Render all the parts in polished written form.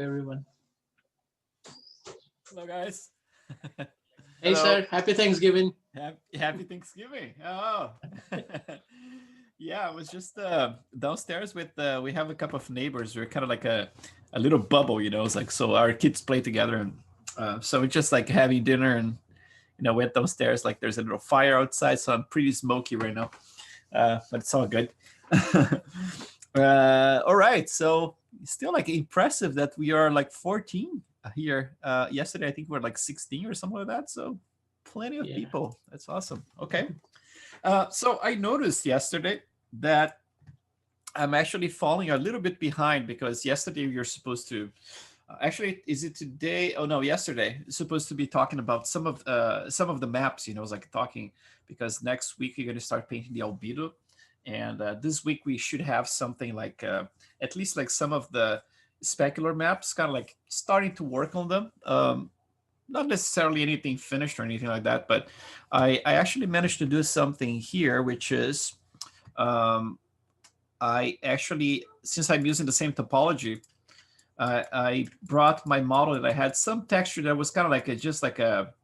everyone. Hello, guys. Hey, Hello. sir. Happy Thanksgiving. Happy Thanksgiving. Oh, yeah. I was just downstairs with. We have a couple of neighbors. We're kind of like a little bubble, you know. It's like so our kids play together, and so we're just like having dinner, and went downstairs. Like there's a little fire outside, so I'm pretty smoky right now, but it's all good. All right, so still like impressive that we are like 14 here. Yesterday, I think we are like 16 or something like that. So plenty of Yeah. people. That's awesome. Okay. So I noticed yesterday that I'm actually falling a little bit behind because yesterday you're supposed to. Actually, is it today? Oh no, yesterday. Supposed to be talking about some of the maps. You know, it's like talking because next week you're going to start painting the albedo, and this week we should have something like at least like some of the specular maps, kind of like starting to work on them. Not necessarily anything finished or anything like that, but I actually managed to do something here, which is um, I actually, since I'm using the same topology, I brought my model that I had some texture that was kind of like just like a,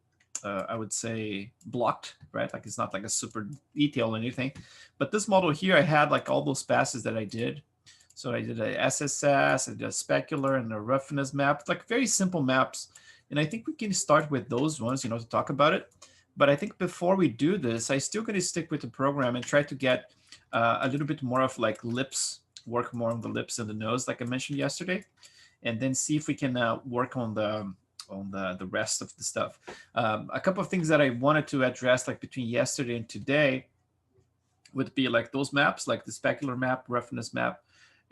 I would say blocked, right? Like it's not like a super detail or anything. But this model here, I had like all those passes that I did. So I did a SSS, I did a specular and a roughness map, like very simple maps. And I think we can start with those ones, to talk about it. But I think before we do this, I still going to stick with the program and try to get a little bit more of like lips, work more on the lips and the nose, like I mentioned yesterday, and then see if we can work on the rest of the stuff. A couple of things that I wanted to address, like between yesterday and today, would be like those maps, like the specular map, roughness map,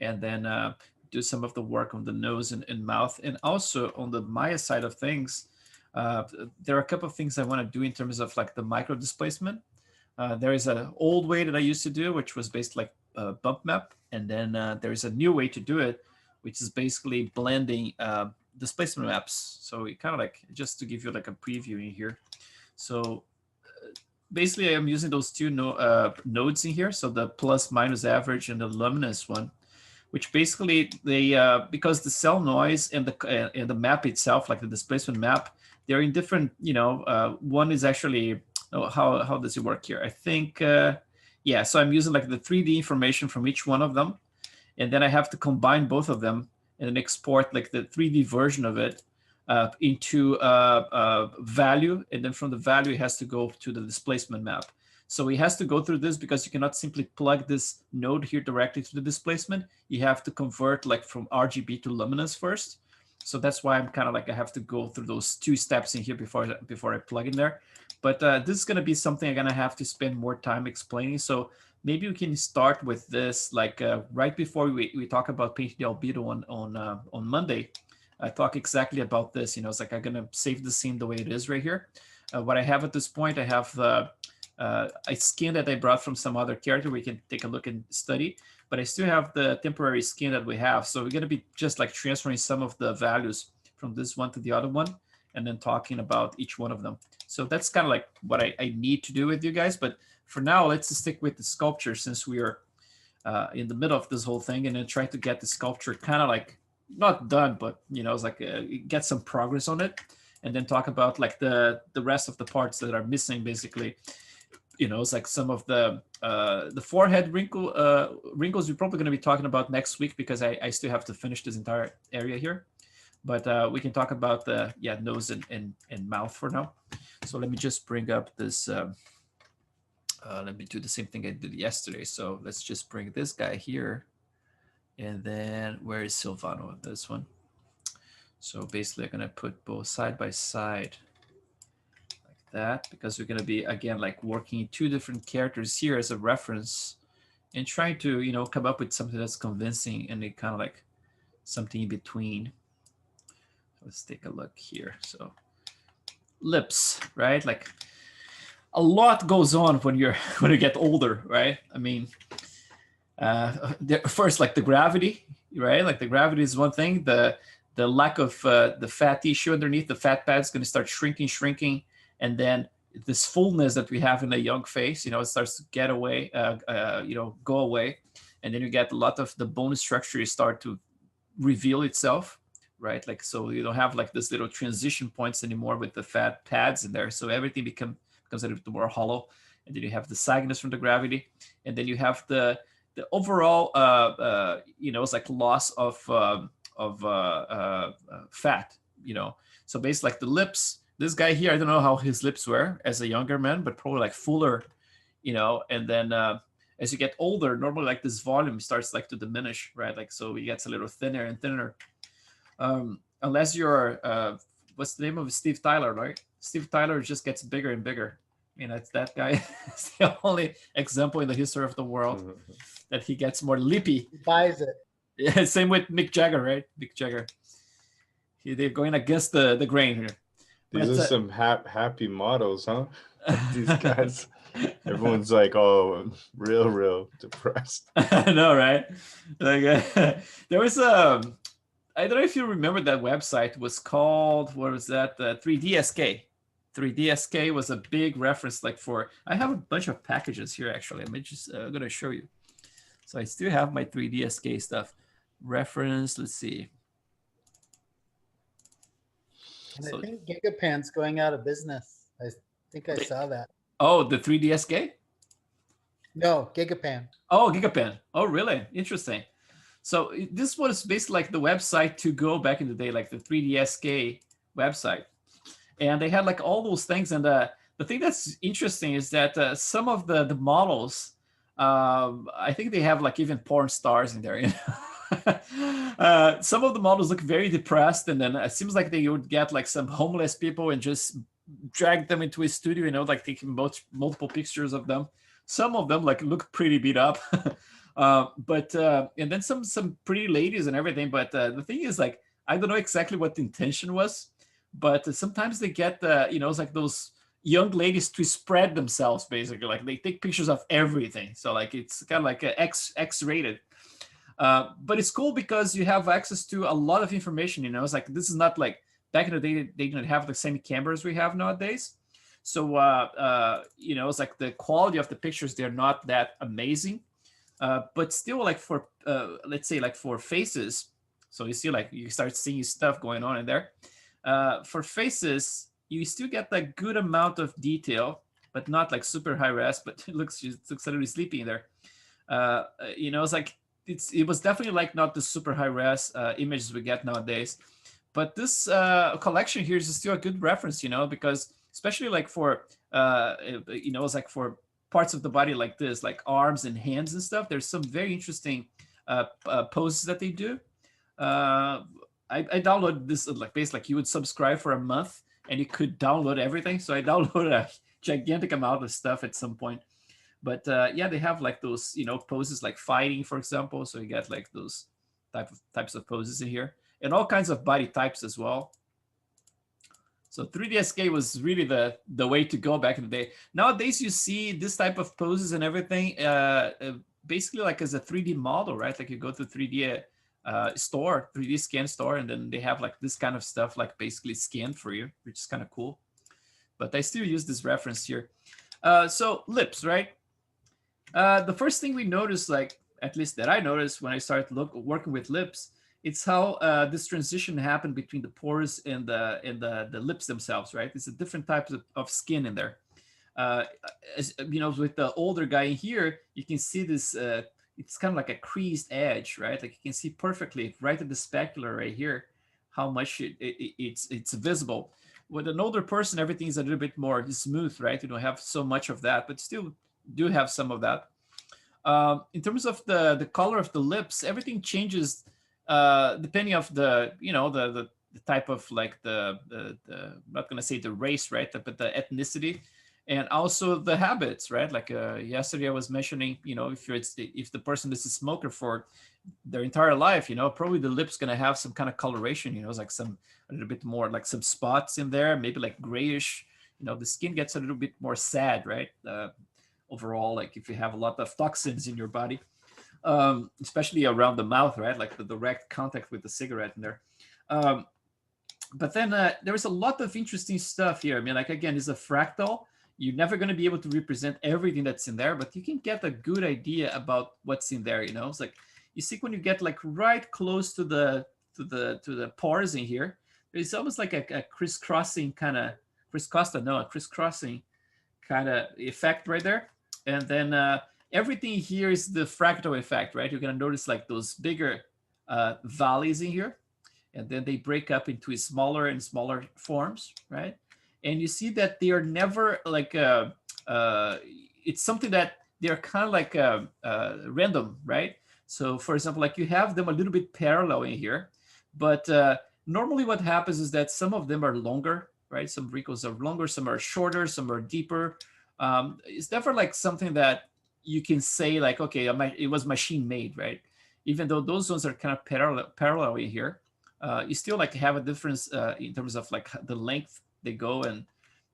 and then do some of the work on the nose and mouth, and also on the Maya side of things. There are a couple of things I want to do in terms of like the micro displacement. There is an old way that I used to do, which was based like bump map, and then there is a new way to do it, which is basically blending displacement maps. So it kind of like, just to give you like a preview in here. So basically I'm using those two nodes in here. So the plus minus average and the luminous one, which basically they, because the cell noise and the map itself, like the displacement map, they're in different, one is actually, oh, how does it work here? I think, yeah, so I'm using like the 3D information from each one of them, and then I have to combine both of them and then export like the 3D version of it into value, and then from the value it has to go to the displacement map. So it has to go through this because you cannot simply plug this node here directly to the displacement. You have to convert like from RGB to luminous first. So that's why I'm kind of like, I have to go through those two steps in here before I plug in there. But this is going to be something I'm going to have to spend more time explaining. So maybe we can start with this like right before we talk about painting the albedo on Monday. I talk exactly about this. It's like I'm going to save the scene the way it is right here. What I have at this point, I have a skin that I brought from some other character. We can take a look and study, but I still have the temporary skin that we have. So we're going to be just like transferring some of the values from this one to the other one, and then talking about each one of them. So that's kind of like what I need to do with you guys. But for now, let's stick with the sculpture since we are in the middle of this whole thing, and then try to get the sculpture kind of like not done, but it's like get some progress on it, and then talk about like the rest of the parts that are missing basically. It's like some of the forehead wrinkles we're probably going to be talking about next week because I still have to finish this entire area here. But we can talk about the nose and mouth for now. So let me just bring up this. Let me do the same thing I did yesterday. So let's just bring this guy here. And then where is Silvano? This one. So basically I'm going to put both side by side like that, because we're going to be, again, like working two different characters here as a reference and trying to, come up with something that's convincing and it kind of like something in between. Let's take a look here. So lips, right? Like a lot goes on when when you get older, right? I mean, first, like the gravity, right? Like the gravity is one thing. The lack of the fat tissue underneath the fat pad is going to start shrinking, and then this fullness that we have in a young face, it starts to get away, go away, and then you get a lot of the bone structure start to reveal itself, right? Like, so you don't have like this little transition points anymore with the fat pads in there. So everything becomes a little bit more hollow. And then you have the sagging from the gravity. And then you have the overall, it's like loss of fat, So basically like the lips, this guy here, I don't know how his lips were as a younger man, but probably like fuller, and then as you get older, normally like this volume starts like to diminish, right? Like, so it gets a little thinner and thinner. Unless you're, what's the name of Steve Tyler, right? Steve Tyler just gets bigger and bigger. It's that guy. It's the only example in the history of the world that he gets more lippy. He buys it. Yeah, same with Mick Jagger, right? Mick Jagger. They're going against the grain here. These are some happy models, huh? These guys. Everyone's like, oh, real depressed. I know, right? Like there was I don't know if you remember that website was called, what was that? 3DSK. 3DSK was a big reference, like for, I have a bunch of packages here actually. I'm just gonna show you. So I still have my 3DSK stuff. Reference, let's see. And I think Gigapan's going out of business. I think I saw that. Oh, the 3DSK? No, Gigapan. Oh, Gigapan. Oh, really? Interesting. So this was basically like the website to go back in the day, like the 3DSK website. And they had like all those things. And the thing that's interesting is that some of the models, I think they have like even porn stars in there. Some of the models look very depressed, and then it seems like they would get like some homeless people and just drag them into a studio, like taking multiple pictures of them. Some of them like look pretty beat up, but and then some pretty ladies and everything. But the thing is, like, I don't know exactly what the intention was, but sometimes they get it's like those young ladies to spread themselves, basically. Like they take pictures of everything, so like it's kind of like a X-rated. But it's cool because you have access to a lot of information. It's like, this is not like back in the day they didn't have the same cameras we have nowadays. So it's like the quality of the pictures, they're not that amazing, but still, like for let's say like for faces, so you see like you start seeing stuff going on in there. For faces, you still get like good amount of detail, but not like super high res. But it looks a little sleepy in there. It's like it was definitely like not the super high res images we get nowadays. But this collection here is still a good reference, because especially like for it's like for parts of the body like this, like arms and hands and stuff. There's some very interesting poses that they do. I downloaded this, like basically like you would subscribe for a month and you could download everything. So I downloaded a gigantic amount of stuff at some point. But yeah, they have like those, poses like fighting, for example. So you get like those types of poses in here, and all kinds of body types as well. So 3DSK was really the way to go back in the day. Nowadays, you see this type of poses and everything basically like as a 3D model, right? Like you go to 3D store, 3D scan store, and then they have like this kind of stuff like basically scanned for you, which is kind of cool. But I still use this reference here. So lips, right? The first thing we noticed, like at least that I noticed when I started working with lips, it's how this transition happened between the pores and the lips themselves, right? It's a different type of skin in there. As with the older guy in here, you can see this. It's kind of like a creased edge, right? Like you can see perfectly right at the specular right here how much it's visible. With an older person, everything is a little bit more smooth, right? You don't have so much of that, but still do have some of that. In terms of the color of the lips, everything changes depending of the type of like the I'm not gonna say the race, right? But the ethnicity, and also the habits, right? Like yesterday I was mentioning, if the person is a smoker for their entire life, probably the lips gonna have some kind of coloration, it's like a little bit more like some spots in there, maybe like grayish. The skin gets a little bit more sad, right? Overall, like if you have a lot of toxins in your body, especially around the mouth, right? Like the direct contact with the cigarette in there. But then there's a lot of interesting stuff here. I mean, like, again, it's a fractal. You're never going to be able to represent everything that's in there, but you can get a good idea about what's in there. It's like, you see when you get like right close to the the pores in here. It's almost like a crisscrossing kind of crisscrossing kind of effect right there. And then everything here is the fractal effect, right? You're gonna notice like those bigger valleys in here, and then they break up into smaller and smaller forms, right? And you see that they are never like it's something that they're kind of like random, right? So for example, like you have them a little bit parallel in here, but normally what happens is that some of them are longer, right? Some wrinkles are longer, some are shorter, some are deeper. It's never like something that you can say like, okay, it was machine made, right? Even though those ones are kind of parallel in here, you still like have a difference in terms of like the length they go, and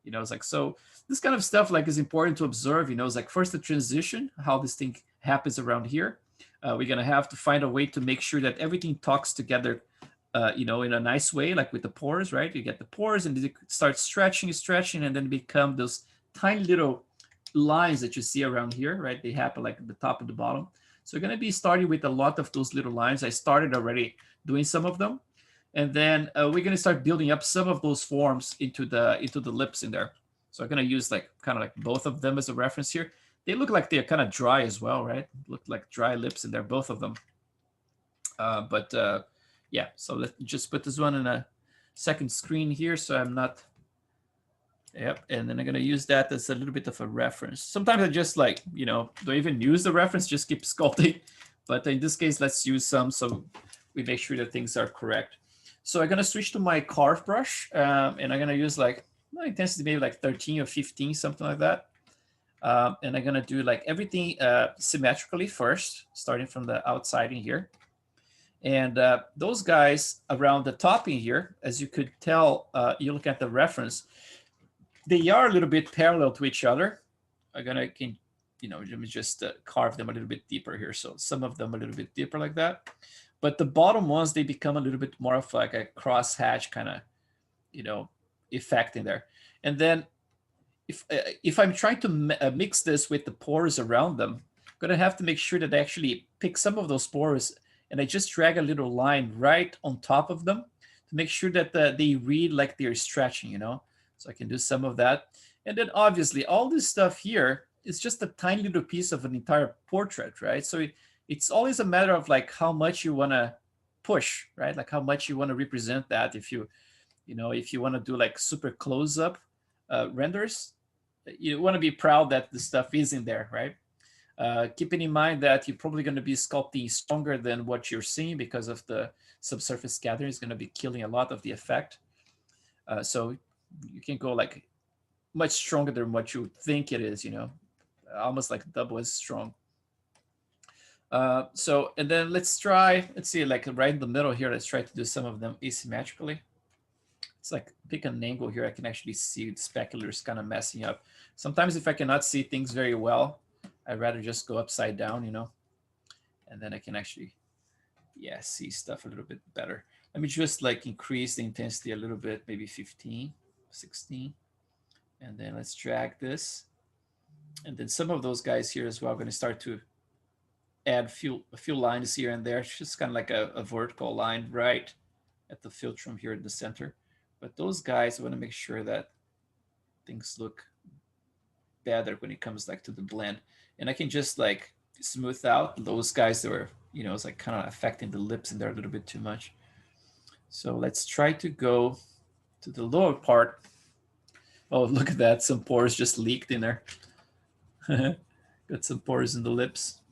you know, it's like, so this kind of stuff like is important to observe. You know, it's like first the transition, how this thing happens around here. We're gonna have to find a way to make sure that everything talks together, you know, in a nice way, like with the pores, right? You get the pores and they start stretching, and then become those tiny little lines that you see around here, right? They happen like at the top and the bottom. So we're gonna be starting with a lot of those little lines. I started already doing some of them. And then we're gonna start building up some of those forms into the lips in there. So I'm gonna use like kind of like both of them as a reference here. They look like they're kind of dry as well, right? Look like dry lips in there, both of them. Yeah, so let's just put this one in a second screen here, so I'm not. Yep, and then I'm gonna use that as a little bit of a reference. Sometimes I just like, you know, don't even use the reference, just keep sculpting. But in this case, let's use some so we make sure that things are correct. So I'm gonna switch to my carve brush, and I'm gonna use like intensity maybe like 13 or 15, something like that. And I'm gonna do like everything symmetrically first, starting from the outside in here. And those guys around the top in here, as you could tell, you look at the reference, they are a little bit parallel to each other. You know, let me just carve them a little bit deeper here. So some of them a little bit deeper like that. But the bottom ones, they become a little bit more of like a crosshatch kind of, you know, effect in there. And then if I'm trying to mix this with the pores around them, I'm gonna have to make sure that I actually pick some of those pores and I just drag a little line right on top of them to make sure that they read like they're stretching, you know? So I can do some of that. And then obviously all this stuff here is just a tiny little piece of an entire portrait, right? So it's always a matter of like how much you wanna push, right? Like how much you wanna represent that. If you know, if you wanna do like super close up renders, you wanna be proud that the stuff is in there, right? Keeping in mind that you're probably going to be sculpting stronger than what you're seeing because of the subsurface scattering is going to be killing a lot of the effect. So you can go like much stronger than what you think it is, you know, almost like double as strong. So, and then let's see, like right in the middle here, let's try to do some of them asymmetrically. It's like pick an angle here. I can actually see the speculators kind of messing up. Sometimes if I cannot see things very well, I'd rather just go upside down, you know, and then I can actually, yeah, see stuff a little bit better. Let me just like increase the intensity a little bit, maybe 15, 16. And then let's drag this. And then some of those guys here as well, I'm going to start to add a few lines here and there. It's just kind of like a vertical line right at the philtrum here in the center. But those guys, I want to make sure that things look better when it comes like to the blend. And I can just like smooth out those guys that were, you know, it's like kind of affecting the lips in there a little bit too much. So let's try to go to the lower part. Oh, look at that. Some pores just leaked in there. Got some pores in the lips.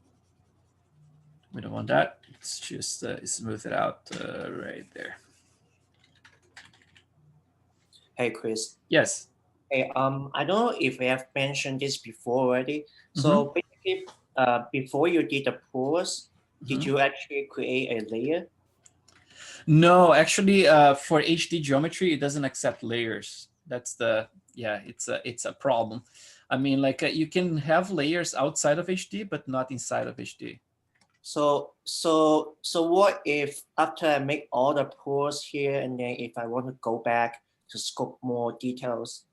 We don't want that. Let's just smooth it out right there. Hey, Chris. Yes. Hey, I don't know if we have mentioned this before already. So basically, before you did the pores, did you actually create a layer? No, actually, for HD geometry, it doesn't accept layers. That's it's a problem. I mean, like you can have layers outside of HD, but not inside of HD. So what if after I make all the pores here, and then if I want to go back to sculpt more details,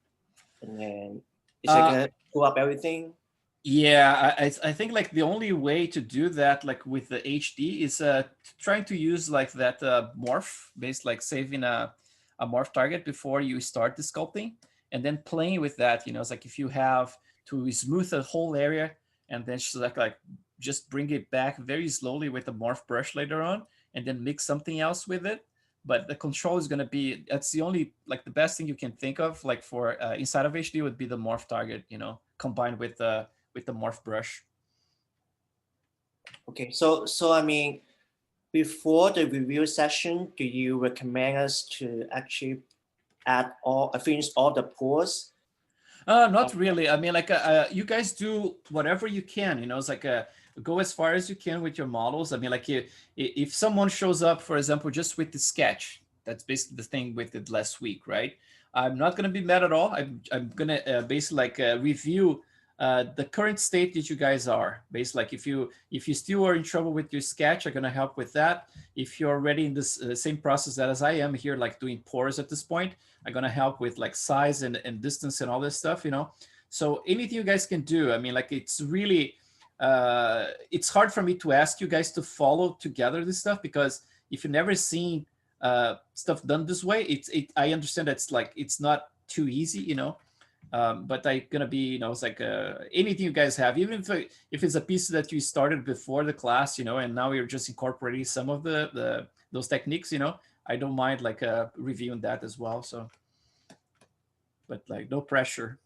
and then is it gonna pull up everything? Yeah, I think like the only way to do that, like with the HD, is trying to use like that morph based, like saving a morph target before you start the sculpting, and then playing with that. You know, it's like if you have to smooth a whole area and then just like just bring it back very slowly with the morph brush later on, and then mix something else with it. But the control is gonna be, that's the only, like the best thing you can think of like for inside of HD would be the morph target. You know, combined with the morph brush. Okay, so I mean, before the review session, do you recommend us to actually finish all the pores? Not really. I mean, like you guys do whatever you can. You know, it's like go as far as you can with your models. I mean, like if someone shows up, for example, just with the sketch, that's basically the thing with it last week, right? I'm not gonna be mad at all. I'm gonna basically like review the current state that you guys are. Basically, like if you still are in trouble with your sketch, I'm gonna help with that. If you're already in this same process that as I am here, like doing pores at this point, I'm gonna help with like size and distance and all this stuff, you know. So anything you guys can do. I mean, like it's really it's hard for me to ask you guys to follow together this stuff, because if you've never seen stuff done this way, I understand that's like it's not too easy, you know. But I'm gonna be, you know, it's like anything you guys have, even if it's a piece that you started before the class, you know, and now you're just incorporating some of the those techniques, you know, I don't mind like reviewing that as well. So, but like no pressure.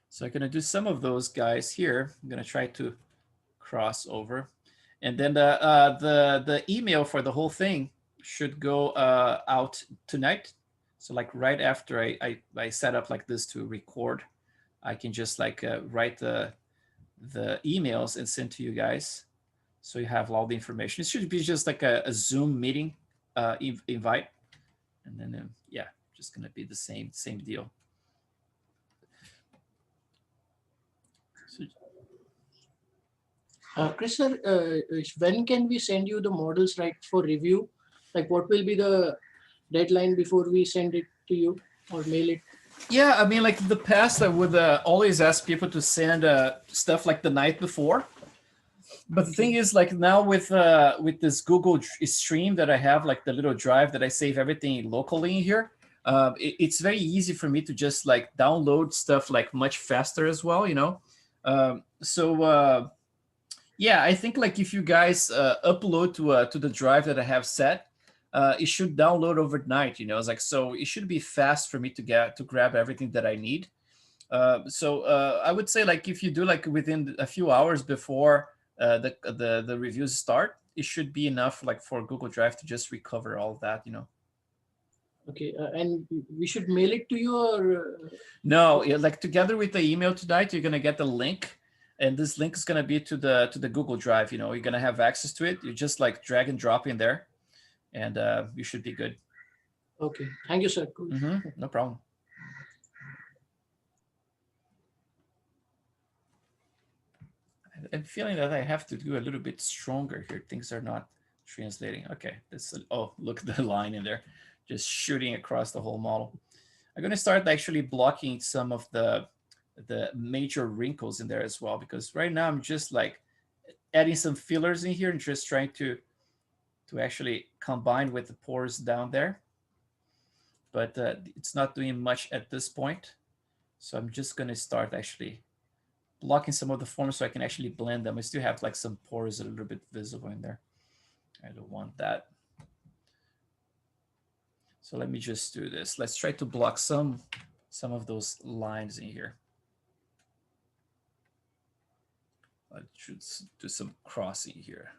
So I'm gonna do some of those guys here. I'm gonna try to cross over, and then the email for the whole thing should go out tonight. So like right after I set up like this to record, I can just like write the emails and send to you guys, so you have all the information. It should be just like a Zoom meeting invite, and then yeah, just gonna be the same deal. So, Chris, sir, when can we send you the models right for review? Like what will be the deadline before we send it to you or mail it? yeah, I mean, like in the past, I would always ask people to send stuff like the night before. But the thing is, like now with this Google Stream that I have, like the little drive that I save everything locally in here, it's very easy for me to just like download stuff like much faster as well, you know. Yeah, I think like if you guys upload to the drive that I have set, it should download overnight. You know, it's like, so it should be fast for me to grab everything that I need. I would say like if you do like within a few hours before the reviews start, it should be enough like for Google Drive to just recover all of that. You know. Okay, and we should mail it to you or? No, yeah, like together with the email tonight, you're gonna get the link. And this link is going to be to the Google Drive. You know, you're going to have access to it. You just like drag and drop in there, and you should be good. Okay, thank you, sir. Cool. No problem. I'm feeling that I have to do a little bit stronger here. Things are not translating. Okay, oh, look at the line in there, just shooting across the whole model. I'm going to start actually blocking some of the major wrinkles in there as well, because right now I'm just like adding some fillers in here and just trying to actually combine with the pores down there, but it's not doing much at this point. So I'm just going to start actually blocking some of the forms so I can actually blend them. I still have like some pores a little bit visible in there. I don't want that. So let me just do this. Let's try to block some of those lines in here. I should do some crossing here.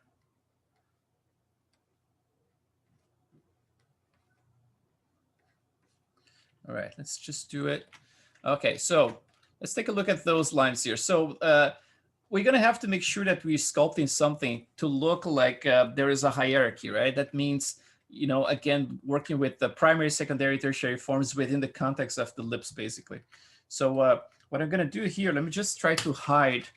All right, let's just do it. Okay, so let's take a look at those lines here. So we're gonna have to make sure that we're sculpting something to look like there is a hierarchy, right? That means, you know, again, working with the primary, secondary, tertiary forms within the context of the lips, basically. So what I'm gonna do here, let me just try to hide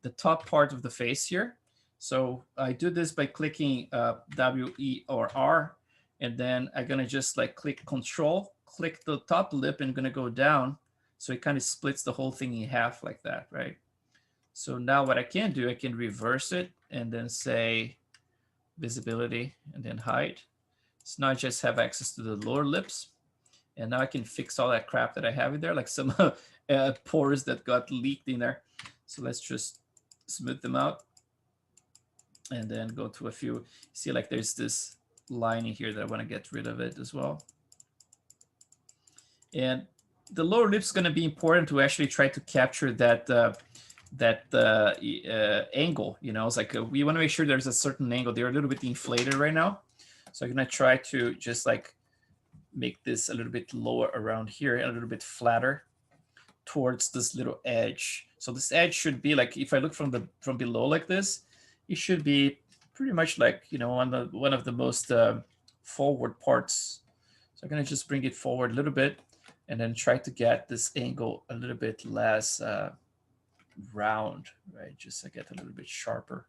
the top part of the face here. So I do this by clicking W, E, or R, and then I'm gonna just like click Control, click the top lip, and gonna go down So it kind of splits the whole thing in half like that, right? So now what I can do, I can reverse it and then say visibility and then height. So now I just have access to the lower lips. And now I can fix all that crap that I have in there, like some pores that got leaked in there. So let's just smooth them out and then go to a few. See, like there's this lining here that I want to get rid of it as well. And the lower lip is going to be important to actually try to capture that angle. You know, it's like we want to make sure there's a certain angle. They're a little bit inflated right now. So I'm going to try to just like make this a little bit lower around here, a little bit flatter towards this little edge. So this edge should be like, if I look from below like this, it should be pretty much like, you know, one of the most forward parts. So I'm gonna just bring it forward a little bit and then try to get this angle a little bit less round, right? Just to get a little bit sharper.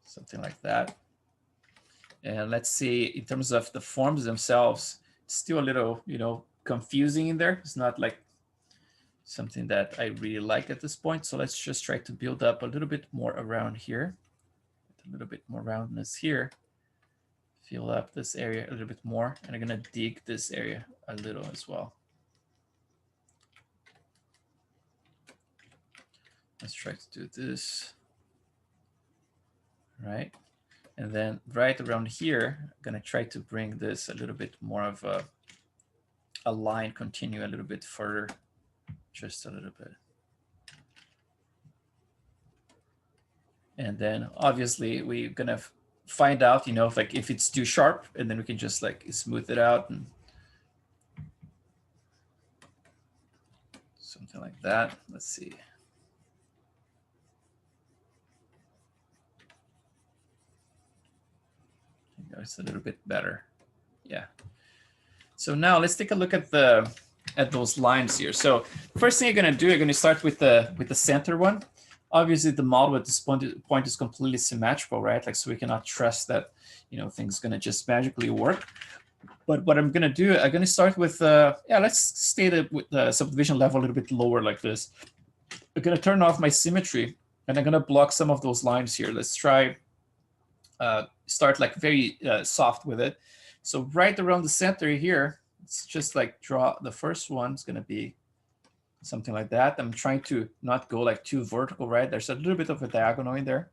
Something like that. And let's see, in terms of the forms themselves, it's still a little, you know, confusing in there. It's not like something that I really like at this point. So let's just try to build up a little bit more around here. A little bit more roundness here. Fill up this area a little bit more. And I'm gonna dig this area a little as well. Let's try to do this. Right. And then right around here, I'm gonna try to bring this a little bit more of a line, continue a little bit further, just a little bit. And then obviously we're gonna find out, you know, if it's too sharp, and then we can just like smooth it out and something like that. Let's see. It's a little bit better. Yeah. So now let's take a look at those lines here. So first thing you're gonna do, you're gonna start with the center one. Obviously, the model at this point is completely symmetrical, right? Like, so we cannot trust that, you know, things gonna just magically work. But what I'm gonna do, I'm gonna start with yeah, let's stay with the subdivision level a little bit lower like this. I'm gonna turn off my symmetry, and I'm gonna block some of those lines here. Let's try. Start like very soft with it. So right around the center here, it's just like draw the first one. It's going to be something like that. I'm trying to not go like too vertical, right? There's a little bit of a diagonal in there.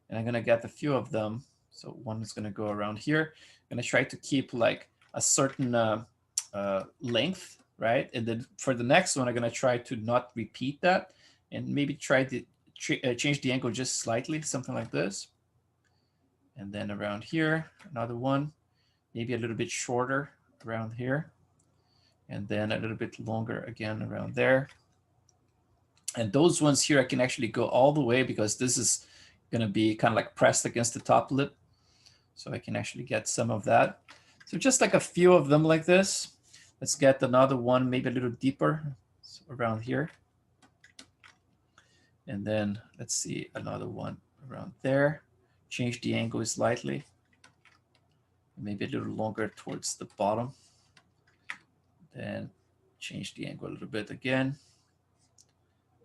And I'm going to get a few of them. So one is going to go around here. I'm going to try to keep like a certain length, right? And then for the next one, I'm going to try to not repeat that and maybe try to change the angle just slightly, something like this. And then around here, another one, maybe a little bit shorter around here. And then a little bit longer again around there. And those ones here, I can actually go all the way because this is gonna be kind of like pressed against the top lip. So I can actually get some of that. So just like a few of them like this. Let's get another one, maybe a little deeper, so around here. And then let's see another one around there. Change the angle slightly, maybe a little longer towards the bottom. Then change the angle a little bit again.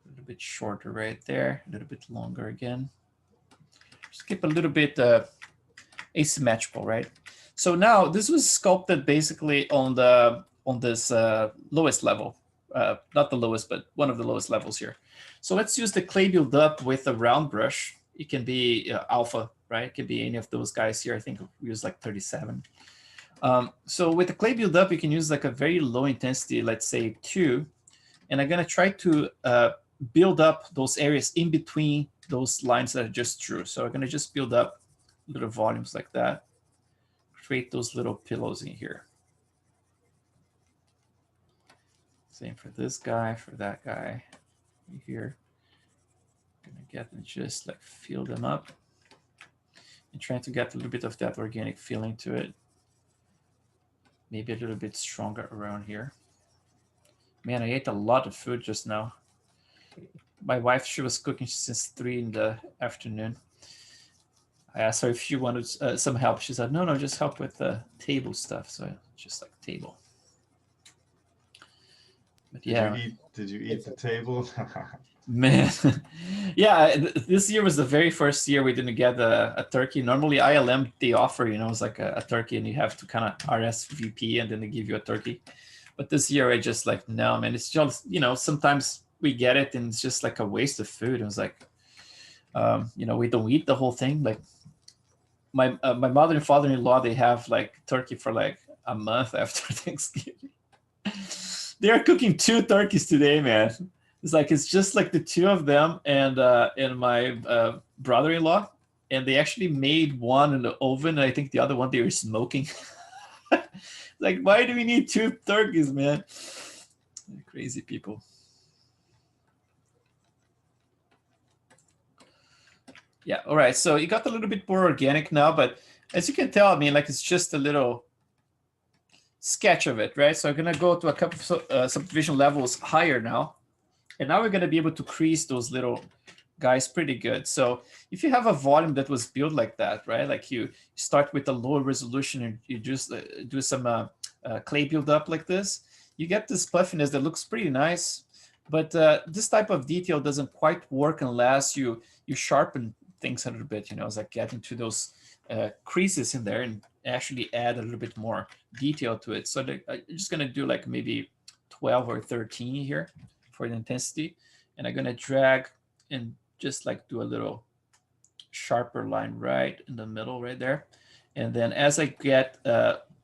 A little bit shorter right there, a little bit longer again. Just keep a little bit asymmetrical, right? So now this was sculpted basically on this lowest level, not the lowest, but one of the lowest levels here. So let's use the clay build up with a round brush. It can be alpha, right? It can be any of those guys here. I think we use like 37. So with the clay build up, you can use like a very low intensity, let's say 2. And I'm gonna try to build up those areas in between those lines that I just drew. So I'm gonna just build up little volumes like that. Create those little pillows in here. Same for this guy, for that guy here. Gonna get and just like fill them up and trying to get a little bit of that organic feeling to it. Maybe a little bit stronger around here. Man, I ate a lot of food just now. My wife, she was cooking since 3 in the afternoon. I asked her if she wanted some help. She said, no, just help with the table stuff. So just like table. But Did yeah. you eat? Did you eat the table? Man, yeah, this year was the very first year we didn't get a turkey. Normally ILM, they offer, it's like a turkey and you have to kind of RSVP and then they give you a turkey. But this year I just like, no, man, it's just, sometimes we get it and it's just like a waste of food. It was like, we don't eat the whole thing. Like my mother and father-in-law, they have like turkey for like a month after Thanksgiving. They are cooking 2 turkeys today, man. It's just like the 2 of them and my brother-in-law, and they actually made one in the oven. And I think the other one they were smoking. Like, why do we need 2 turkeys, man? Crazy people. Yeah. All right. So it got a little bit more organic now, but as you can tell, I mean, like it's just a little sketch of it, right? So I'm gonna go to a couple of subdivision levels higher now. And now we're going to be able to crease those little guys pretty good. So if you have a volume that was built like that, right? Like you start with a lower resolution and you just do some clay build-up like this, you get this puffiness that looks pretty nice. But this type of detail doesn't quite work unless you sharpen things a little bit. It's like getting to those creases in there and actually add a little bit more detail to it. So I'm just going to do like maybe 12 or 13 here for the intensity, and I'm gonna drag and just like do a little sharper line right in the middle right there. And then as I get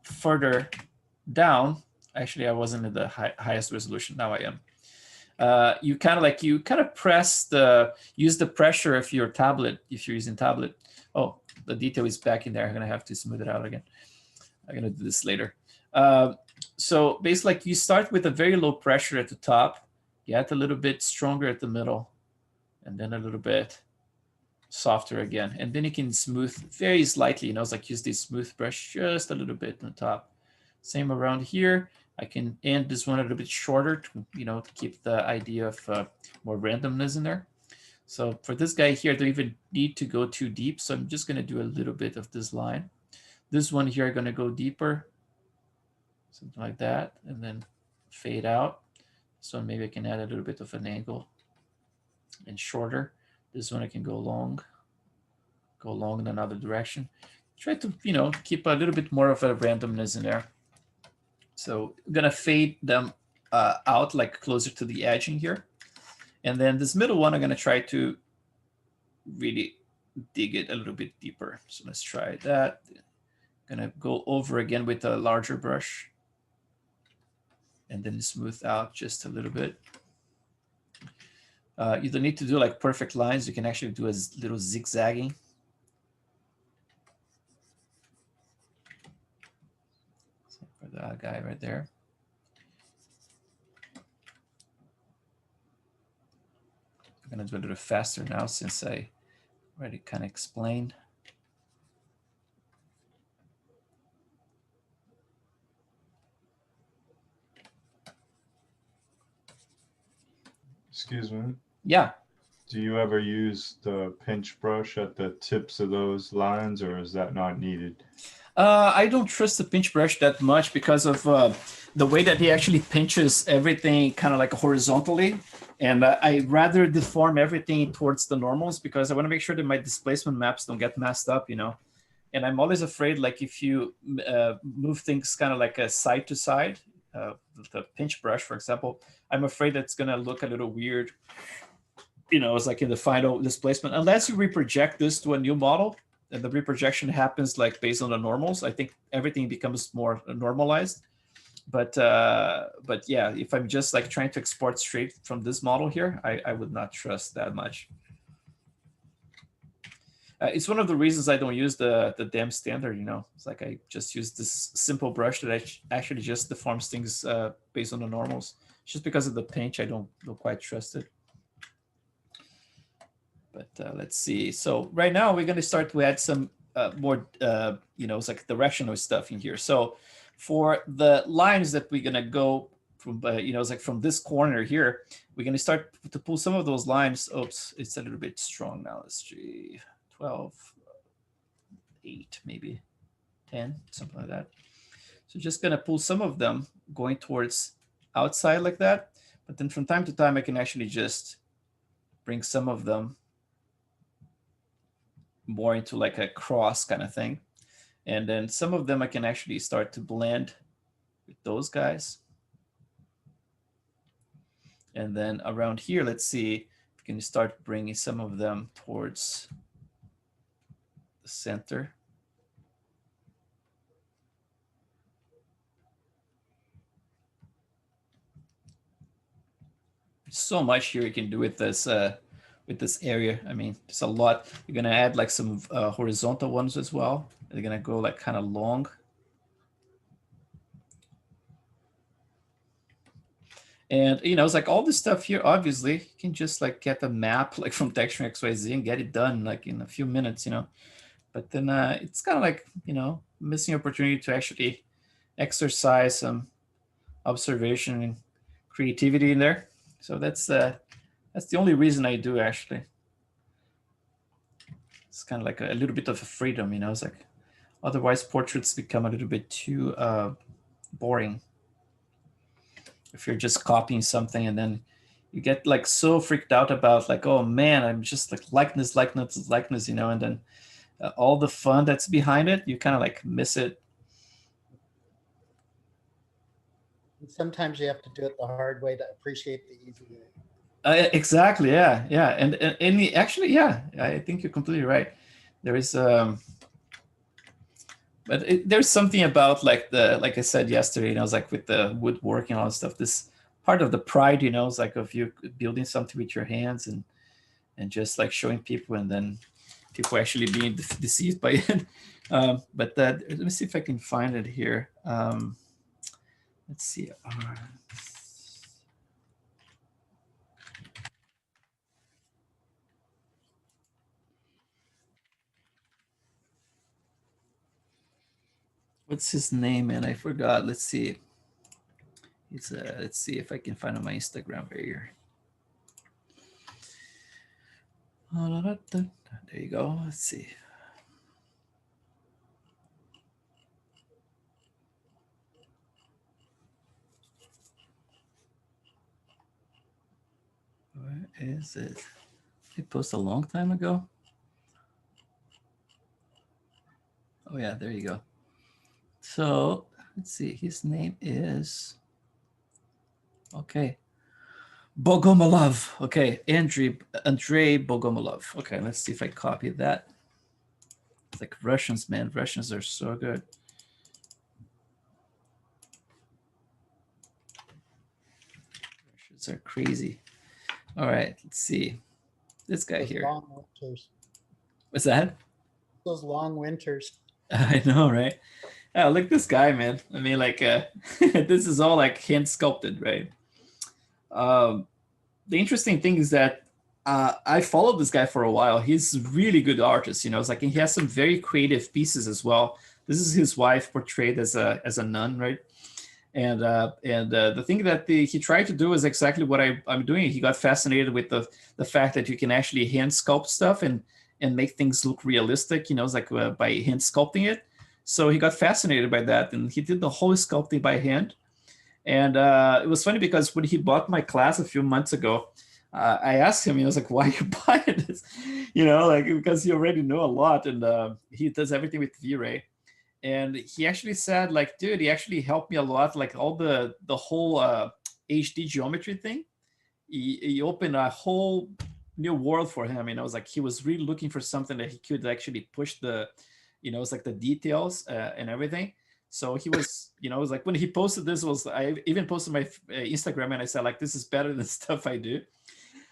further down, actually I wasn't at the highest resolution, now I am. You kind of press use the pressure if you're using tablet. Oh, the detail is back in there. I'm gonna have to smooth it out again. I'm gonna do this later. So basically, like you start with a very low pressure at the top, get a little bit stronger at the middle, and then a little bit softer again. And then you can smooth very slightly, it's like use this smooth brush just a little bit on top. Same around here. I can end this one a little bit shorter to keep the idea of more randomness in there. So for this guy here, I don't even need to go too deep. So I'm just going to do a little bit of this line. This one here, I'm going to go deeper, something like that, and then fade out. So maybe I can add a little bit of an angle and shorter. This one I can go long in another direction. Try to, keep a little bit more of a randomness in there. So I'm gonna fade them out like closer to the edging here. And then this middle one, I'm gonna try to really dig it a little bit deeper. So let's try that. I'm gonna go over again with a larger brush and then smooth out just a little bit. You don't need to do like perfect lines. You can actually do a little zigzagging. So for that guy right there. I'm gonna do a little faster now since I already kind of explained. Excuse me. Yeah. Do you ever use the pinch brush at the tips of those lines, or is that not needed? I don't trust the pinch brush that much because of the way that he actually pinches everything kind of like horizontally. And I rather deform everything towards the normals because I want to make sure that my displacement maps don't get messed up, And I'm always afraid, like if you move things kind of like a side to side, the pinch brush, for example, I'm afraid that's going to look a little weird, it's like in the final displacement. Unless you reproject this to a new model, and the reprojection happens like based on the normals, I think everything becomes more normalized. But yeah, if I'm just like trying to export straight from this model here, I would not trust that much. It's one of the reasons I don't use the damn standard, It's like I just use this simple brush that actually just deforms things based on the normals. Just because of the pinch, I don't quite trust it. But let's see. So right now we're going to start to add some more, it's like directional stuff in here. So for the lines that we're going to go from, it's like from this corner here, we're going to start to pull some of those lines. Oops, it's a little bit strong now. Let's see, 12, 8, maybe 10, something like that. So just going to pull some of them going towards outside like that. But then from time to time, I can actually just bring some of them more into like a cross kind of thing. And then some of them I can actually start to blend with those guys. And then around here, let's see if we can start bringing some of them towards the center. So much here you can do with this area. I mean, there's a lot. You're gonna add like some horizontal ones as well. They're gonna go like kind of long. And you know, it's like all this stuff here, obviously, you can just like get a map like from Texture XYZ and get it done like in a few minutes, you know. But then it's kind of like, you know, missing opportunity to actually exercise some observation and creativity in there. So that's the only reason I do, actually. It's kind of like a little bit of a freedom, you know. It's like otherwise portraits become a little bit too boring if you're just copying something, and then you get like so freaked out about like, oh man, I'm just like likeness, you know, and then all the fun that's behind it, you kind of like miss it. Sometimes you have to do it the hard way to appreciate the easy way. Exactly, yeah, and actually, yeah, I think you're completely right. There is but there's something about like I said yesterday, you know, it's like with the woodworking and all that stuff, this part of the pride, you know, it's like of you building something with your hands and just like showing people, and then people actually being deceived by it. But let me see if I can find it here. Let's see. What's his name, man? I forgot. Let's see. It's let's see if I can find on my Instagram right here. There you go. Let's see. Where is it? He posted a long time ago. Oh yeah, there you go. So let's see. His name is Bogomolov. Okay, Andrei Bogomolov. Okay, let's see if I copy that. It's like Russians, man. Russians are so good. Russians are crazy. All right, let's see. This guy Those here. long winters. What's that? Those long winters. I know, right? Oh, look this guy, man. I mean, like, this is all like hand sculpted, right? The interesting thing is that I followed this guy for a while. He's a really good artist, you know. It's like he has some very creative pieces as well. This is his wife portrayed as a nun, right? And the thing that he tried to do is exactly what I'm doing. He got fascinated with the fact that you can actually hand sculpt stuff and make things look realistic, you know, it's like by hand sculpting it. So he got fascinated by that, and he did the whole sculpting by hand. And it was funny because when he bought my class a few months ago, I asked him, you know, I was like, why are you buying this? You know, like, because he already know a lot, and he does everything with V-Ray. And he actually said, like, dude, he actually helped me a lot, like all the whole HD geometry thing. He opened a whole new world for him. And I was like, he was really looking for something that he could actually push the, you know, it's like the details and everything. So he was, you know, it was like when he posted this, I even posted my Instagram, and I said, like, this is better than stuff I do.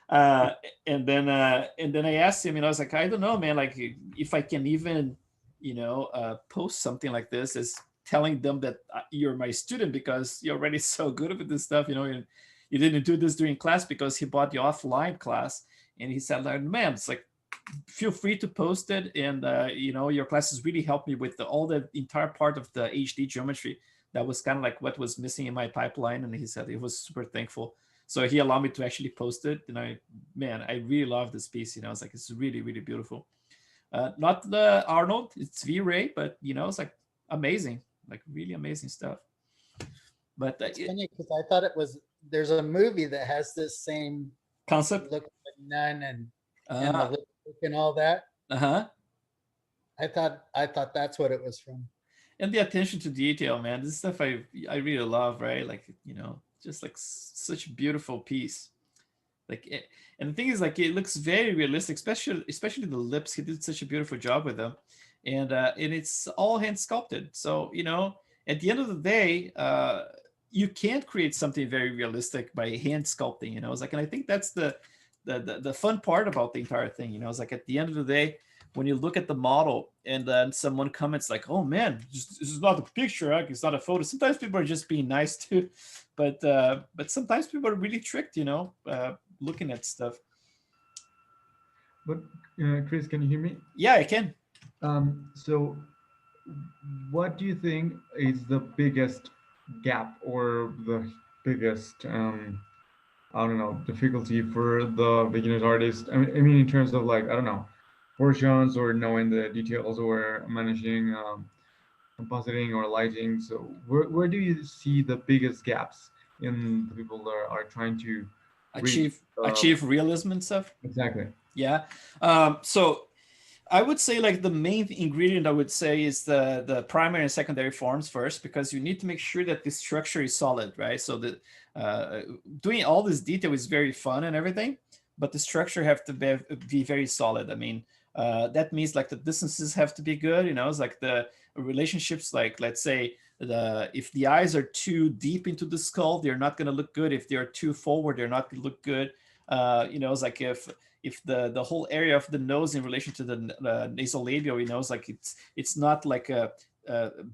And then I asked him, you know, I was like, I don't know, man, like if I can even, you know, post something like this as telling them that you're my student because you're already so good with this stuff, you know, and you didn't do this during class because he bought the offline class. And he said, like, man, it's like, feel free to post it. And, you know, your classes really helped me with all the entire part of the HD geometry. That was kind of like what was missing in my pipeline. And he said he was super thankful. So he allowed me to actually post it. And I really love this piece. You know, it's like, it's really, really beautiful. Not the Arnold, it's V-Ray, but, you know, it's like amazing, like really amazing stuff. But it's funny because I thought it was there's a movie that has this same Concept. look like nun and the Uh, lipstick and all that. uh-huh. I thought that's what it was from. And the attention to detail, man. This is stuff I really love, right? Like, just like such a beautiful piece. Like and the thing is, like, it looks very realistic, especially the lips. He did such a beautiful job with them, and it's all hand sculpted. So at the end of the day, you can't create something very realistic by hand sculpting. It's like, and I think that's the fun part about the entire thing. It's like, at the end of the day, when you look at the model and then someone comments like, "Oh man, this is not a picture, it's not a photo." Sometimes people are just being nice too, but sometimes people are really tricked, looking at stuff. But Chris, can you hear me? Yeah, I can. So what do you think is the biggest gap or the biggest I don't know, difficulty for the beginners artist? I mean, in terms of, like, I don't know, portions or knowing the details or managing compositing or lighting. So where do you see the biggest gaps in the people that are trying to reach, achieve realism and stuff? exactly? Yeah. So I would say, like, the main ingredient I would say is the primary and secondary forms first, because you need to make sure that the structure is solid, right? So that doing all this detail is very fun and everything, but the structure have to be very solid. I mean, that means, like, the distances have to be good. It's like the relationships, like, let's say, if the eyes are too deep into the skull, they're not going to look good. If they are too forward, they're not going to look good. It's like, if the whole area of the nose in relation to the nasolabial, it's like it's not like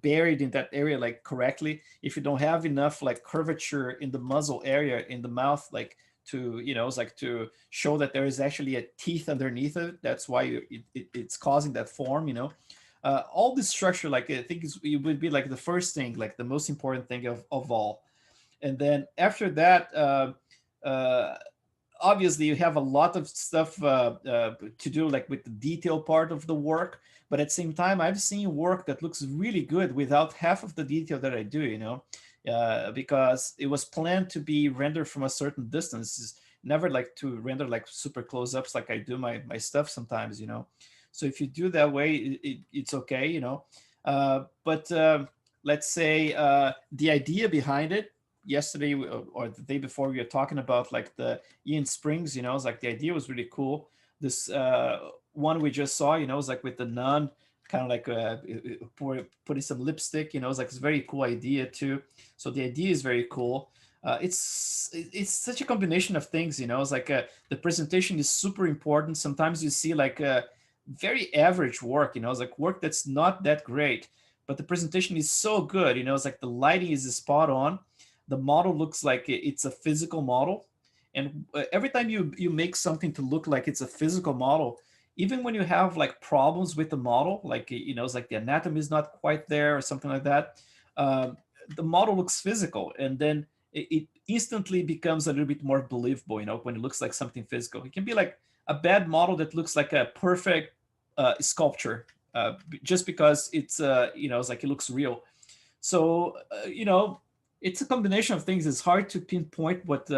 buried in that area like correctly. If you don't have enough, like, curvature in the muzzle area in the mouth, like, to it's like to show that there is actually a teeth underneath it, that's why it's causing that form. All this structure, like, I think it would be like the first thing, like the most important thing of all. And then after that, obviously you have a lot of stuff to do, like, with the detail part of the work, but at the same time, I've seen work that looks really good without half of the detail that I do, because it was planned to be rendered from a certain distance. It's never like to render like super close-ups like I do my stuff sometimes. So if you do that way, it's okay. But let's say the idea behind it, yesterday or the day before, we were talking about, like, the Ian Springs. It's like the idea was really cool. This one we just saw, was like with the nun, kind of like putting some lipstick. It's like, it's a very cool idea too. So the idea is very cool. It's such a combination of things. It's like the presentation is super important. Sometimes you see, like, very average work. It's like work that's not that great, but the presentation is so good. It's like the lighting is spot on. The model looks like it's a physical model. And every time you make something to look like it's a physical model, even when you have, like, problems with the model, like, it's like the anatomy is not quite there or something like that, the model looks physical. And then it instantly becomes a little bit more believable, when it looks like something physical. It can be like a bad model that looks like a perfect sculpture, just because it's, it's like it looks real. So, it's a combination of things. It's hard to pinpoint what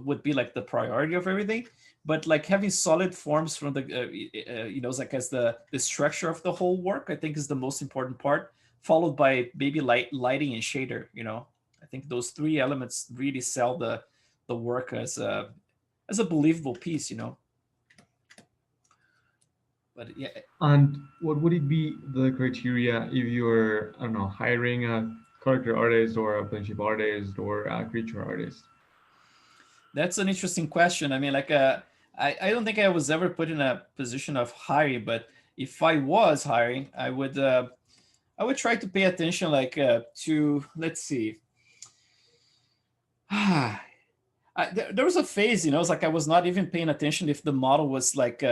would be like the priority of everything, but, like, having solid forms from the it's like, as the structure of the whole work, I think, is the most important part, followed by maybe lighting and shader. I think those three elements really sell the work as a believable piece. But yeah. And what would it be the criteria if you're, I don't know, hiring a character artist or a planescape artist or a creature artist? That's an interesting question. I mean, like, I don't think I was ever put in a position of hiring, but if I was hiring, I would try to pay attention, like, to, let's see. There was a phase, it's like I was not even paying attention if the model was, like,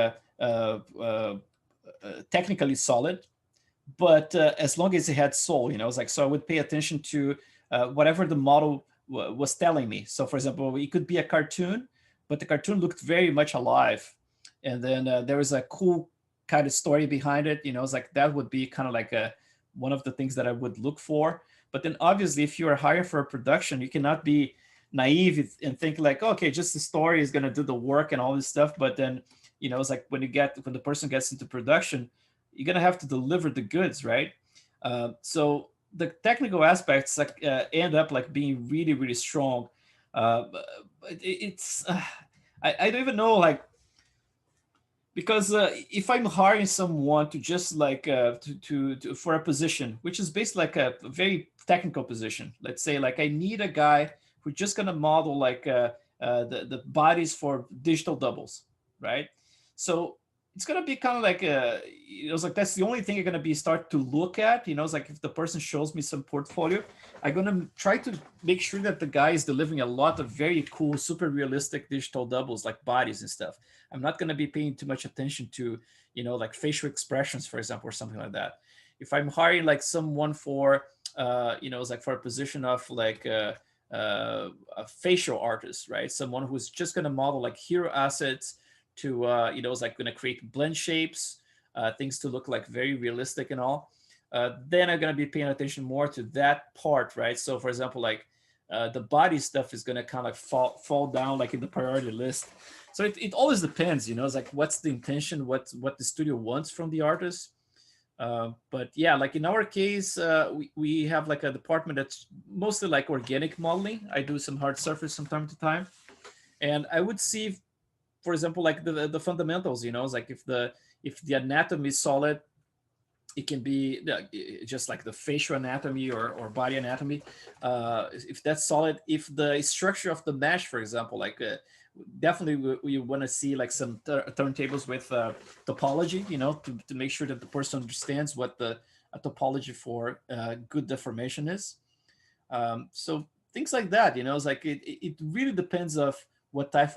technically solid, but as long as it had soul, it's like, so I would pay attention to whatever the model was telling me. So, for example, it could be a cartoon, but the cartoon looked very much alive, and then there was a cool kind of story behind it. It's like that would be kind of like one of the things that I would look for. But then, obviously, if you are hiring for a production, you cannot be naive and think like, okay, just the story is going to do the work and all this stuff. But then, it's like when the person gets into production, you're going to have to deliver the goods, right? So the technical aspects like end up like being really, really strong. It's I don't even know, like, because if I'm hiring someone to just like to for a position which is basically like a very technical position, let's say like I need a guy who's just gonna model like the bodies for digital doubles, right? So it's gonna be kind of like it's like that's the only thing you're gonna be start to look at. It's like if the person shows me some portfolio, I'm gonna try to make sure that the guy is delivering a lot of very cool, super realistic digital doubles like bodies and stuff. I'm not gonna be paying too much attention to like facial expressions, for example, or something like that. If I'm hiring like someone for it's like for a position of like a facial artist, right? Someone who's just gonna model like hero assets to it's like going to create blend shapes, things to look like very realistic and all. Then I'm going to be paying attention more to that part, right? So for example, like the body stuff is going to kind of fall down like in the priority list. So it always depends, it's like what's the intention, what the studio wants from the artist. But yeah, like in our case, we have like a department that's mostly like organic modeling. I do some hard surface from time to time, and I would see, for example, like the fundamentals, it's like if the anatomy is solid, it can be just like the facial anatomy or body anatomy. If that's solid, if the structure of the mesh, for example, like definitely we want to see like some turntables with topology, to make sure that the person understands what the topology for good deformation is. So things like that, it's like it really depends of what type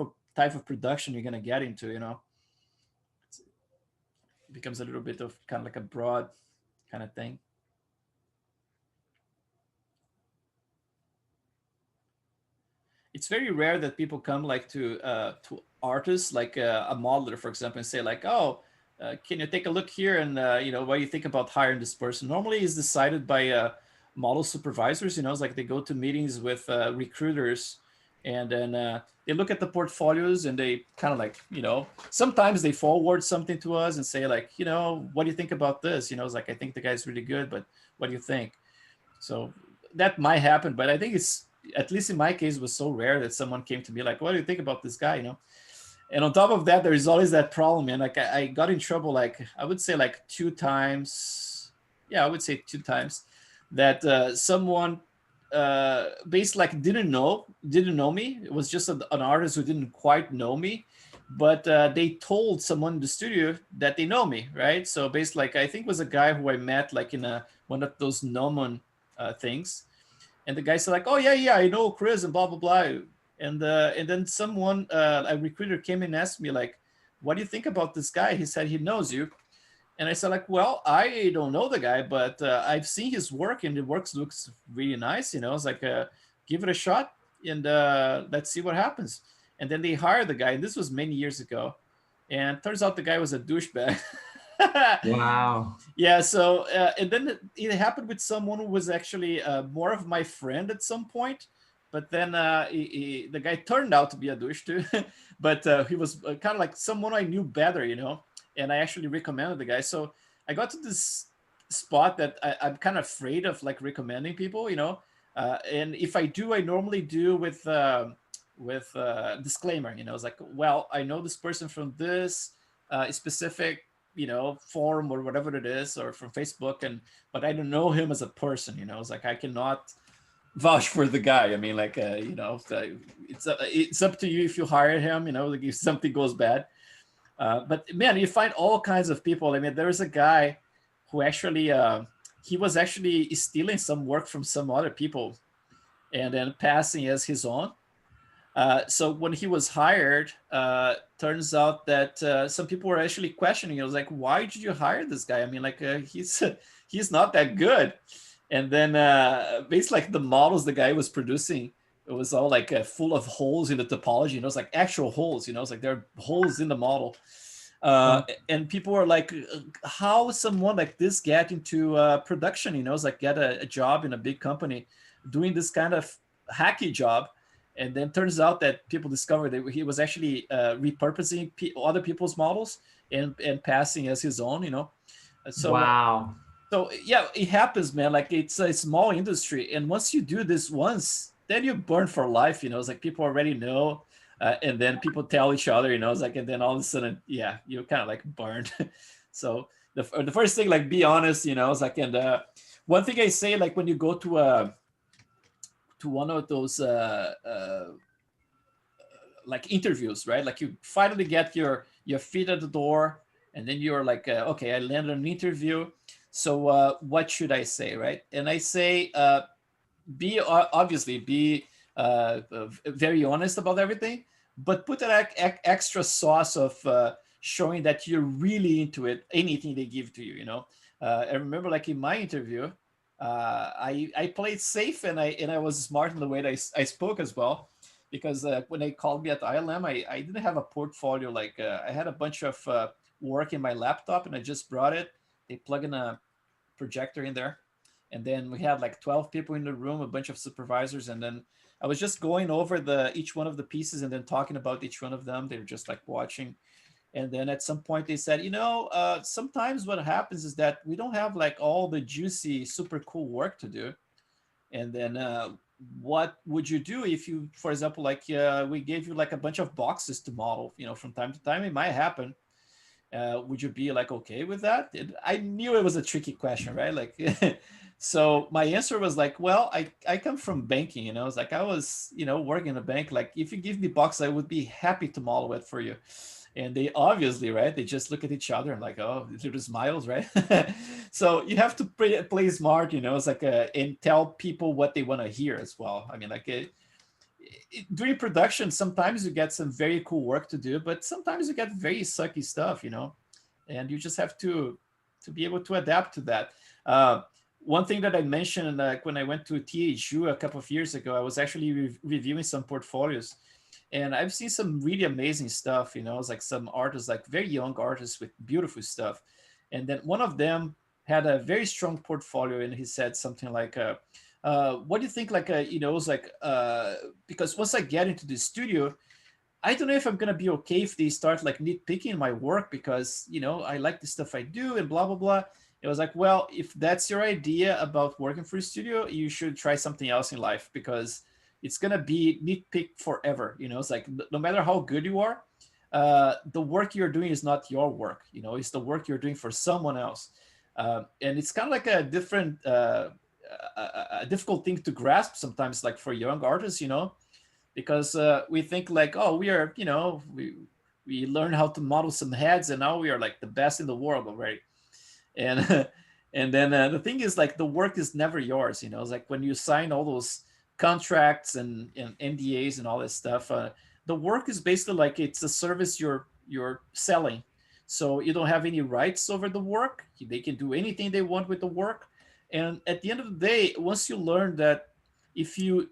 of production you're going to get into. It becomes a little bit of kind of like a broad kind of thing. It's very rare that people come like to artists like a modeler, for example, and say like, oh, can you take a look here and what do you think about hiring this person? Normally it's decided by model supervisors. It's like they go to meetings with recruiters, and then they look at the portfolios and they kind of like, sometimes they forward something to us and say like, what do you think about this? It's like, I think the guy's really good, but what do you think? So that might happen, but I think it's, at least in my case, it was so rare that someone came to me like, what do you think about this guy? And on top of that, there is always that problem, man. Like I got in trouble, like I would say like 2 times. Yeah, I would say 2 times that someone basically like didn't know me. It was just an artist who didn't quite know me, but they told someone in the studio that they know me, right? So basically, like I think it was a guy who I met like in one of those Gnomon things, and the guy said like, oh yeah, I know Chris and blah blah blah, and then someone, a recruiter, came and asked me like, what do you think about this guy? He said he knows you. And I said like, well, I don't know the guy, but I've seen his work and the work looks really nice. It's like, give it a shot and let's see what happens. And then they hired the guy. And this was many years ago. And turns out the guy was a douchebag. Wow. Yeah. So, and then it happened with someone who was actually more of my friend at some point. But then the guy turned out to be a douche too. But he was kind of like someone I knew better, and I actually recommended the guy. So I got to this spot that I'm kind of afraid of like recommending people, and if I do, I normally do with disclaimer, it's like, well, I know this person from this specific, forum or whatever it is, or from Facebook, but I don't know him as a person, it's like I cannot vouch for the guy. I mean, like, it's up to you if you hire him, like if something goes bad. But man, you find all kinds of people. I mean, there was a guy who actually, he was actually stealing some work from some other people and then passing as his own. So when he was hired, turns out that some people were actually questioning. It was like, why did you hire this guy? I mean, like, he's not that good. And then basically like the models the guy was producing, it was all like full of holes in the topology. It was like actual holes, it's like there are holes in the model. And people were like, how someone like this get into production, it's like get a job in a big company doing this kind of hacky job. And then turns out that people discovered that he was actually repurposing other people's models and passing as his own, So Wow. so yeah, it happens, man. Like it's a small industry, and once you do this once, then you burn for life. It's like people already know, and then people tell each other. It's like, and then all of a sudden, yeah, you kind of like burned. So the first thing, like, be honest. It's like, and one thing I say, like, when you go to one of those like interviews, right? Like you finally get your feet at the door, and then you're like, okay, I landed an interview. So what should I say, right? And I say, be obviously be very honest about everything, but put that extra sauce of showing that you're really into it, anything they give to you. I remember, like, in my interview, I played safe, and I was smart in the way that I spoke as well, because when they called me at ILM, I didn't have a portfolio. Like I had a bunch of work in my laptop, and I just brought it. They plug in a projector in there, and then we had like 12 people in the room, a bunch of supervisors, and then I was just going over each one of the pieces and then talking about each one of them. They were just like watching. And then at some point they said, sometimes what happens is that we don't have like all the juicy, super cool work to do. And then what would you do if you, for example, like we gave you like a bunch of boxes to model, from time to time, it might happen. Would you be like okay with that? I knew it was a tricky question, right? Like, so my answer was like, well, I come from banking, it's like I was, working in a bank. Like, if you give me box, I would be happy to model it for you. And they obviously, right, they just look at each other and like, oh, little smiles, right? So you have to play smart, it's like and tell people what they want to hear as well. I mean, like during production, sometimes you get some very cool work to do, but sometimes you get very sucky stuff, and you just have to be able to adapt to that. One thing that I mentioned, like when I went to THU a couple of years ago, I was actually reviewing some portfolios, and I've seen some really amazing stuff. It's like some artists, like very young artists with beautiful stuff. And then one of them had a very strong portfolio, and he said something like, what do you think, like, it's like, because once I get into the studio, I don't know if I'm going to be okay if they start like nitpicking my work, because, I like the stuff I do and blah, blah, blah. It was like, well, if that's your idea about working for a studio, you should try something else in life, because it's going to be nitpicked forever. It's like, no matter how good you are, the work you're doing is not your work. It's the work you're doing for someone else. And it's kind of like a different, a difficult thing to grasp sometimes, like for young artists, because we think like, oh, we are, we learn how to model some heads, and now we are like the best in the world already. And and then the thing is, like, the work is never yours. It's like when you sign all those contracts and NDAs and all this stuff, the work is basically like it's a service you're selling. So you don't have any rights over the work. They can do anything they want with the work. And at the end of the day, once you learn that if you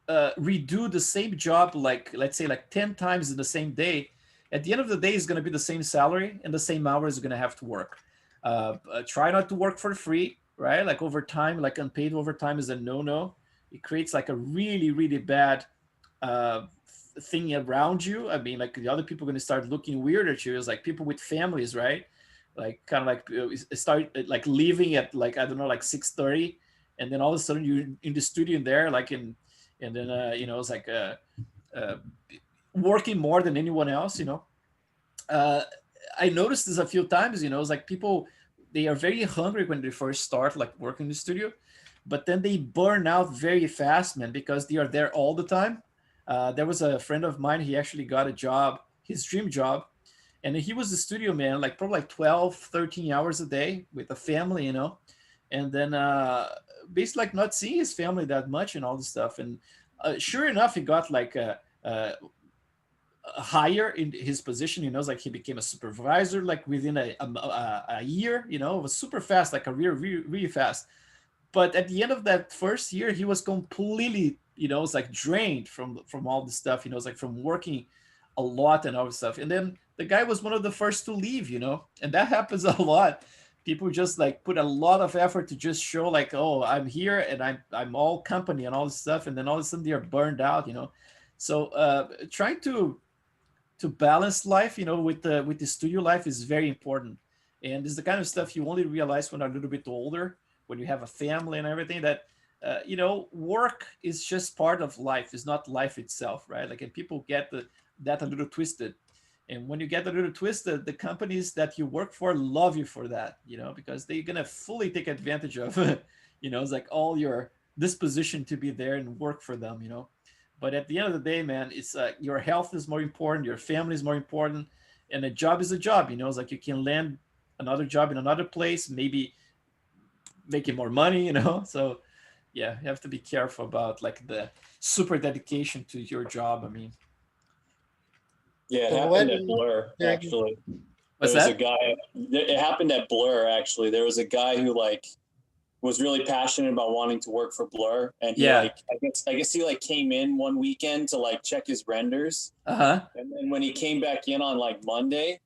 redo the same job, like let's say like 10 times in the same day, at the end of the day, it's going to be the same salary and the same hours you're going to have to work. Try not to work for free, right? Like overtime, like unpaid overtime is a no-no. It creates like a really, really bad thing around you. I mean, like the other people are going to start looking weird at you. It's like people with families, right? Like kind of like start like leaving at like, I don't know, like 6:30, and then all of a sudden you're in the studio there, like and then it's like working more than anyone else. I noticed this a few times. It's like people, they are very hungry when they first start like working in the studio, but then they burn out very fast, man, because they are there all the time. There was a friend of mine, he actually got a job, his dream job, and he was a studio man, like probably like 12, 13 hours a day with a family, and then basically like not seeing his family that much and all this stuff. And sure enough, he got like higher in his position. Like he became a supervisor like within a year. It was super fast, like a really, really fast. But at the end of that first year, he was completely, it's like drained from all this stuff. It's like from working a lot and all this stuff. And then the guy was one of the first to leave, and that happens a lot. People just like put a lot of effort to just show like, oh, I'm here and I'm all company and all this stuff, and then all of a sudden they're burned out. So trying to balance life, with the studio life is very important. And it's the kind of stuff you only realize when you're a little bit older, when you have a family and everything, that work is just part of life. It's not life itself, right? Like, and people get that a little twisted. And when you get a little twisted, the companies that you work for love you for that, because they're gonna fully take advantage of, it's like all your disposition to be there and work for them. But at the end of the day, man, it's your health is more important, your family is more important, and a job is a job. It's like you can land another job in another place, maybe making more money. So yeah, you have to be careful about like the super dedication to your job. I mean, Yeah, it So happened what at Blur, during- actually. what's There was that? a guy, it happened at Blur, actually. There was a guy who like was really passionate about wanting to work for Blur. And he Yeah. like, I guess he like came in one weekend to like check his renders. Uh-huh. And then when he came back in on like Monday,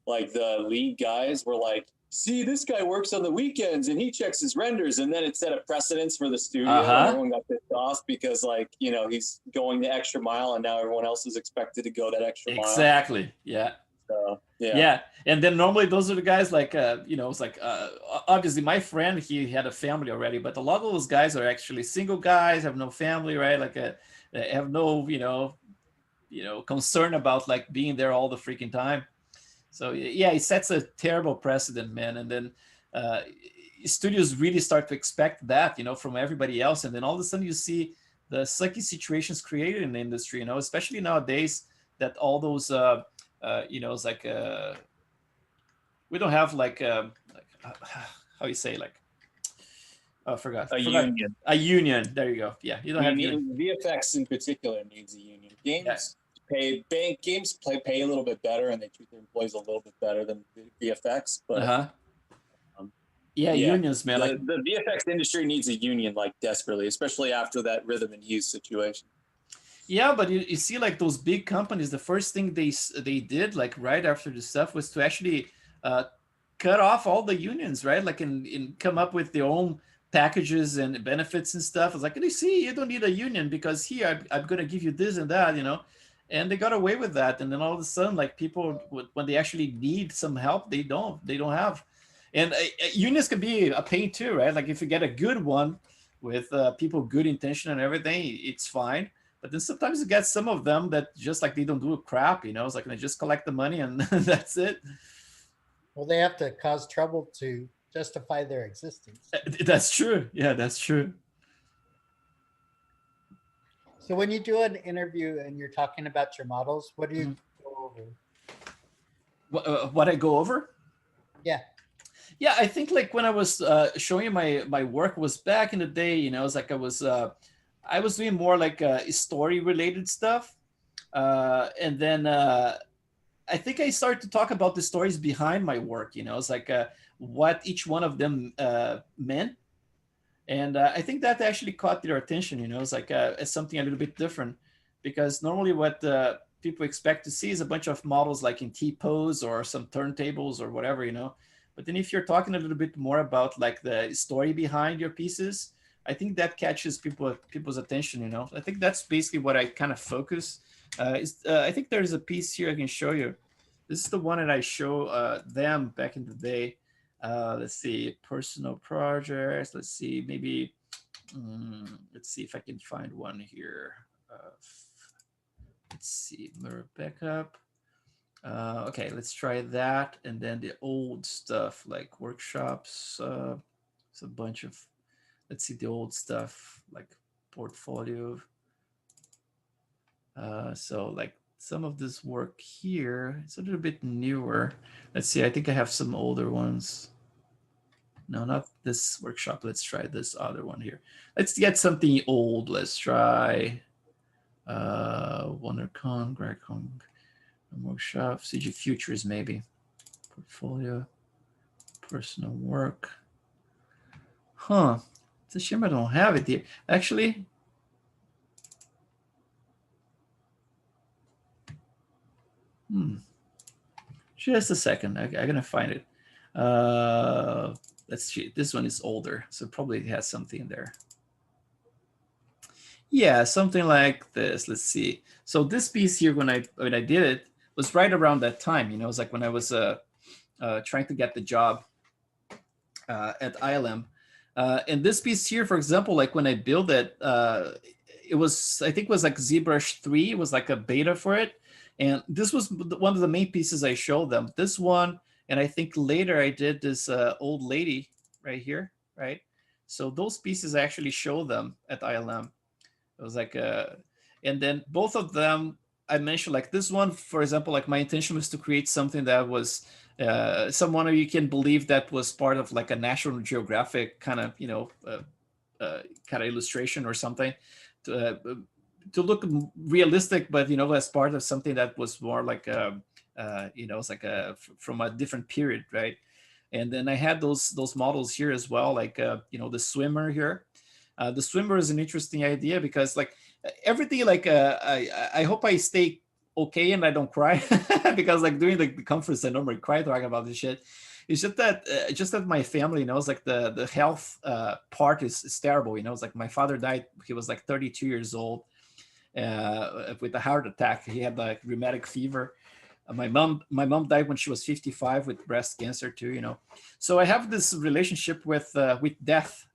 like the lead guys were like, see, this guy works on the weekends and he checks his renders. And then it set a precedence for the studio. Uh-huh. And everyone got pissed off because like, he's going the extra mile and now everyone else is expected to go that extra mile. Exactly. Yeah. So, Yeah. And then normally those are the guys like, it's like, obviously my friend, he had a family already, but a lot of those guys are actually single guys, have no family, right? Like, they have no, concern about like being there all the freaking time. So yeah, it sets a terrible precedent, man. And then studios really start to expect that, from everybody else. And then all of a sudden you see the sucky situations created in the industry, especially nowadays that all those, it's like we don't have like how you say, like, I forgot. union. A union. There you go. Yeah, you don't have VFX in particular needs a union. Games pay a little bit better, and they treat their employees a little bit better than VFX. But unions, man. The VFX industry needs a union like desperately, especially after that Rhythm and Hues situation. Yeah, but you see, like those big companies, the first thing they did, like right after the stuff, was to actually cut off all the unions, right? Like, and come up with their own packages and benefits and stuff. It's like, you see, you don't need a union because here I'm going to give you this and that, and they got away with that. And then all of a sudden, like, people, when they actually need some help, they don't have. And unions can be a pain too, right? Like, if you get a good one with people, good intention and everything, it's fine. But then sometimes you get some of them that just like they don't do a crap, it's like they just collect the money and that's it. Well, they have to cause trouble to justify their existence. That's true. Yeah, that's true. So when you do an interview and you're talking about your models, what do you go over? What I go over? Yeah. Yeah, I think like when I was showing you my work was back in the day, it's like I was doing more like story related stuff. And then I think I started to talk about the stories behind my work, it's like what each one of them meant. And I think that actually caught their attention, it's like it's something a little bit different, because normally what people expect to see is a bunch of models like in T-pose or some turntables or whatever, But then if you're talking a little bit more about like the story behind your pieces, I think that catches people's attention, I think that's basically what I kind of focus. I think there's a piece here I can show you. This is the one that I show them back in the day. Let's see, personal projects. Let's see, maybe, let's see if I can find one here. Let's see, mirror backup. Okay, let's try that. And then the old stuff like workshops. It's a bunch of, let's see, the old stuff like portfolio. So like some of this work here, it's a little bit newer. Let's see, I think I have some older ones. No, not this workshop. Let's try this other one here. Let's get something old. Let's try WonderCon, GregCon, workshop, CG Futures maybe. Portfolio, personal work. Huh. It's a shame I don't have it here. Actually, just a second. I'm gonna find it. Let's see. This one is older, so probably it has something there. Yeah, something like this. Let's see. So this piece here, when I did it, was right around that time. You know, it was like when I was trying to get the job at ILM. And this piece here, for example, like when I built it, it was, I think it was like ZBrush 3. It was like a beta for it. And this was one of the main pieces I showed them. This one, and I think later I did this old lady right here, right? So those pieces I actually showed them at ILM. It was like, and then both of them I mentioned, like this one, for example, like my intention was to create something that was someone you can believe that was part of like a National Geographic kind of, kind of illustration or something to look realistic, but, as part of something that was more like, it's like from a different period, right? And then I had those models here as well, like, the swimmer here. The swimmer is an interesting idea because like everything, like I hope I stay okay and I don't cry because like during the conference I normally cry talking about this shit. It's just that my family knows like the health part is terrible. It's like my father died. He was like 32 years old with a heart attack. He had like rheumatic fever. My mom died when she was 55 with breast cancer too. So I have this relationship with death.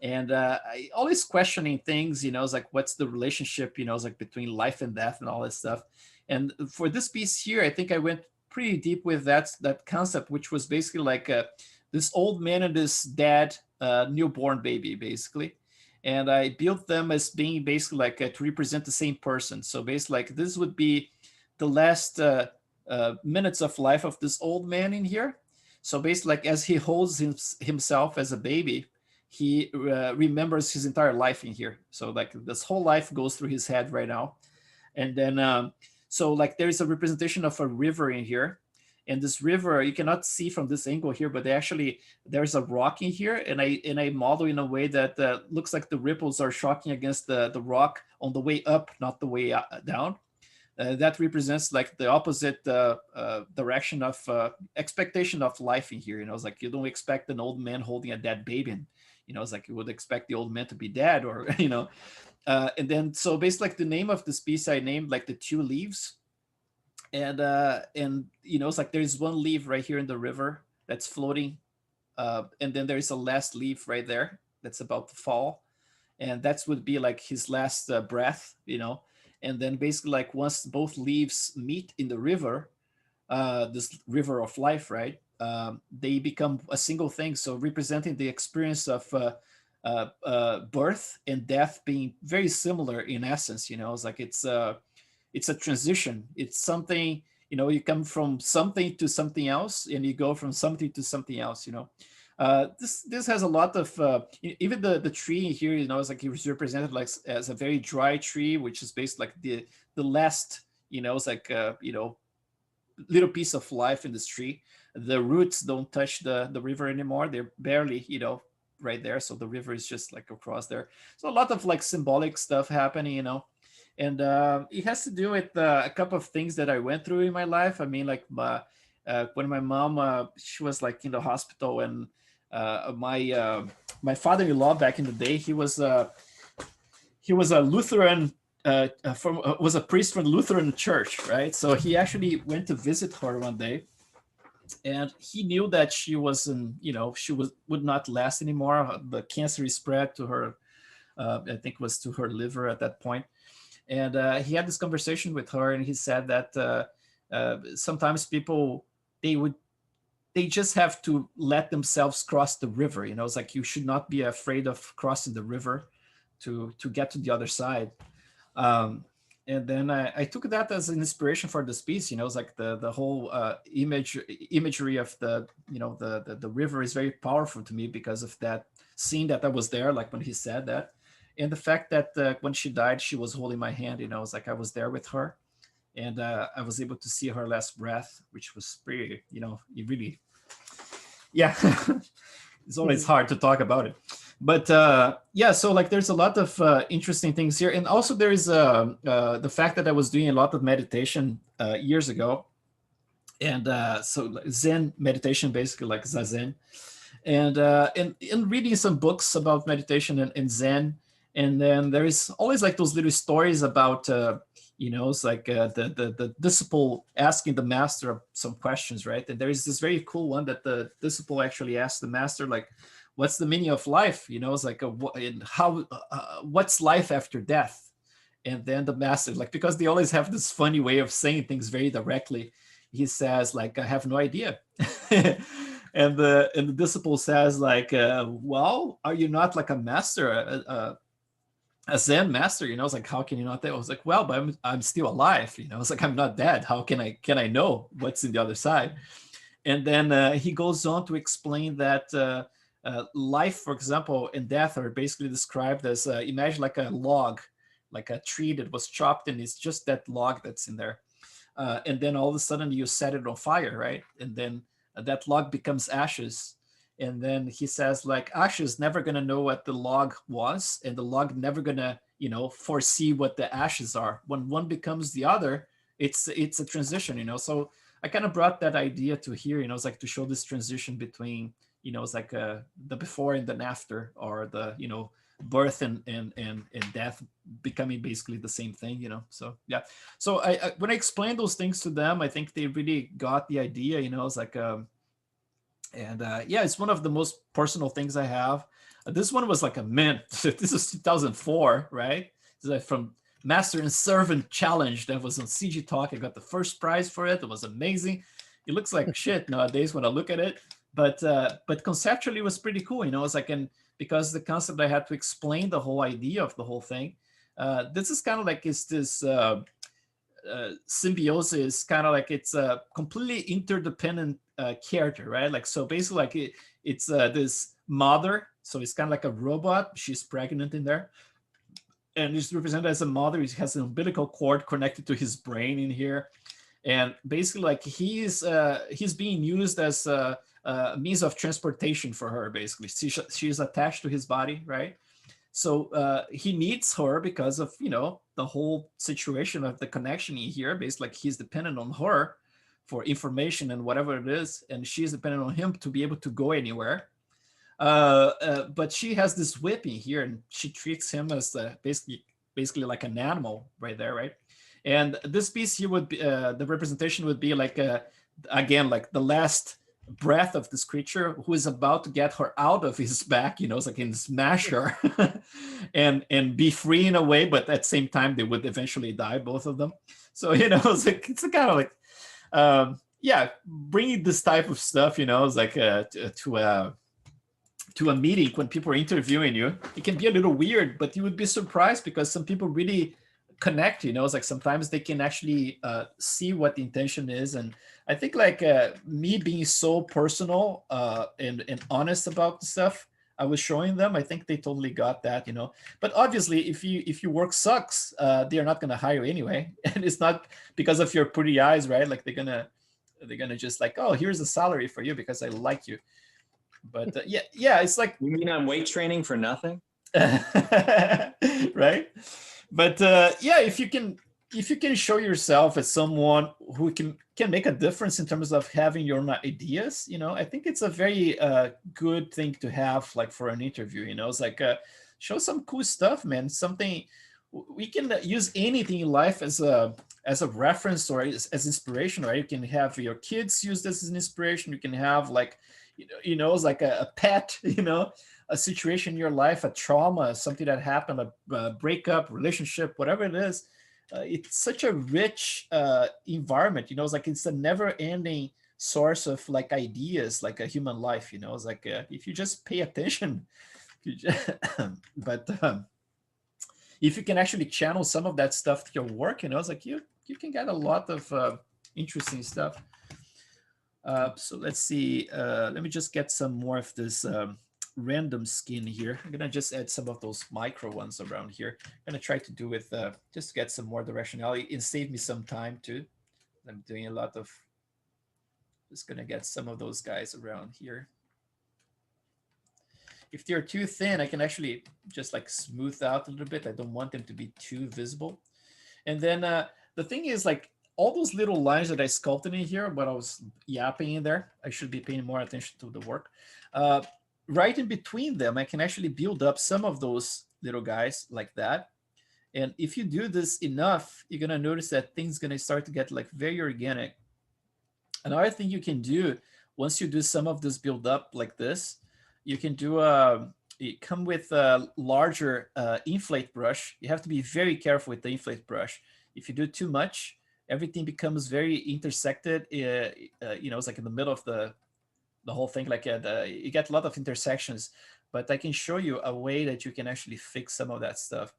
And I always questioning things, it's like, what's the relationship, it's like between life and death and all this stuff. And for this piece here, I think I went pretty deep with that concept, which was basically like this old man and this dad newborn baby, basically. And I built them as being basically like to represent the same person. So basically like this would be the last minutes of life of this old man in here. So basically like as he holds himself as a baby, he remembers his entire life in here. So like this whole life goes through his head right now. And then, so like there is a representation of a river in here. And this river, you cannot see from this angle here, but there's a rock in here. And I model in a way that looks like the ripples are shocking against the rock on the way up, not the way down. That represents like the opposite direction of expectation of life in here. It's like you don't expect an old man holding a dead baby. And, it's like you would expect the old man to be dead or, and then, so basically like the name of this piece, I named like the 2 leaves. And it's like there's one leaf right here in the river that's floating. And then there's a last leaf right there that's about to fall. And that would be like his last breath, And then basically like once both leaves meet in the river, this river of life, right? They become a single thing. So representing the experience of birth and death being very similar in essence, it's like it's a transition. It's something, you come from something to something else and you go from something to something else, this has a lot of even the tree here, it's like it was represented like as a very dry tree, which is basically like the last, it's like little piece of life in this tree. The roots don't touch the river anymore. They're barely, right there. So the river is just like across there. So a lot of like symbolic stuff happening, and it has to do with a couple of things that I went through in my life. I mean, like when my mom, she was like in the hospital, and my father-in-law back in the day, he was a Lutheran, was a priest from the Lutheran church, right? So he actually went to visit her one day, and he knew that she wasn't, she would not last anymore. The cancer spread to her, I think it was to her liver at that point. And he had this conversation with her, and he said that sometimes people, they just have to let themselves cross the river. It's like you should not be afraid of crossing the river to get to the other side. And then I took that as an inspiration for this piece. It's like the whole imagery of the river is very powerful to me because of that scene that I was there, like when he said that. And the fact that when she died, she was holding my hand, it's like I was there with her, and I was able to see her last breath, which was pretty, it really, yeah, it's always hard to talk about it. But yeah, so like there's a lot of interesting things here. And also there is the fact that I was doing a lot of meditation years ago. And so Zen meditation, basically like Zazen. And reading some books about meditation and Zen. And then there is always like those little stories about, it's like the disciple asking the master some questions, right? And there is this very cool one that the disciple actually asked the master, like, what's the meaning of life? It's like, what's life after death? And then the master, like, because they always have this funny way of saying things very directly, he says, like, I have no idea. And the disciple says, like, well, are you not like a master, a Zen master? It's like, how can you not? I was like, well, but I'm still alive. It's like, I'm not dead. How can I know what's in the other side? And then he goes on to explain that life, for example, and death are basically described as imagine like a log, like a tree that was chopped, and it's just that log that's in there. And then all of a sudden you set it on fire, right? And then that log becomes ashes. And then he says, like, ashes never gonna know what the log was, and the log never gonna, foresee what the ashes are. When one becomes the other, it's a transition. So I kind of brought that idea to here. It's like to show this transition between, it's like the before and then after, or the birth and death becoming basically the same thing. So yeah. So I when I explained those things to them, I think they really got the idea. It's like yeah, it's one of the most personal things I have. This one was like a mint. This is 2004, right? This is like from Master and Servant Challenge that was on CG Talk. I got the first prize for it. It was amazing. It looks like shit nowadays when I look at it, but conceptually it was pretty cool. It's like, and because the concept, I had to explain the whole idea of the whole thing. This is kind of like, it's this symbiosis, kind of like it's a completely interdependent character, right? Like, so basically, like it's this mother, so it's kind of like a robot. She's pregnant in there, and it's represented as a mother. He has an umbilical cord connected to his brain in here, and basically, like, he's being used as a means of transportation for her. Basically, she's attached to his body, right? So he needs her because of the whole situation of the connection in here. Basically, like, he's dependent on her for information and whatever it is, and she's dependent on him to be able to go anywhere. But she has this whip in here, and she treats him as basically like an animal right there, right? And this piece here would be the representation would be like again, like the last breath of this creature who is about to get her out of his back, it's like in smash her and be free in a way, but at the same time they would eventually die, both of them. So it's like, it's a kind of like yeah, bringing this type of stuff, it's like to a meeting when people are interviewing you. It can be a little weird, but you would be surprised because some people really connect. It's like sometimes they can actually see what the intention is. And I think like me being so personal and honest about the stuff I was showing them, I think they totally got that. But obviously, if your work sucks, they're not gonna hire you anyway. And it's not because of your pretty eyes, right? Like they're gonna just like, oh, here's a salary for you because I like you. But yeah, it's like, You mean I'm weight training for nothing? right? But yeah, if you can show yourself as someone who can make a difference in terms of having your own ideas, I think it's a very good thing to have, like, for an interview. It's like show some cool stuff, man. Something we can use anything in life as a reference or as inspiration, right? You can have your kids use this as an inspiration. You can have like it's like a pet, a situation in your life, a trauma, something that happened, a breakup, relationship, whatever it is. It's such a rich environment. It's like it's a never-ending source of like ideas, like a human life. It's like if you just pay attention, but if you can actually channel some of that stuff to your work, it's like you can get a lot of interesting stuff. So let's see. Let me just get some more of this random skin here. I'm gonna just add some of those micro ones around here. I'm gonna try to do with just to get some more directionality and save me some time too. I'm doing a lot of, just gonna get some of those guys around here. If they're too thin, I can actually just like smooth out a little bit. I don't want them to be too visible. And then the thing is, like, all those little lines that I sculpted in here, but I was yapping in there, I should be paying more attention to the work. Right in between them, I can actually build up some of those little guys like that. And if you do this enough, you're gonna notice that things gonna start to get like very organic. Another thing you can do once you do some of this build up like this, you can do it come with a larger inflate brush. You have to be very careful with the inflate brush. If you do too much, everything becomes very intersected. You know, it's like in the middle of the whole thing. Like you get a lot of intersections. But I can show you a way that you can actually fix some of that stuff.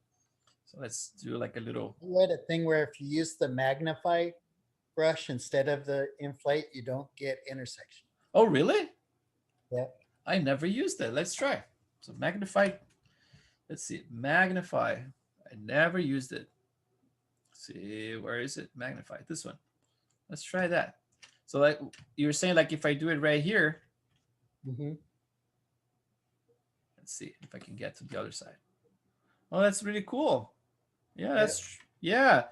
So let's do like a little. You had a thing where if you use the magnify brush instead of the inflate, you don't get intersection. Oh, really? Yeah. I never used it. Let's try. So magnify. Let's see. Magnify. I never used it. Let's see, where is it? Magnify. This one. Let's try that. So like you're saying, like if I do it right here. Mm-hmm. Let's see if I can get to the other side. Oh, that's really cool. Yeah, that's yeah.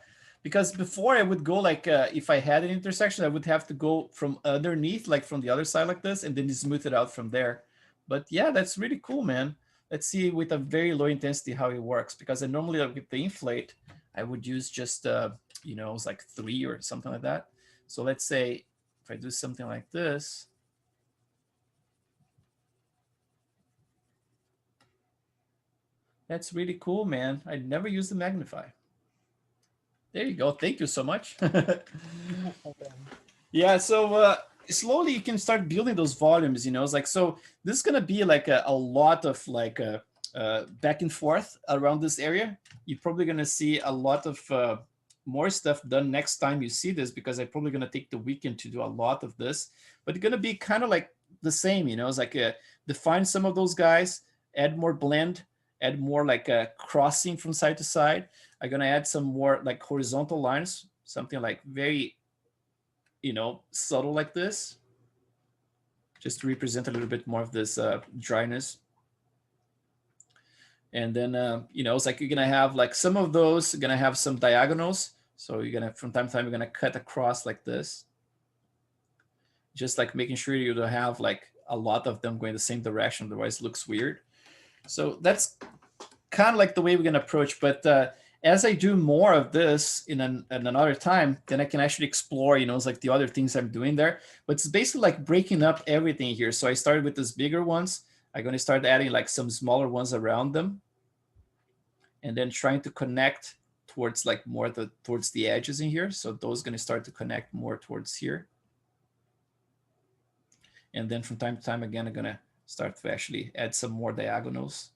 Because before I would go like if I had an intersection, I would have to go from underneath, like from the other side like this, and then smooth it out from there. But yeah, that's really cool, man. Let's see with a very low intensity how it works. Because I normally like, with the inflate, I would use just you know, it's like 3 or something like that. So let's say if I do something like this. That's really cool, man. I never used the magnify. There you go. Thank you so much. Yeah, so slowly you can start building those volumes, you know. It's like, so this is going to be like a lot of like back and forth around this area. You're probably going to see a lot of more stuff done next time you see this, because I'm probably going to take the weekend to do a lot of this. But it's going to be kind of like the same, you know. It's like define some of those guys, add more blend, add more like crossing from side to side. I'm going to add some more like horizontal lines, something like very, you know, subtle like this, just to represent a little bit more of this dryness. And then, you know, it's like you're going to have like some of those, you're going to have some diagonals. So you're going to, from time to time, you're going to cut across like this. Just like making sure you don't have like a lot of them going the same direction, otherwise it looks weird. So that's kind of like the way we're going to approach. But as I do more of this in another time, then I can actually explore, you know, it's like the other things I'm doing there. But it's basically like breaking up everything here. So I started with these bigger ones. I'm going to start adding like some smaller ones around them. And then trying to connect towards like more towards the edges in here. So those are going to start to connect more towards here. And then from time to time, again, I'm going to start to actually add some more diagonals.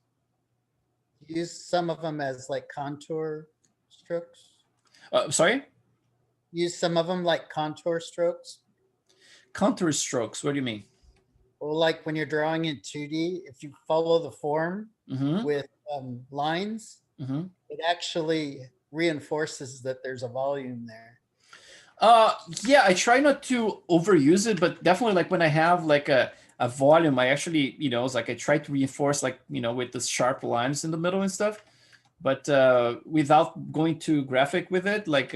Use some of them as like contour strokes. Sorry? Use some of them like contour strokes. Contour strokes, what do you mean? Well, like when you're drawing in 2D, if you follow the form with lines, it actually reinforces that there's a volume there. Yeah, I try not to overuse it, but definitely like when I have like a volume, I actually, you know, it's like I try to reinforce like, you know, with the sharp lines in the middle and stuff, but without going too graphic with it, like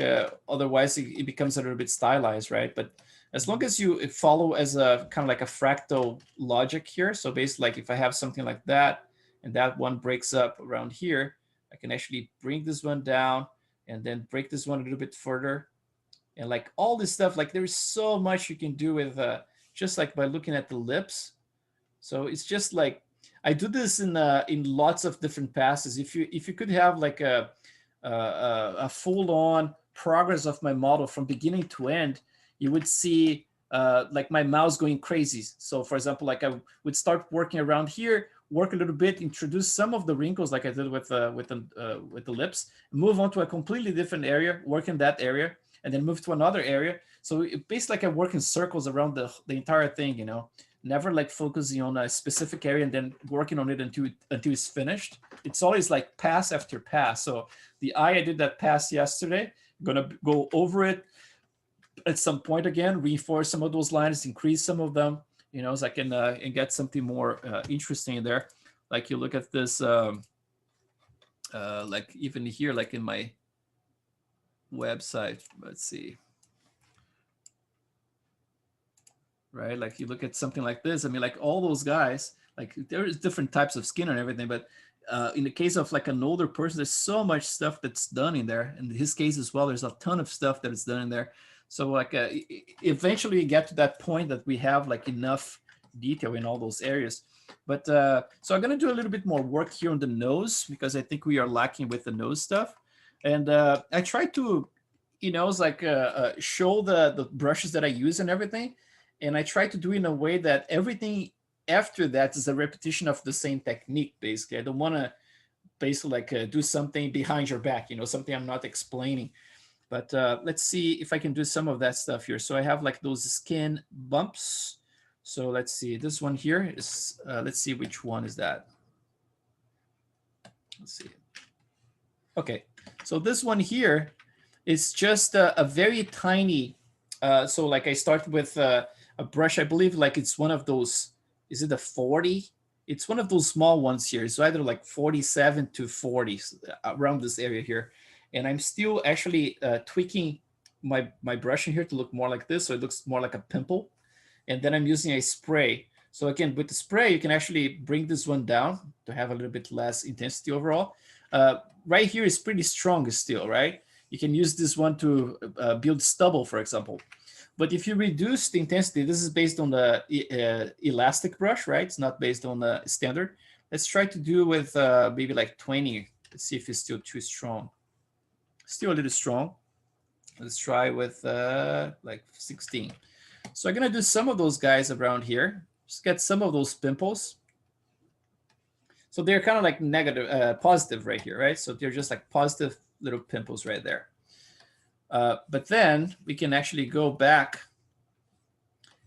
otherwise it becomes a little bit stylized, right? But as long as you follow as a kind of like a fractal logic here, so basically like if I have something like that and that one breaks up around here, I can actually bring this one down and then break this one a little bit further. And like all this stuff, like there's so much you can do with just like by looking at the lips. So it's just like I do this in lots of different passes. If you could have like a full-on progress of my model from beginning to end, you would see like my mouse going crazy. So for example, like I would start working around here, work a little bit, introduce some of the wrinkles like I did with the lips, move on to a completely different area, work in that area, and then move to another area. So it basically like I work in circles around the entire thing, you know, never like focusing on a specific area and then working on it until it's finished. It's always like pass after pass. So the eye, I did that pass yesterday. I'm gonna go over it at some point again, reinforce some of those lines, increase some of them, you know, so I can and get something more interesting in there. Like you look at this, like even here, like in my website, let's see, right? Like you look at something like this, I mean, like all those guys, like there is different types of skin and everything, but in the case of like an older person, there's so much stuff that's done in there. In his case as well, there's a ton of stuff that is done in there. So like eventually we get to that point that we have like enough detail in all those areas. But so I'm gonna do a little bit more work here on the nose because I think we are lacking with the nose stuff. And I try to, it's like show the brushes that I use and everything. And I try to do it in a way that everything after that is a repetition of the same technique, basically. I don't want to basically like do something behind your back, something I'm not explaining. But let's see if I can do some of that stuff here. So I have like those skin bumps. So let's see, this one here is, let's see which one is that. Let's see. Okay, so this one here is just a very tiny, so like I start with a brush, I believe like it's one of those, is it a 40? It's one of those small ones here. It's either like 47 to 40 around this area here. And I'm still actually tweaking my brush in here to look more like this. So it looks more like a pimple. And then I'm using a spray. So again, with the spray, you can actually bring this one down to have a little bit less intensity overall. Right here is pretty strong still, right? You can use this one to build stubble, for example. But if you reduce the intensity, this is based on the elastic brush, right? It's not based on the standard. Let's try to do with maybe like 20. Let's see if it's still too strong. Still a little strong. Let's try with like 16. So I'm gonna do some of those guys around here. Just get some of those pimples. So they're kind of like negative, positive right here, right? So they're just like positive little pimples right there. But then we can actually go back.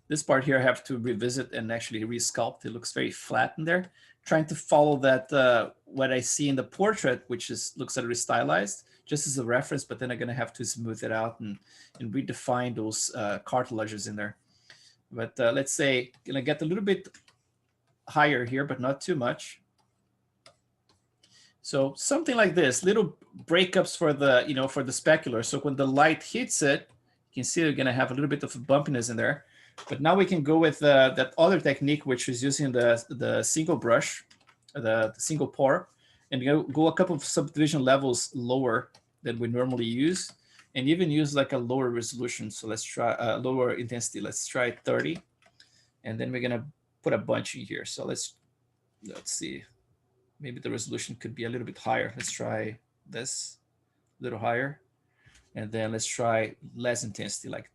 This part here I have to revisit and actually resculpt. It looks very flat in there. Trying to follow that, what I see in the portrait, which looks a little stylized, just as a reference, but then I'm gonna have to smooth it out and redefine those cartilages in there. But let's say, gonna get a little bit higher here, but not too much. So something like this, little breakups for the, for the specular. So when the light hits it, you can see we're gonna have a little bit of a bumpiness in there. But now we can go with that other technique, which is using the single brush, the single pour, and go a couple of subdivision levels lower than we normally use, and even use like a lower resolution. So let's try lower intensity. Let's try 30, and then we're gonna put a bunch in here. So let's see. Maybe the resolution could be a little bit higher. Let's try this a little higher, and then let's try less intensity, like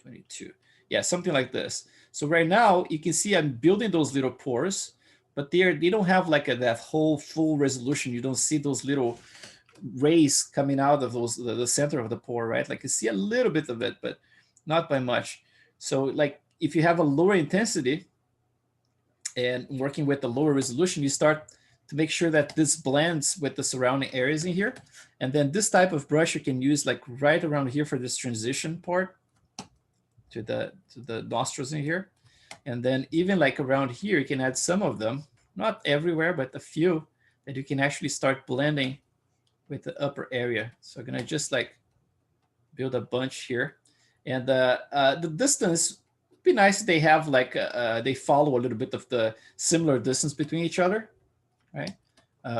22. Yeah, something like this. So right now you can see I'm building those little pores, but they don't have like that whole full resolution. You don't see those little rays coming out of the center of the pore, right? Like you see a little bit of it, but not by much. So like if you have a lower intensity and working with the lower resolution, you start to make sure that this blends with the surrounding areas in here. And then this type of brush you can use like right around here for this transition part to the nostrils in here. And then even like around here, you can add some of them, not everywhere, but a few that you can actually start blending with the upper area. So I'm gonna just like build a bunch here. And the distance would be nice if they have like, they follow a little bit of the similar distance between each other, right?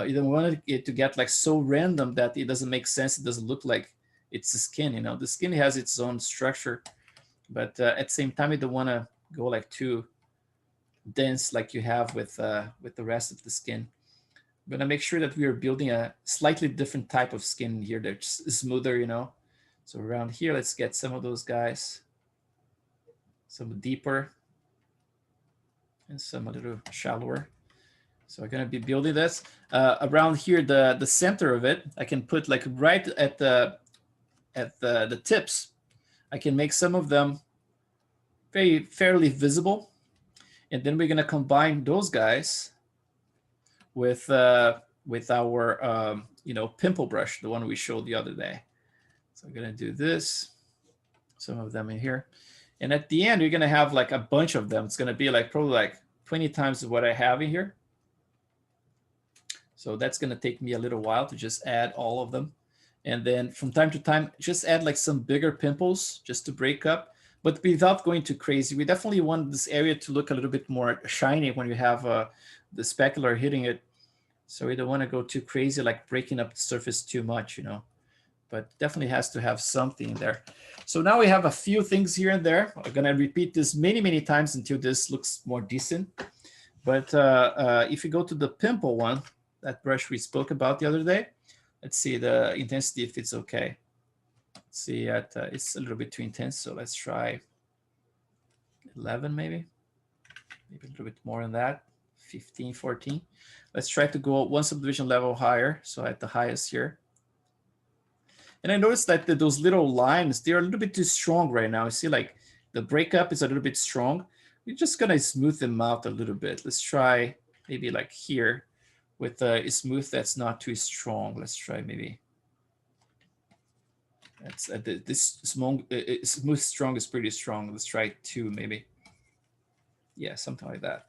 You don't want it to get like so random that it doesn't make sense. It doesn't look like it's the skin, The skin has its own structure, but at the same time, you don't want to go like too dense like you have with the rest of the skin. I'm gonna make sure that we are building a slightly different type of skin here that's smoother, So around here, let's get some of those guys, some deeper and some a little shallower. So I'm gonna be building this around here. The center of it, I can put like right at the tips. I can make some of them fairly visible, and then we're gonna combine those guys with our pimple brush, the one we showed the other day. So I'm gonna do this, some of them in here, and at the end you're gonna have like a bunch of them. It's gonna be like probably like 20 times what I have in here. So that's gonna take me a little while to just add all of them. And then from time to time, just add like some bigger pimples just to break up, but without going too crazy. We definitely want this area to look a little bit more shiny when you have the specular hitting it. So we don't want to go too crazy, like breaking up the surface too much, you know, but definitely has to have something there. So now we have a few things here and there. I'm going to repeat this many, many times until this looks more decent. But if you go to the pimple one, that brush we spoke about the other day, let's see the intensity if it's okay. Let's see, it's a little bit too intense, so let's try 11 maybe a little bit more than that, 15, 14. Let's try to go one subdivision level higher, so at the highest here. And I noticed that those little lines, they're a little bit too strong right now. You see, like the breakup is a little bit strong. We're just gonna smooth them out a little bit. Let's try maybe like here with a smooth that's not too strong. Let's try maybe. That's this smooth strong is pretty strong. Let's try 2 maybe. Yeah, something like that.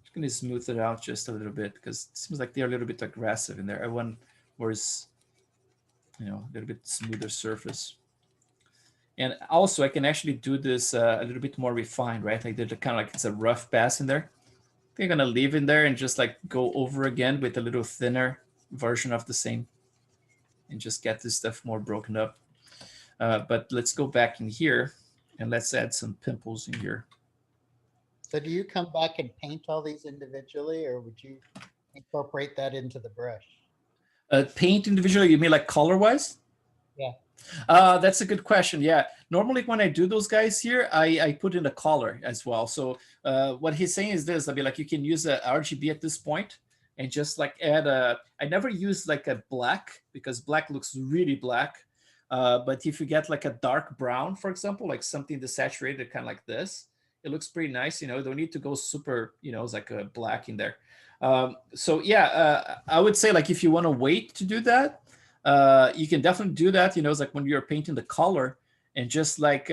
Just gonna smooth it out just a little bit because it seems like they're a little bit aggressive in there. I want more, you know, a little bit smoother surface. And also I can actually do this a little bit more refined, right? Like they're kind of like it's a rough pass in there. They're gonna leave in there and just like go over again with a little thinner version of the same and just get this stuff more broken up. But let's go back in here and let's add some pimples in here. So do you come back and paint all these individually, or would you incorporate that into the brush? Paint individually, you mean like color-wise? Yeah. That's a good question. Yeah. Normally when I do those guys here, I put in a color as well. So what he's saying is this, I mean, like you can use a RGB at this point and just like add I never use like a black because black looks really black. But if you get like a dark brown, for example, like something desaturated kind of like this, it looks pretty nice. You know, don't need to go super, you know, it's like a black in there. So yeah, I would say like if you want to wait to do that, you can definitely do that. You know, it's like when you're painting the color and just like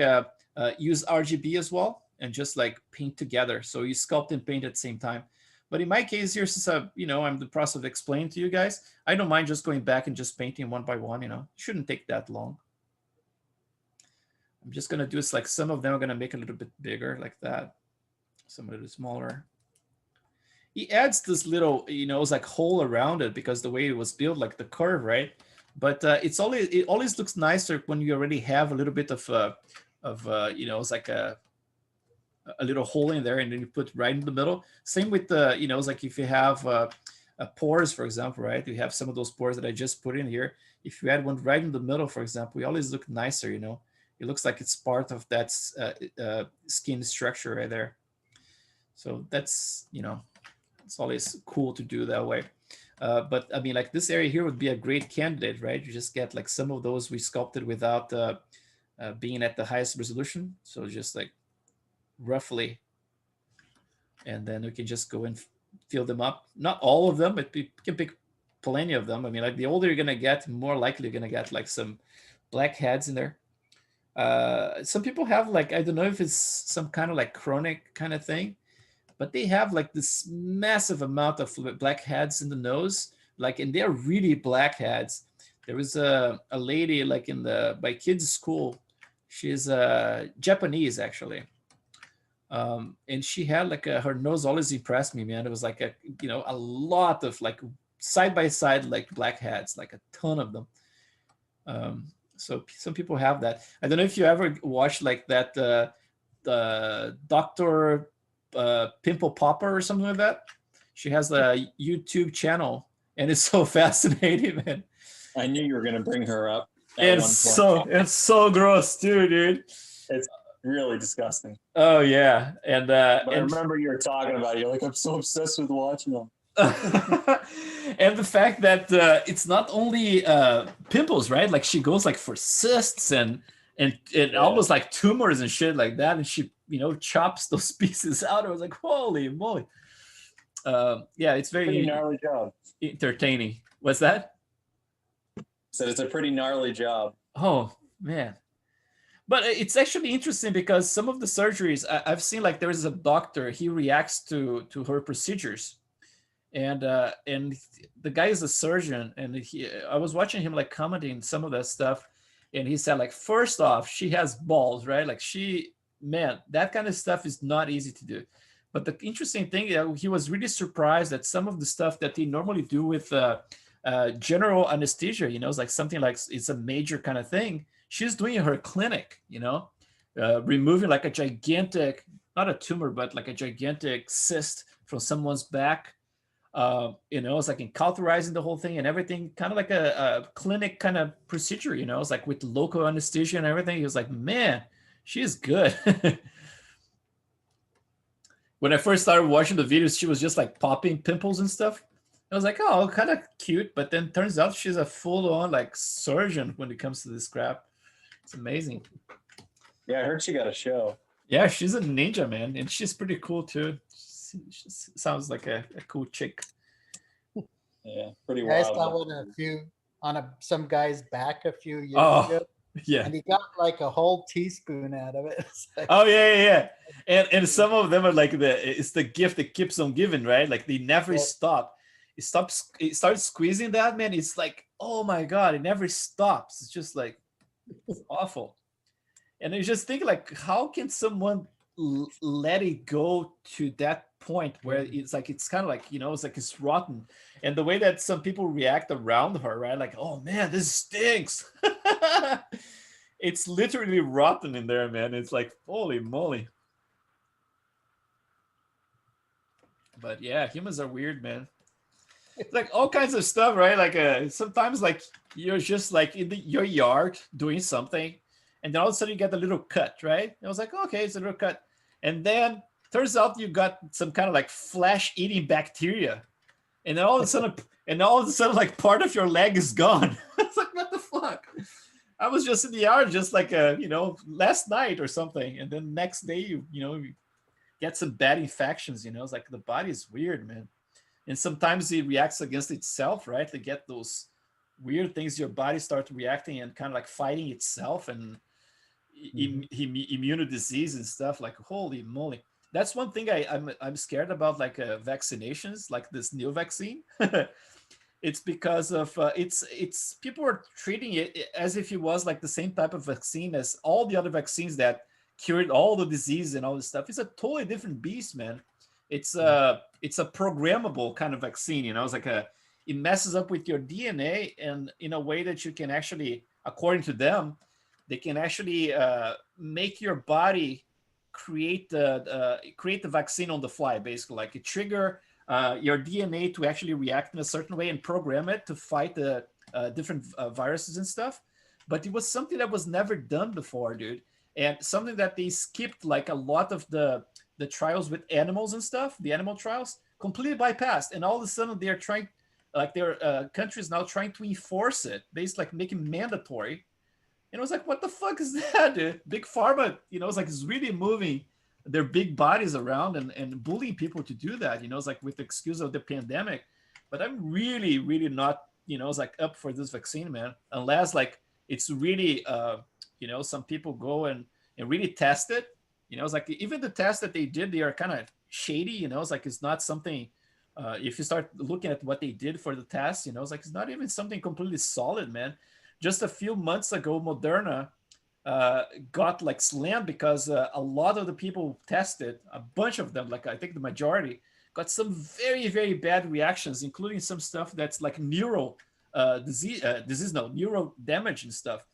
use RGB as well and just like paint together. So you sculpt and paint at the same time. But in my case here, since you know, I'm in the process of explaining to you guys, I don't mind just going back and just painting one by one. You know, it shouldn't take that long. I'm just gonna do this like some of them are gonna make a little bit bigger like that, some a little smaller. He adds this little, you know, it's like hole around it because the way it was built, like the curve, right? But it always looks nicer when you already have a little bit of you know, it's like a little hole in there, and then you put right in the middle. Same with the, you know, it's like if you have pores, for example, right? You have some of those pores that I just put in here. If you add one right in the middle, for example, it always look nicer, you know. It looks like it's part of that skin structure right there. So that's, you know, it's always cool to do that way. But I mean, like this area here would be a great candidate, right? You just get like some of those we sculpted without being at the highest resolution. So just like roughly, and then we can just go and fill them up. Not all of them, but we can pick plenty of them. I mean, like the older you're gonna get, more likely you're gonna get like some black heads in there. Some people have like, I don't know if it's some kind of like chronic kind of thing, but they have like this massive amount of black heads in the nose, like, and they're really black heads. There was a lady like in my kids' school. She's Japanese actually. And she had like her nose always impressed me, man. It was like you know, a lot of like side by side, like black heads, like a ton of them. So some people have that. I don't know if you ever watched like that, the Dr. Pimple Popper or something like that. She has a YouTube channel, and it's so fascinating, man. I knew you were gonna bring her up. It's so gross too, dude. It's really disgusting. Oh yeah, and But I remember you were talking about it. You're like, I'm so obsessed with watching them. And the fact that it's not only pimples, right? Like she goes like for cysts and almost like tumors and shit like that, and she, you know, chops those pieces out. I was like, holy moly! Yeah, it's very pretty gnarly job. Entertaining. What's that? Said it's a pretty gnarly job. Oh man. But it's actually interesting because some of the surgeries I've seen, like there is a doctor, he reacts to her procedures, and the guy is a surgeon, and I was watching him like commenting some of that stuff, and he said like, first off, she has balls, right? Like man, that kind of stuff is not easy to do. But the interesting thing, he was really surprised at some of the stuff that they normally do with general anesthesia. You know, it's like something like it's a major kind of thing. She's doing in her clinic. You know, removing like a gigantic, not a tumor, but like a gigantic cyst from someone's back. You know, it's like in cauterizing the whole thing and everything, kind of like a clinic kind of procedure. You know, it's like with local anesthesia and everything. He was like, man, she is good. When I first started watching the videos, she was just like popping pimples and stuff. I was like, oh, kind of cute. But then turns out she's a full-on like surgeon when it comes to this crap. It's amazing. Yeah, I heard she got a show. Yeah, she's a ninja, man. And she's pretty cool too. She sounds like a cool chick. Yeah, pretty I wild. saw one some guy's back a few years Oh, ago, yeah. and he got like a whole teaspoon out of it. It's like, Oh yeah. And some of them are like it's the gift that keeps on giving, right? Like they never stop. It starts squeezing that, man. It's like, oh my god, it never stops. It's just like it's awful. And I just think like, how can someone let it go to that point where it's like it's kind of like, you know, it's like it's rotten. And the way that some people react around her, right? Like, oh man, this stinks. It's literally rotten in there, man. It's like, holy moly. But yeah, humans are weird, man. It's like all kinds of stuff, right? Like sometimes like you're just like in your yard doing something, and then all of a sudden you get a little cut, right? And I was like, okay, it's a little cut. And then turns out you got some kind of like flesh-eating bacteria. And then all of a sudden, like part of your leg is gone. It's like, what the fuck? I was just in the yard just like you know, last night or something. And then next day you get some bad infections, you know. It's like the body is weird, man. And sometimes it reacts against itself, right? To get those weird things, your body starts reacting and kind of like fighting itself and immune disease and stuff. Like, holy moly. That's one thing I'm scared about, like vaccinations, like this new vaccine. It's because of it's people are treating it as if it was like the same type of vaccine as all the other vaccines that cured all the disease and all this stuff. It's a totally different beast, man. It's a programmable kind of vaccine, you know. It's like it messes up with your DNA, and in a way that you can actually, according to them, they can actually make your body create the vaccine on the fly, basically. Like it trigger your DNA to actually react in a certain way and program it to fight the different viruses and stuff. But it was something that was never done before, dude, and something that they skipped like a lot of the trials with animals and stuff. The animal trials completely bypassed, and all of a sudden they're trying, like their countries now trying to enforce it, basically like making mandatory. And I was like, what the fuck is that, dude? Big Pharma, you know, it's like it's really moving their big bodies around and bullying people to do that, you know. It's like with the excuse of the pandemic. But I'm really, really not, you know, it's like up for this vaccine, man. Unless like it's really, you know, some people go and really test it. You know, it's like even the tests that they did, they are kind of shady, you know. It's like it's not something, if you start looking at what they did for the test, you know, it's like it's not even something completely solid, man. Just a few months ago, Moderna got like slammed because a lot of the people tested, a bunch of them, like I think the majority, got some very, very bad reactions, including some stuff that's like neural neural damage and stuff.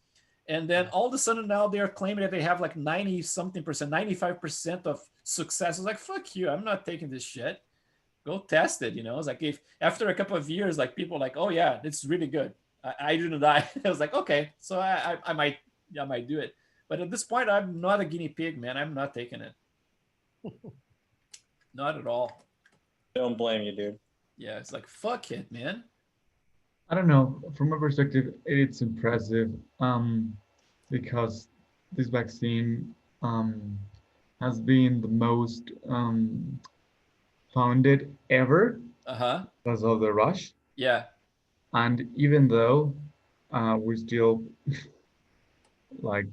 And then all of a sudden now they're claiming that they have like 90 something percent, 95% of success. It's like, fuck you, I'm not taking this shit. Go test it, you know. It's like if after a couple of years, like people are like, oh yeah, it's really good. I didn't die. I was like, okay, so I might do it. But at this point, I'm not a guinea pig, man. I'm not taking it. Not at all. Don't blame you, dude. Yeah, it's like, fuck it, man. I don't know. From my perspective, it's impressive because this vaccine has been the most founded ever because of the rush. Yeah. And even though we're still like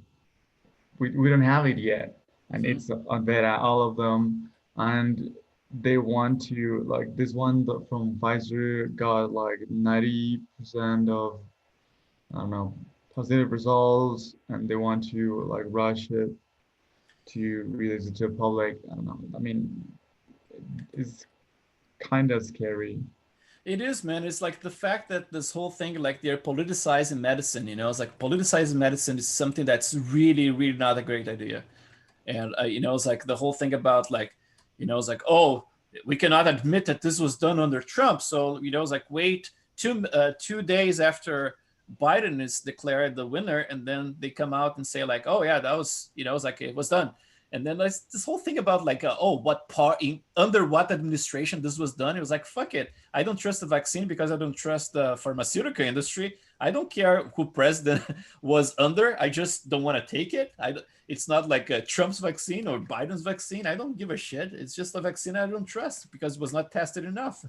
we don't have it yet, and it's on beta, all of them, and they want to like this one from Pfizer got like 90% of, I don't know, positive results, and they want to like rush it to release it to the public. I don't know. I mean, is kind of scary. It is, man. It's like the fact that this whole thing, like they're politicizing medicine, you know, it's like politicizing medicine is something that's really, really not a great idea. And, you know, it's like the whole thing about like, you know, it's like, oh, we cannot admit that this was done under Trump. So, you know, it's like, wait 2 days after Biden is declared the winner. And then they come out and say like, oh yeah, that was, you know, it's like, it was done. And then there's this whole thing about like, oh, what part under what administration this was done. It was like, fuck it. I don't trust the vaccine because I don't trust the pharmaceutical industry. I don't care who president was under. I just don't want to take it. It's not like Trump's vaccine or Biden's vaccine. I don't give a shit. It's just a vaccine I don't trust because it was not tested enough.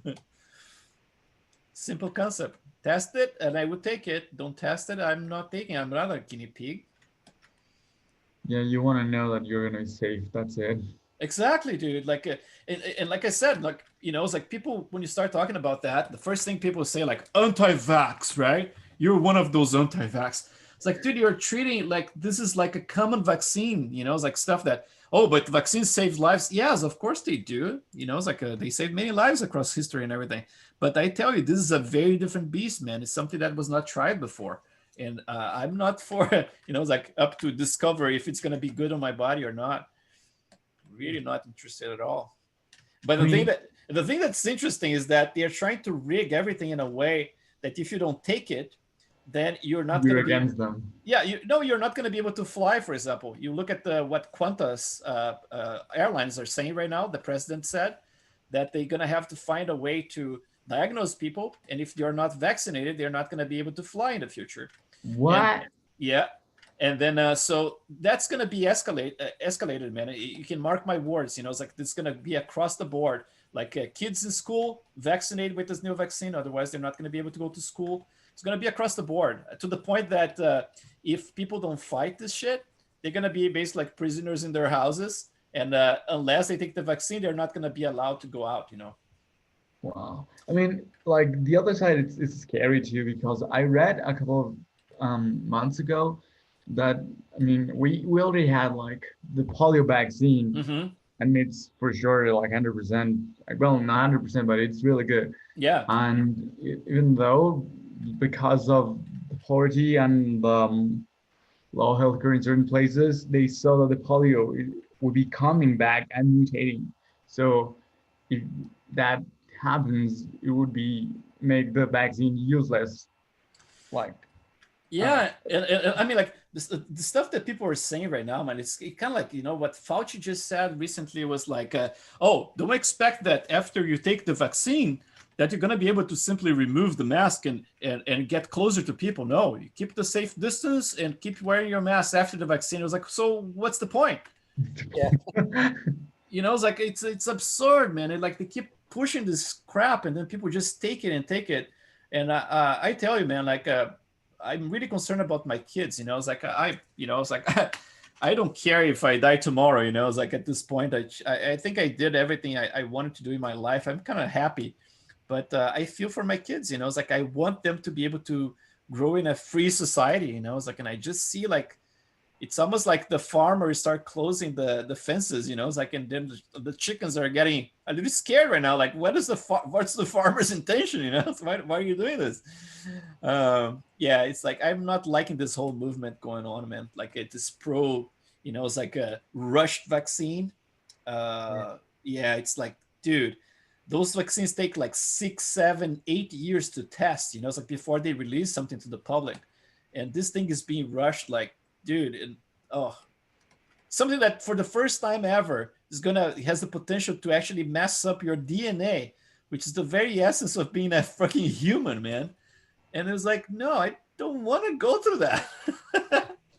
Simple concept. Test it and I would take it. Don't test it. I'm not taking it. I'm not a guinea pig. Yeah, you want to know that you're gonna be safe. That's it. Exactly, dude. Like, and like I said, like, you know, it's like people, when you start talking about that, the first thing people say, like, anti-vax, right? You're one of those anti-vax. It's like, dude, you're treating like this is like a common vaccine, you know, it's like stuff that, oh, but vaccines save lives. Yes, of course they do. You know, it's like they save many lives across history and everything. But I tell you, this is a very different beast, man. It's something that was not tried before. And I'm not for, you know, it's like up to discover if it's going to be good on my body or not. Really not interested at all. But the thing that's interesting is that they're trying to rig everything in a way that if you don't take it, then you're not going to be against them. Yeah, you're not going to be able to fly. For example, you look at what Qantas airlines are saying right now. The president said that they're going to have to find a way to diagnose people, and if they're not vaccinated, they're not going to be able to fly in the future. What? And, yeah. And then, so that's going to be escalated, man. You can mark my words. You know, it's like it's going to be across the board. Like kids in school, vaccinated with this new vaccine. Otherwise, they're not going to be able to go to school. It's going to be across the board to the point that if people don't fight this shit, they're going to be basically like prisoners in their houses. And unless they take the vaccine, they're not going to be allowed to go out, you know. Wow. I mean, like the other side, it's scary too, because I read a couple of months ago that, I mean, we already had like the polio vaccine, and it's for sure like 100%, well, not 100%, but it's really good. Yeah. And even though because of the poverty and low healthcare in certain places, they saw that the polio would be coming back and mutating. So if that happens, it would be make the vaccine useless. Like, yeah, and I mean, like the stuff that people are saying right now, man, it's kind of like, you know, what Fauci just said recently was like, oh, don't expect that after you take the vaccine that you're going to be able to simply remove the mask and get closer to people. No, you keep the safe distance and keep wearing your mask after the vaccine. It was like, so what's the point? Yeah. You know, it's like, it's absurd, man. Like they keep pushing this crap and then people just take it and take it. And I tell you, man, like, I'm really concerned about my kids, you know, it's like, I don't care if I die tomorrow, you know, it's like at this point, I think I did everything I wanted to do in my life. I'm kind of happy, but I feel for my kids, you know, it's like, I want them to be able to grow in a free society, you know, it's like, and I just see like, it's almost like the farmers start closing the fences, you know, it's like, and then the chickens are getting a little scared right now. Like, what's the farmer's intention? You know, why are you doing this? Yeah, it's like, I'm not liking this whole movement going on, man. Like it's pro, you know, it's like a rushed vaccine. Yeah, it's like, dude, those vaccines take like 6, 7, 8 years to test, you know, it's like before they release something to the public. And this thing is being rushed, like, dude, and something that for the first time ever has the potential to actually mess up your DNA, which is the very essence of being a fucking human, man. And it was like, no, I don't want to go through that.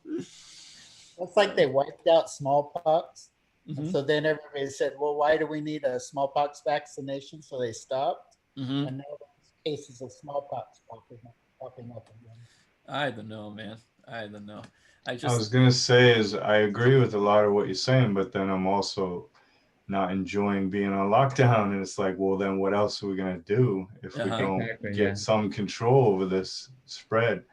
It's like they wiped out smallpox. And so then everybody said, well, why do we need a smallpox vaccination? So they stopped. And now there's cases of smallpox popping up again. I don't know, man. I don't know. I was gonna say is I agree with a lot of what you're saying, but then I'm also not enjoying being on lockdown, and it's like, well, then what else are we gonna do if we don't get some control over this spread?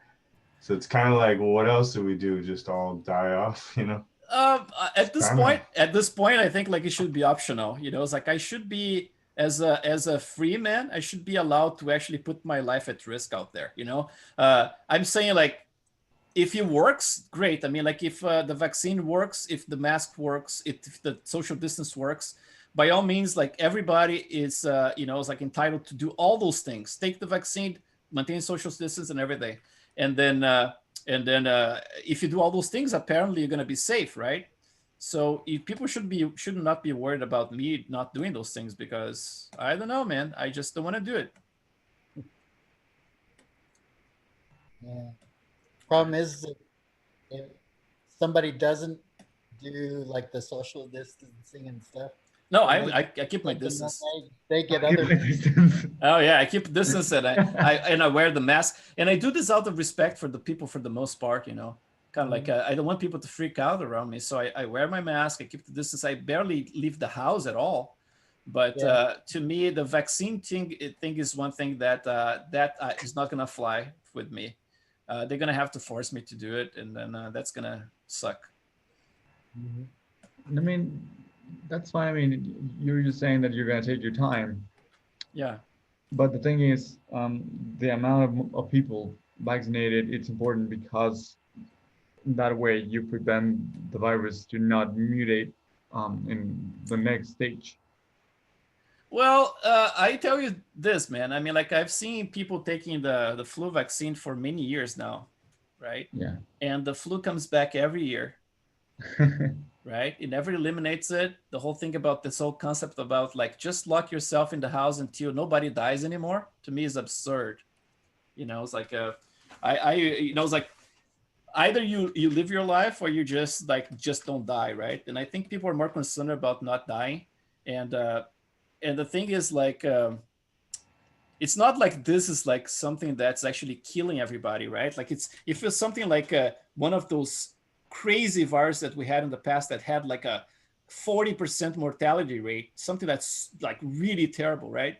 So it's kind of like, well, what else do we do? Just all die off, you know? At this point, I think like it should be optional. You know, it's like I should be as a free man, I should be allowed to actually put my life at risk out there. You know, I'm saying like if it works, great. I mean, like if the vaccine works, if the mask works, if the social distance works, by all means, like everybody is, you know, is like entitled to do all those things. Take the vaccine, maintain social distance, and everything, and then if you do all those things, apparently you're gonna be safe, right? So if people should not be worried about me not doing those things because I don't know, man. I just don't want to do it. Yeah. Problem is that if somebody doesn't do like the social distancing and stuff. No, I keep my distance. They get other. Oh yeah, I keep distance and I wear the mask, and I do this out of respect for the people for the most part, you know. Kind of like I don't want people to freak out around me, so I wear my mask. I keep the distance. I barely leave the house at all. But to me, the vaccine thing is one thing that is not gonna fly with me. They're gonna have to force me to do it, and then that's gonna suck. I mean, that's fine. I mean, you're just saying that you're gonna take your time. Yeah. But the thing is, the amount of people vaccinated, it's important because that way you prevent the virus to not mutate in the next stage. Well, I tell you this, man. I mean, like I've seen people taking the flu vaccine for many years now, right? Yeah. And the flu comes back every year, right? It never eliminates it. The whole thing about this whole concept about like just lock yourself in the house until nobody dies anymore, to me is absurd. You know, it's like you know, it's like either you live your life or you just don't die, right? And I think people are more concerned about not dying, and the thing is like it's not like this is like something that's actually killing everybody, right? Like it feels something like one of those crazy viruses that we had in the past that had like a 40% mortality rate, something that's like really terrible, right?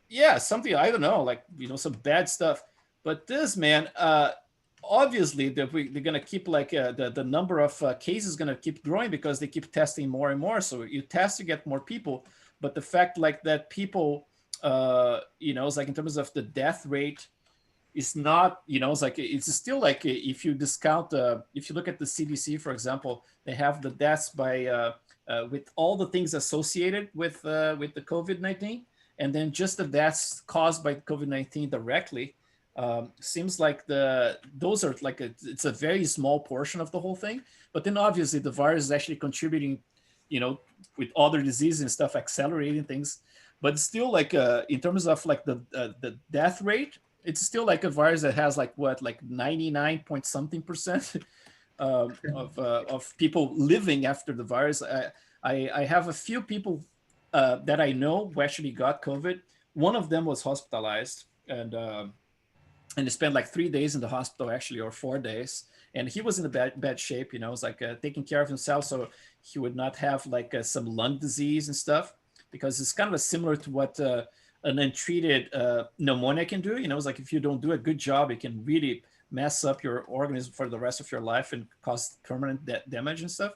Yeah, something, I don't know, like, you know, some bad stuff. But this, man, obviously they're going to keep like the number of cases going to keep growing because they keep testing more and more. So you test to get more people. But the fact like that people, you know, it's like in terms of the death rate, is not, you know, it's like it's still like if you discount, if you look at the CDC, for example, they have the deaths by with all the things associated with the COVID-19, and then just the deaths caused by COVID-19 directly. Seems like those are like it's a very small portion of the whole thing. But then obviously the virus is actually contributing, you know, with other diseases and stuff, accelerating things. But still, like in terms of like the death rate, it's still like a virus that has like what, like 99 point something percent of people living after the virus. I have a few people that I know who actually got COVID. One of them was hospitalized, and he spent like 3 days in the hospital, actually, or 4 days. And he was in a bad shape, you know, it was like taking care of himself so he would not have like some lung disease and stuff, because it's kind of similar to what an untreated pneumonia can do. You know, it's like if you don't do a good job, it can really mess up your organism for the rest of your life and cause permanent damage and stuff.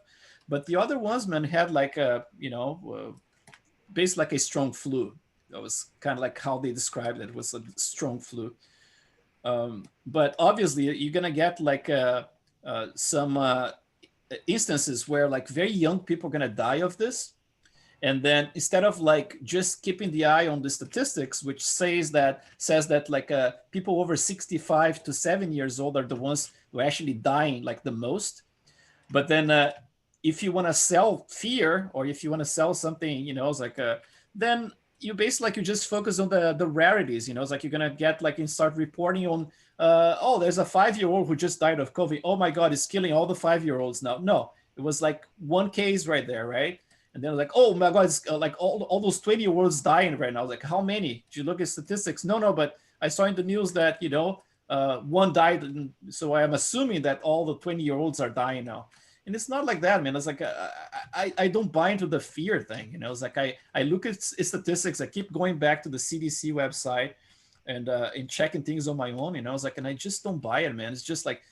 But the other ones, man, had like a, you know, basically like a strong flu. That was kind of like how they described it. It was a strong flu. But obviously you're going to get like some instances where like very young people are going to die of this. And then instead of like just keeping the eye on the statistics, which says that like people over 65 to 7 years old are the ones who are actually dying like the most. But then if you want to sell fear, or if you want to sell something, you know, it's like then you basically like you just focus on the rarities. You know, it's like you're gonna get like and start reporting on oh, there's a 5-year-old who just died of COVID. Oh my God, it's killing all the 5-year-olds now. No, it was like one case right there, right? And then like, oh my God, it's like all those 20-year-olds dying right now. I was like, how many? Did you look at statistics? No, but I saw in the news that, you know, one died. And so I am assuming that all the 20-year-olds are dying now. And it's not like that, man. It's like, I don't buy into the fear thing. You know, it's like I look at statistics. I keep going back to the CDC website and checking things on my own. You know, it's like, and I just don't buy it, man. It's just like,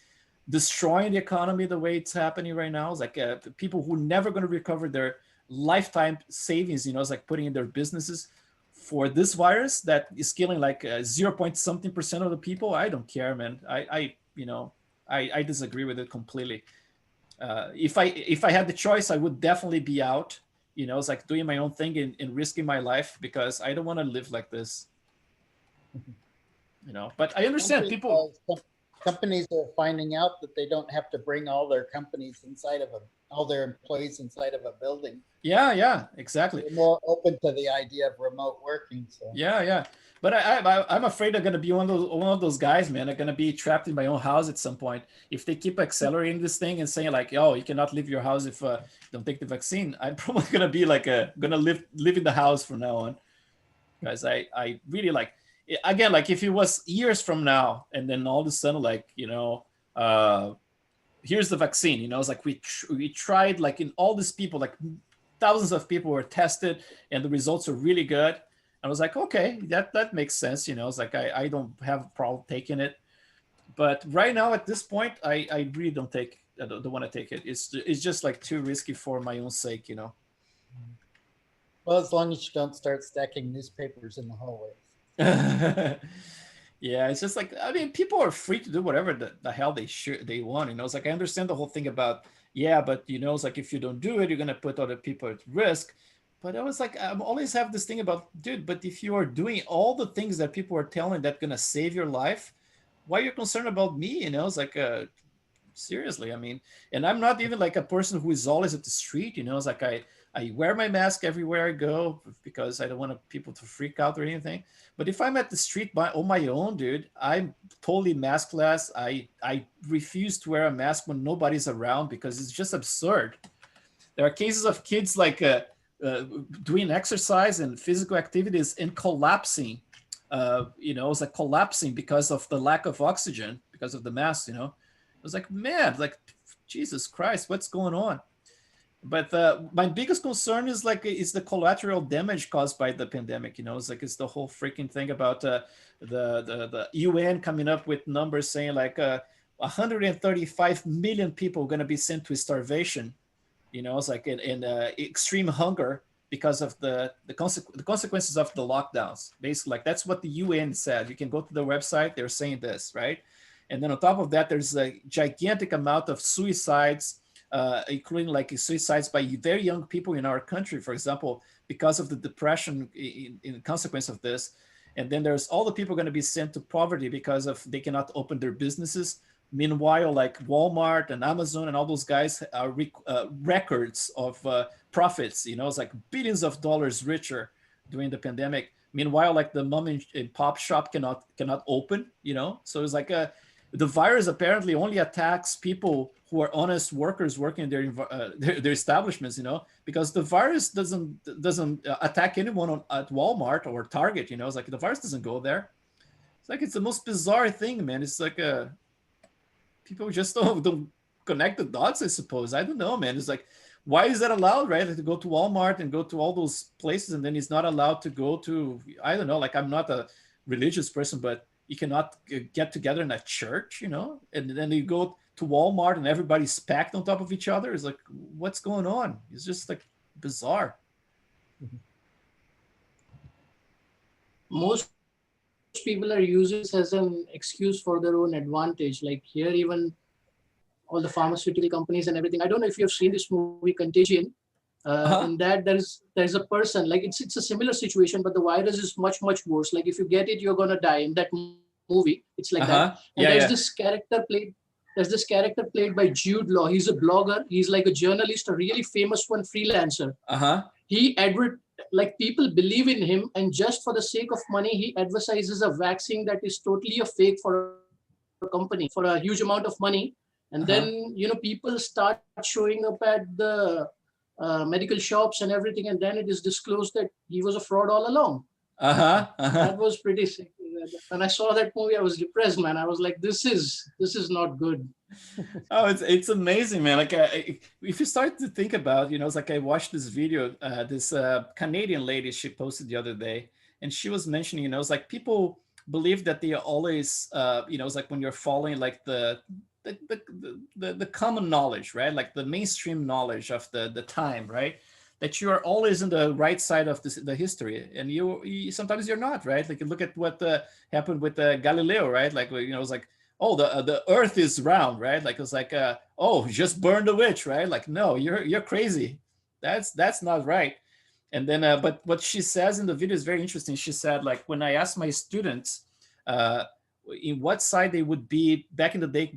destroying the economy the way it's happening right now. It's like people who never going to recover their lifetime savings, it's like putting in their businesses for this virus that is killing like 0 point something percent of the people. I don't care, man. I disagree with it completely. If I had the choice, I would definitely be out. It's like doing my own thing and risking my life, because I don't want to live like this. But I understand people. Companies are finding out that they don't have to bring all their all their employees inside of a building. Yeah, exactly. They're more open to the idea of remote working. So. Yeah. But I'm afraid I'm going to be one of those guys, man. I'm going to be trapped in my own house at some point. If they keep accelerating this thing and saying like, oh, you cannot leave your house if you don't take the vaccine, I'm probably going to be like going to live in the house from now on. Guys, I really like, again, like if it was years from now and then all of a sudden like, here's the vaccine, it's like we tried, like in all these people, like thousands of people were tested and the results are really good. I was like, okay, that makes sense. It's like, I don't have a problem taking it. But right now at this point, I really don't want to take it. It's just like too risky for my own sake, Well, as long as you don't start stacking newspapers in the hallways. Yeah, it's just like, I mean, people are free to do whatever the hell they want. It's like, I understand the whole thing about, yeah, but it's like if you don't do it, you're gonna put other people at risk. But I was like, I always have this thing about, dude, but if you are doing all the things that people are telling that's gonna save your life, why are you concerned about me? It's like, seriously, I mean, and I'm not even like a person who is always at the street. It's like I wear my mask everywhere I go because I don't want people to freak out or anything. But if I'm at the street on my own, dude, I'm totally maskless. I refuse to wear a mask when nobody's around because it's just absurd. There are cases of kids like doing exercise and physical activities and collapsing. It's like collapsing because of the lack of oxygen because of the mask. It was like, man, like Jesus Christ, what's going on? But my biggest concern is the collateral damage caused by the pandemic. It's the whole freaking thing about the UN coming up with numbers saying like 135 million people are going to be sent to starvation. It's like in extreme hunger because of the consequences of the lockdowns. Basically, like that's what the UN said. You can go to the website; they're saying this, right? And then on top of that, there's a gigantic amount of suicides. Including like suicides by very young people in our country, for example, because of the depression in consequence of this. And then there's all the people going to be sent to poverty because of they cannot open their businesses. Meanwhile, like Walmart and Amazon and all those guys are records of profits. It's like billions of dollars richer during the pandemic. Meanwhile, like the mom and pop shop cannot open. So it's like the virus apparently only attacks people who are honest workers working in their establishments, because the virus doesn't attack anyone at Walmart or Target, It's like the virus doesn't go there. It's like it's the most bizarre thing, man. It's like people just don't connect the dots, I suppose. I don't know, man. It's like, why is that allowed, right? To go to Walmart and go to all those places, and then he's not allowed to go to, I don't know, like I'm not a religious person, but you cannot get together in a church, and then you go to Walmart and everybody's packed on top of each other. It's like, what's going on? It's just like bizarre. Most people are using this as an excuse for their own advantage. Like here, even all the pharmaceutical companies and everything. I don't know if you've seen this movie Contagion. In that there's a person, like it's a similar situation, but the virus is much worse. Like if you get it, you're gonna die. In that movie, it's like that. And there's this character played by Jude Law. He's a blogger. He's like a journalist, a really famous one, freelancer. He like people believe in him, and just for the sake of money, he advertises a vaccine that is totally a fake for a company for a huge amount of money. And then people start showing up at the medical shops and everything, and then it is disclosed that he was a fraud all along. That was pretty sick. When I saw that movie, I was depressed, man. I was like, this is not good. Oh, it's amazing, man. Like if you start to think about, it's like I watched this video, this Canadian lady, she posted the other day, and she was mentioning, it's like people believe that they always, it's like when you're following like the the common knowledge, right? Like the mainstream knowledge of the time, right? That you are always in the right side of the history, and you sometimes you're not, right? Like you look at what happened with Galileo, right? Like you know, it was like, oh, the Earth is round, right? Like it's like, oh, just burn the witch, right? Like no, you're crazy. That's not right. And then, but what she says in the video is very interesting. She said, like, when I asked my students in what side they would be back in the day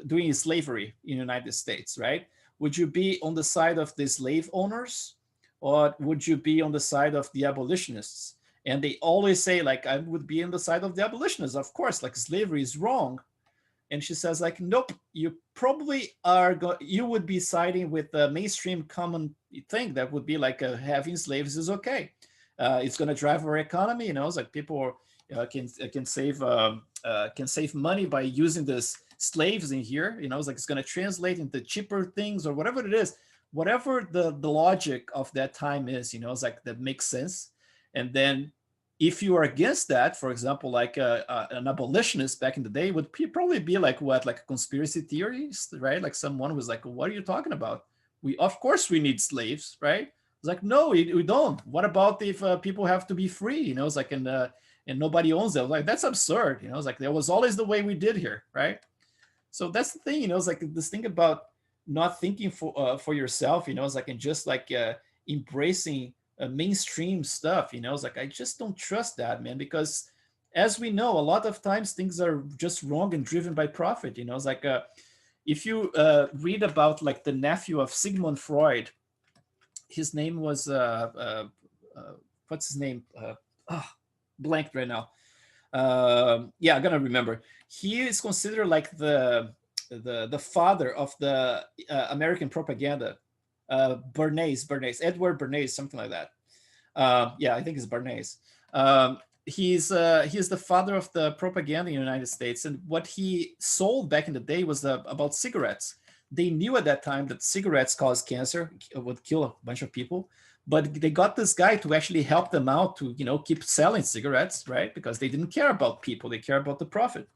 during slavery in the United States, right? Would you be on the side of the slave owners, or would you be on the side of the abolitionists? And they always say, like, I would be on the side of the abolitionists, of course, like slavery is wrong. And she says, like, nope, you probably you would be siding with the mainstream common thing that would be like having slaves is okay. It's going to drive our economy, you know. It's like people can save money by using this slaves in here, you know. It's like it's going to translate into cheaper things or whatever it is, whatever the logic of that time is, you know. It's like that makes sense. And then if you are against that, for example, like an abolitionist back in the day would probably be like what, like a conspiracy theorist, right? Like someone was like, what are you talking about? Of course we need slaves, right? It's like, no, we don't. What about if people have to be free? You know, it's like, and nobody owns them. Like, that's absurd. You know, it's like, that was always the way we did here, right? So that's the thing, you know, it's like this thing about not thinking for yourself, you know, it's like, and just like embracing mainstream stuff, you know. It's like, I just don't trust that, man, because as we know, a lot of times things are just wrong and driven by profit, you know. It's like if you read about like the nephew of Sigmund Freud, his name was what's his name, blanked right now. Yeah, I'm gonna remember. He is considered like the father of the American propaganda. Bernays, Edward Bernays, something like that. Yeah, I think it's Bernays. He's the father of the propaganda in the United States, and what he sold back in the day was about cigarettes. They knew at that time that cigarettes cause cancer, would kill a bunch of people, but they got this guy to actually help them out to, you know, keep selling cigarettes, right? Because they didn't care about people, they care about the profit.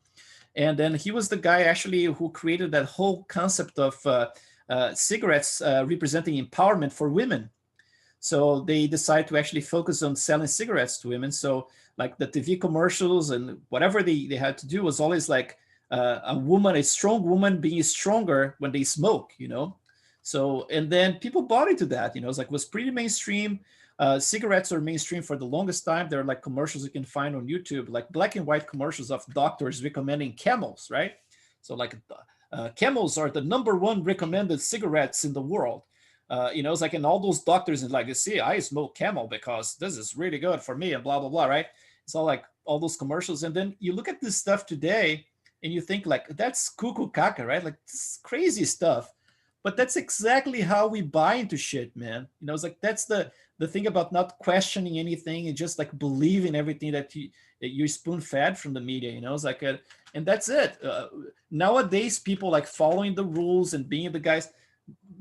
And then he was the guy actually who created that whole concept of cigarettes representing empowerment for women. So they decided to actually focus on selling cigarettes to women. So like the TV commercials and whatever they had to do was always like a strong woman being stronger when they smoke, you know. So, and then people bought into that, you know. It's like, it was pretty mainstream. Cigarettes are mainstream for the longest time. There are like commercials you can find on YouTube, like black and white commercials of doctors recommending Camels, right? So like Camels are the #1 recommended cigarettes in the world. You know, it's like, and all those doctors and like, see, I smoke Camel because this is really good for me and blah, blah, blah, right? It's all like all those commercials. And then you look at this stuff today and you think like, that's cuckoo caca, right? Like, this is crazy stuff. But that's exactly how we buy into shit, man. You know, it's like, that's the thing about not questioning anything and just like believing everything that you're spoon-fed from the media, you know. It's like, and that's it. Nowadays, people like following the rules and being the guys.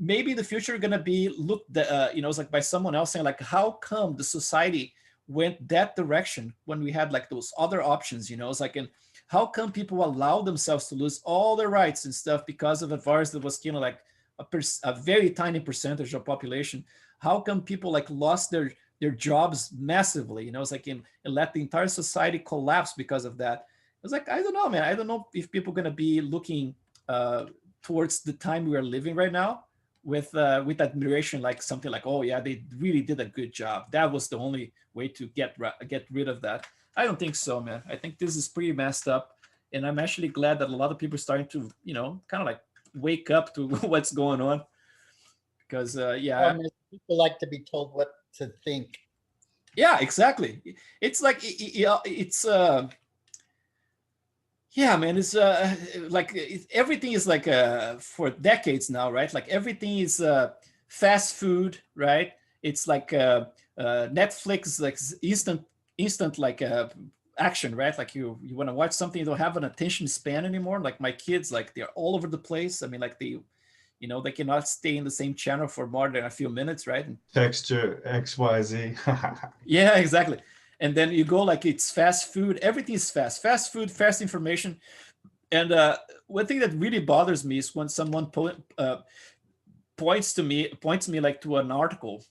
Maybe the future going to be looked, you know, it's like by someone else saying like, how come the society went that direction when we had like those other options, you know. It's like, and how come people allow themselves to lose all their rights and stuff because of a virus that was, you know, like a very tiny percentage of population? How come people like lost their jobs massively, you know? It's like, and let the entire society collapse because of that. It's like, I don't know, man. I don't know if people are going to be looking towards the time we are living right now with admiration, like something like, oh yeah, they really did a good job. That was the only way to get rid of that. I don't think so, man. I think this is pretty messed up, and I'm actually glad that a lot of people are starting to, you know, kind of like wake up to what's going on. Because yeah, people like to be told what to think. Yeah, exactly. It's like it's yeah, man. It's like everything is like for decades now, right? Like everything is fast food, right? It's like Netflix, like instant like action, right? Like you want to watch something, you don't have an attention span anymore. Like my kids, like they're all over the place. I mean, like they cannot stay in the same channel for more than a few minutes, right? Texture XYZ. Yeah, exactly. And then you go like, it's fast food. Everything is fast food, fast information. And one thing that really bothers me is when someone points me like to an article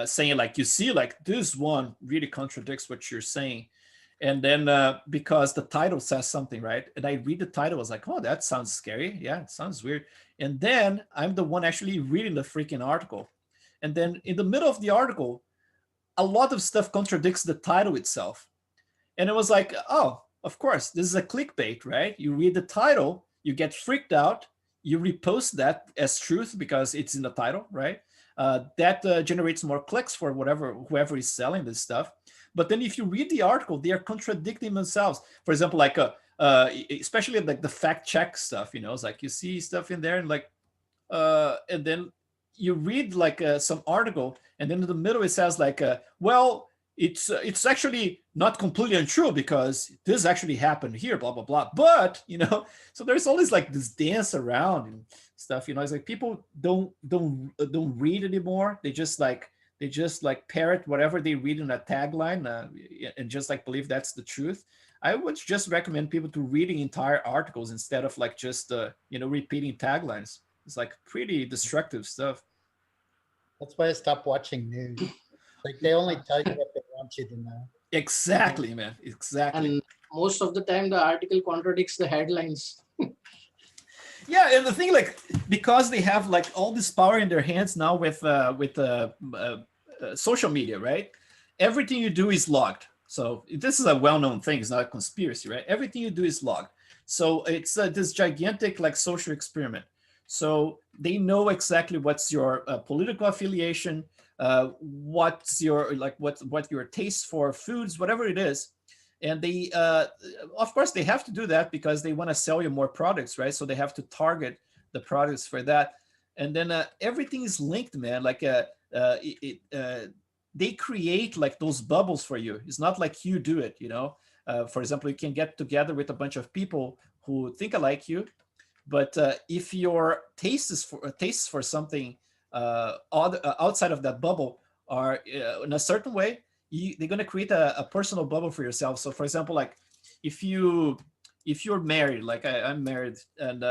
saying like, you see, like this one really contradicts what you're saying. And then because the title says something, right? And I read the title, I was like, oh, that sounds scary. Yeah, it sounds weird. And then I'm the one actually reading the freaking article. And then in the middle of the article, a lot of stuff contradicts the title itself. And it was like, oh, of course, this is a clickbait, right? You read the title, you get freaked out, you repost that as truth because it's in the title, right? That generates more clicks for whoever is selling this stuff. But then if you read the article, they are contradicting themselves. For example, like especially like the fact check stuff, it's like you see stuff in there and like, and then you read like some article, and then in the middle it says like, well, it's actually not completely untrue because this actually happened here, blah blah blah. But so there's always like this dance around and stuff. It's like people don't read anymore. They just like parrot whatever they read in a tagline and just like believe that's the truth. I would just recommend people to reading entire articles instead of like just repeating taglines. It's like pretty destructive stuff. That's why I stopped watching news. Like they only tell you what they want you to know. Exactly, man. Exactly. And most of the time, the article contradicts the headlines. Yeah, and the thing, like, because they have like all this power in their hands now with social media, right? Everything you do is logged. So this is a well-known thing. It's not a conspiracy, right? Everything you do is logged. So it's this gigantic like social experiment. So they know exactly what's your political affiliation, what's your like what your taste for foods, whatever it is. And they, of course, they have to do that because they want to sell you more products, right? So they have to target the products for that. And then everything is linked, man. Like they create like those bubbles for you. It's not like you do it, For example, you can get together with a bunch of people who think alike you, but if your tastes for something outside of that bubble are in a certain way, they're going to create a personal bubble for yourself. So for example, like if you're married, like I'm married, and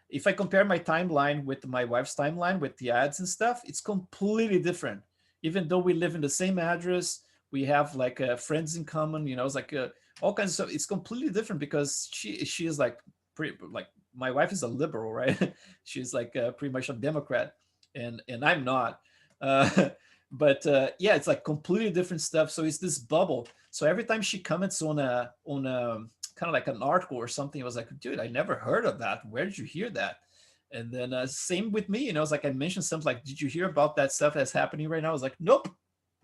if I compare my timeline with my wife's timeline with the ads and stuff, it's completely different. Even though we live in the same address, we have like friends in common, it's like all kinds of stuff. It's completely different because she is like pretty, like my wife is a liberal, right? She's like pretty much a Democrat, and I'm not. But yeah, it's like completely different stuff. So it's this bubble. So every time she comments on a kind of like an article or something, I was like, dude, I never heard of that. Where did you hear that? And then same with me, it's like I mentioned something like, did you hear about that stuff that's happening right now? I was like, nope,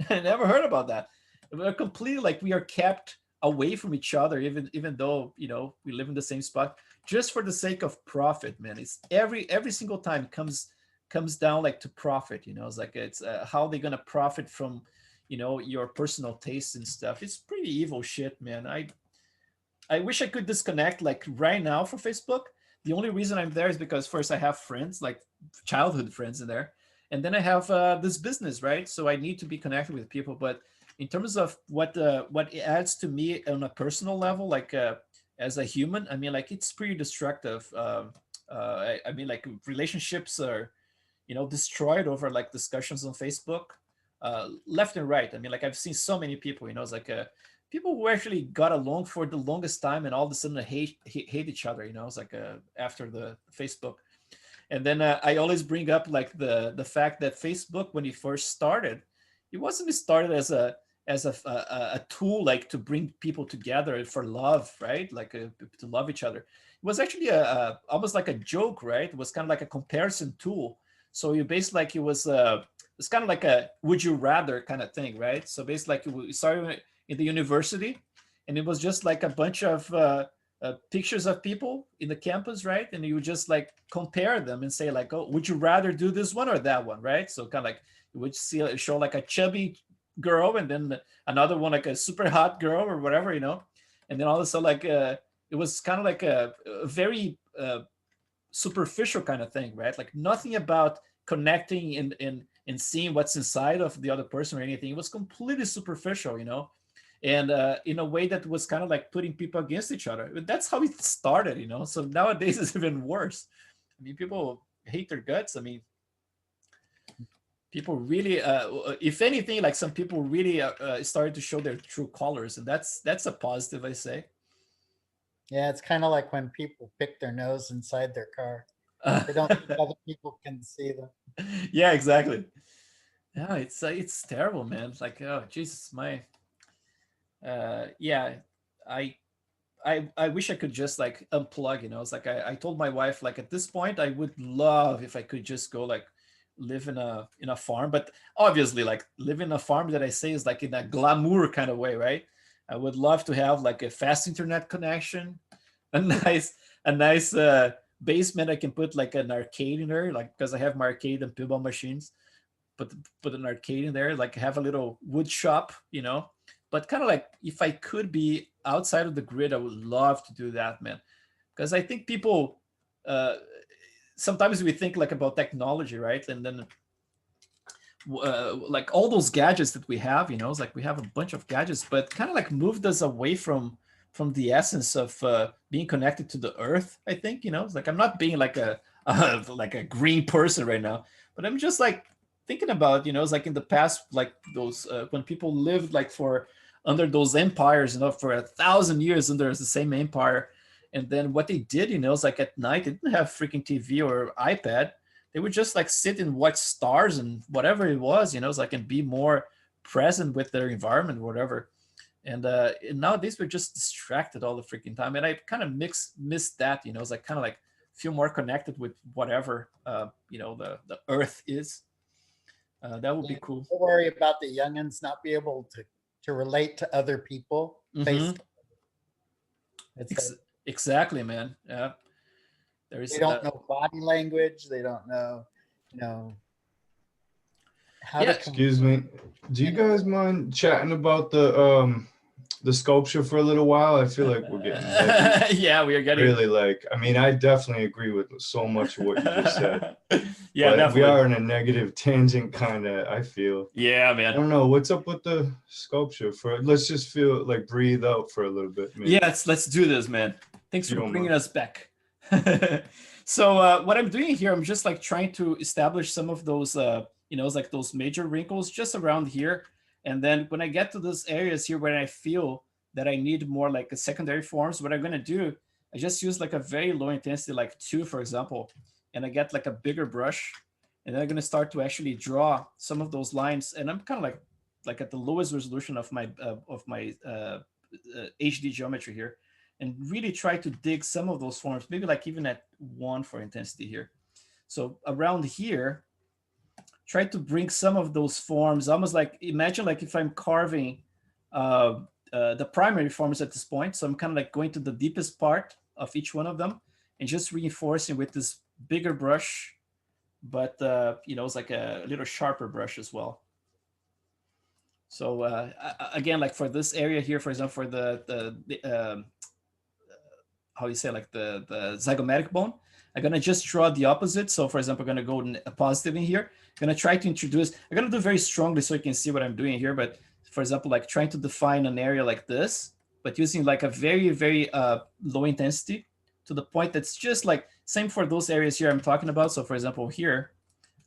I never heard about that. We're completely like we are kept away from each other, even though we live in the same spot, just for the sake of profit, man. It's every single time comes down like to profit. It's like it's how they're gonna profit from your personal tastes and stuff. It's pretty evil shit, man. I wish I could disconnect like right now from Facebook. The only reason I'm there is because first I have friends, like childhood friends in there, and then I have this business, right? So I need to be connected with people. But in terms of what it adds to me on a personal level, like as a human, I mean, like it's pretty destructive. I mean, like relationships are destroyed over like discussions on Facebook, left and right. I mean, like I've seen so many people, it's like people who actually got along for the longest time and all of a sudden hate each other, it's like after the Facebook. And then I always bring up like the fact that Facebook, when it first started, it wasn't started as a tool like to bring people together for love, right? Like to love each other. It was actually almost like a joke, right? It was kind of like a comparison tool. So you basically like it's kind of like a would you rather kind of thing, right? So basically like we started in the university, and it was just like a bunch of pictures of people in the campus, right? And you just like compare them and say like, oh, would you rather do this one or that one, right? So kind of like you would show like a chubby girl and then another one like a super hot girl or whatever, and then all of a sudden like it was kind of like a very superficial kind of thing, right? Like nothing about connecting and seeing what's inside of the other person or anything. It was completely superficial, and in a way that was kind of like putting people against each other. That's how it started, So nowadays it's even worse. I mean, people hate their guts. I mean, people really, if anything, like some people really started to show their true colors, and that's a positive, I say. Yeah, it's kind of like when people pick their nose inside their car. They don't think other people can see them. Yeah, exactly. Yeah, it's terrible, man. Like, oh Jesus, yeah, I I wish I could just like unplug, It's like I told my wife, like at this point I would love if I could just go like live in a farm, but obviously like live in a farm that I say is like in a glamour kind of way, right? I would love to have like a fast internet connection, a nice basement I can put like an arcade in there, like because I have my arcade and pinball machines. Put an arcade in there, like have a little wood shop, But kind of like if I could be outside of the grid, I would love to do that, man. Because I think people sometimes we think like about technology, right? And then like all those gadgets that we have, it's like we have a bunch of gadgets, but kind of like moved us away from the essence of being connected to the earth. I think, it's like I'm not being like a like a green person right now, but I'm just like thinking about, it's like in the past, like those when people lived like for under those empires, for 1,000 years under the same empire. And then what they did, is like at night, they didn't have freaking TV or iPad. They would just like sit and watch stars and whatever it was, it's like, and be more present with their environment, whatever. And nowadays we're just distracted all the freaking time. And I kind of miss that, it's like kind of like feel more connected with whatever, the earth is. That would be cool. Don't worry about the youngins not be able to relate to other people. Mm-hmm. Exactly, man. Yeah. They don't know body language. They don't know, how to. Excuse me. Do you guys mind chatting about the sculpture for a little while? I feel like we're getting heavy. Yeah, we are getting really like. I mean, I definitely agree with so much of what you just said. Yeah, but definitely. We are in a negative tangent, kind of. I feel. Yeah, man. I don't know what's up with the sculpture. Let's just feel like breathe out for a little bit. Maybe. Yeah, let's do this, man. Thanks for bringing us back. So what I'm doing here, I'm just like trying to establish some of those, like those major wrinkles just around here. And then when I get to those areas here where I feel that I need more like a secondary forms, what I'm going to do, I just use like a very low intensity, like 2, for example, and I get like a bigger brush. And then I'm going to start to actually draw some of those lines. And I'm kind of like at the lowest resolution of my HD geometry here, and really try to dig some of those forms, maybe like even at 1 for intensity here. So around here, try to bring some of those forms, almost like, imagine like if I'm carving the primary forms at this point. So I'm kind of like going to the deepest part of each one of them and just reinforcing with this bigger brush, but it's like a little sharper brush as well. So again, like for this area here, for example, for the how you say, like the zygomatic bone, I'm gonna just draw the opposite. So for example, I'm gonna go a positive in here. I'm gonna try to introduce, I'm gonna do very strongly so you can see what I'm doing here. But for example, like trying to define an area like this, but using like a very, very low intensity to the point that's just like, same for those areas here I'm talking about. So for example, here,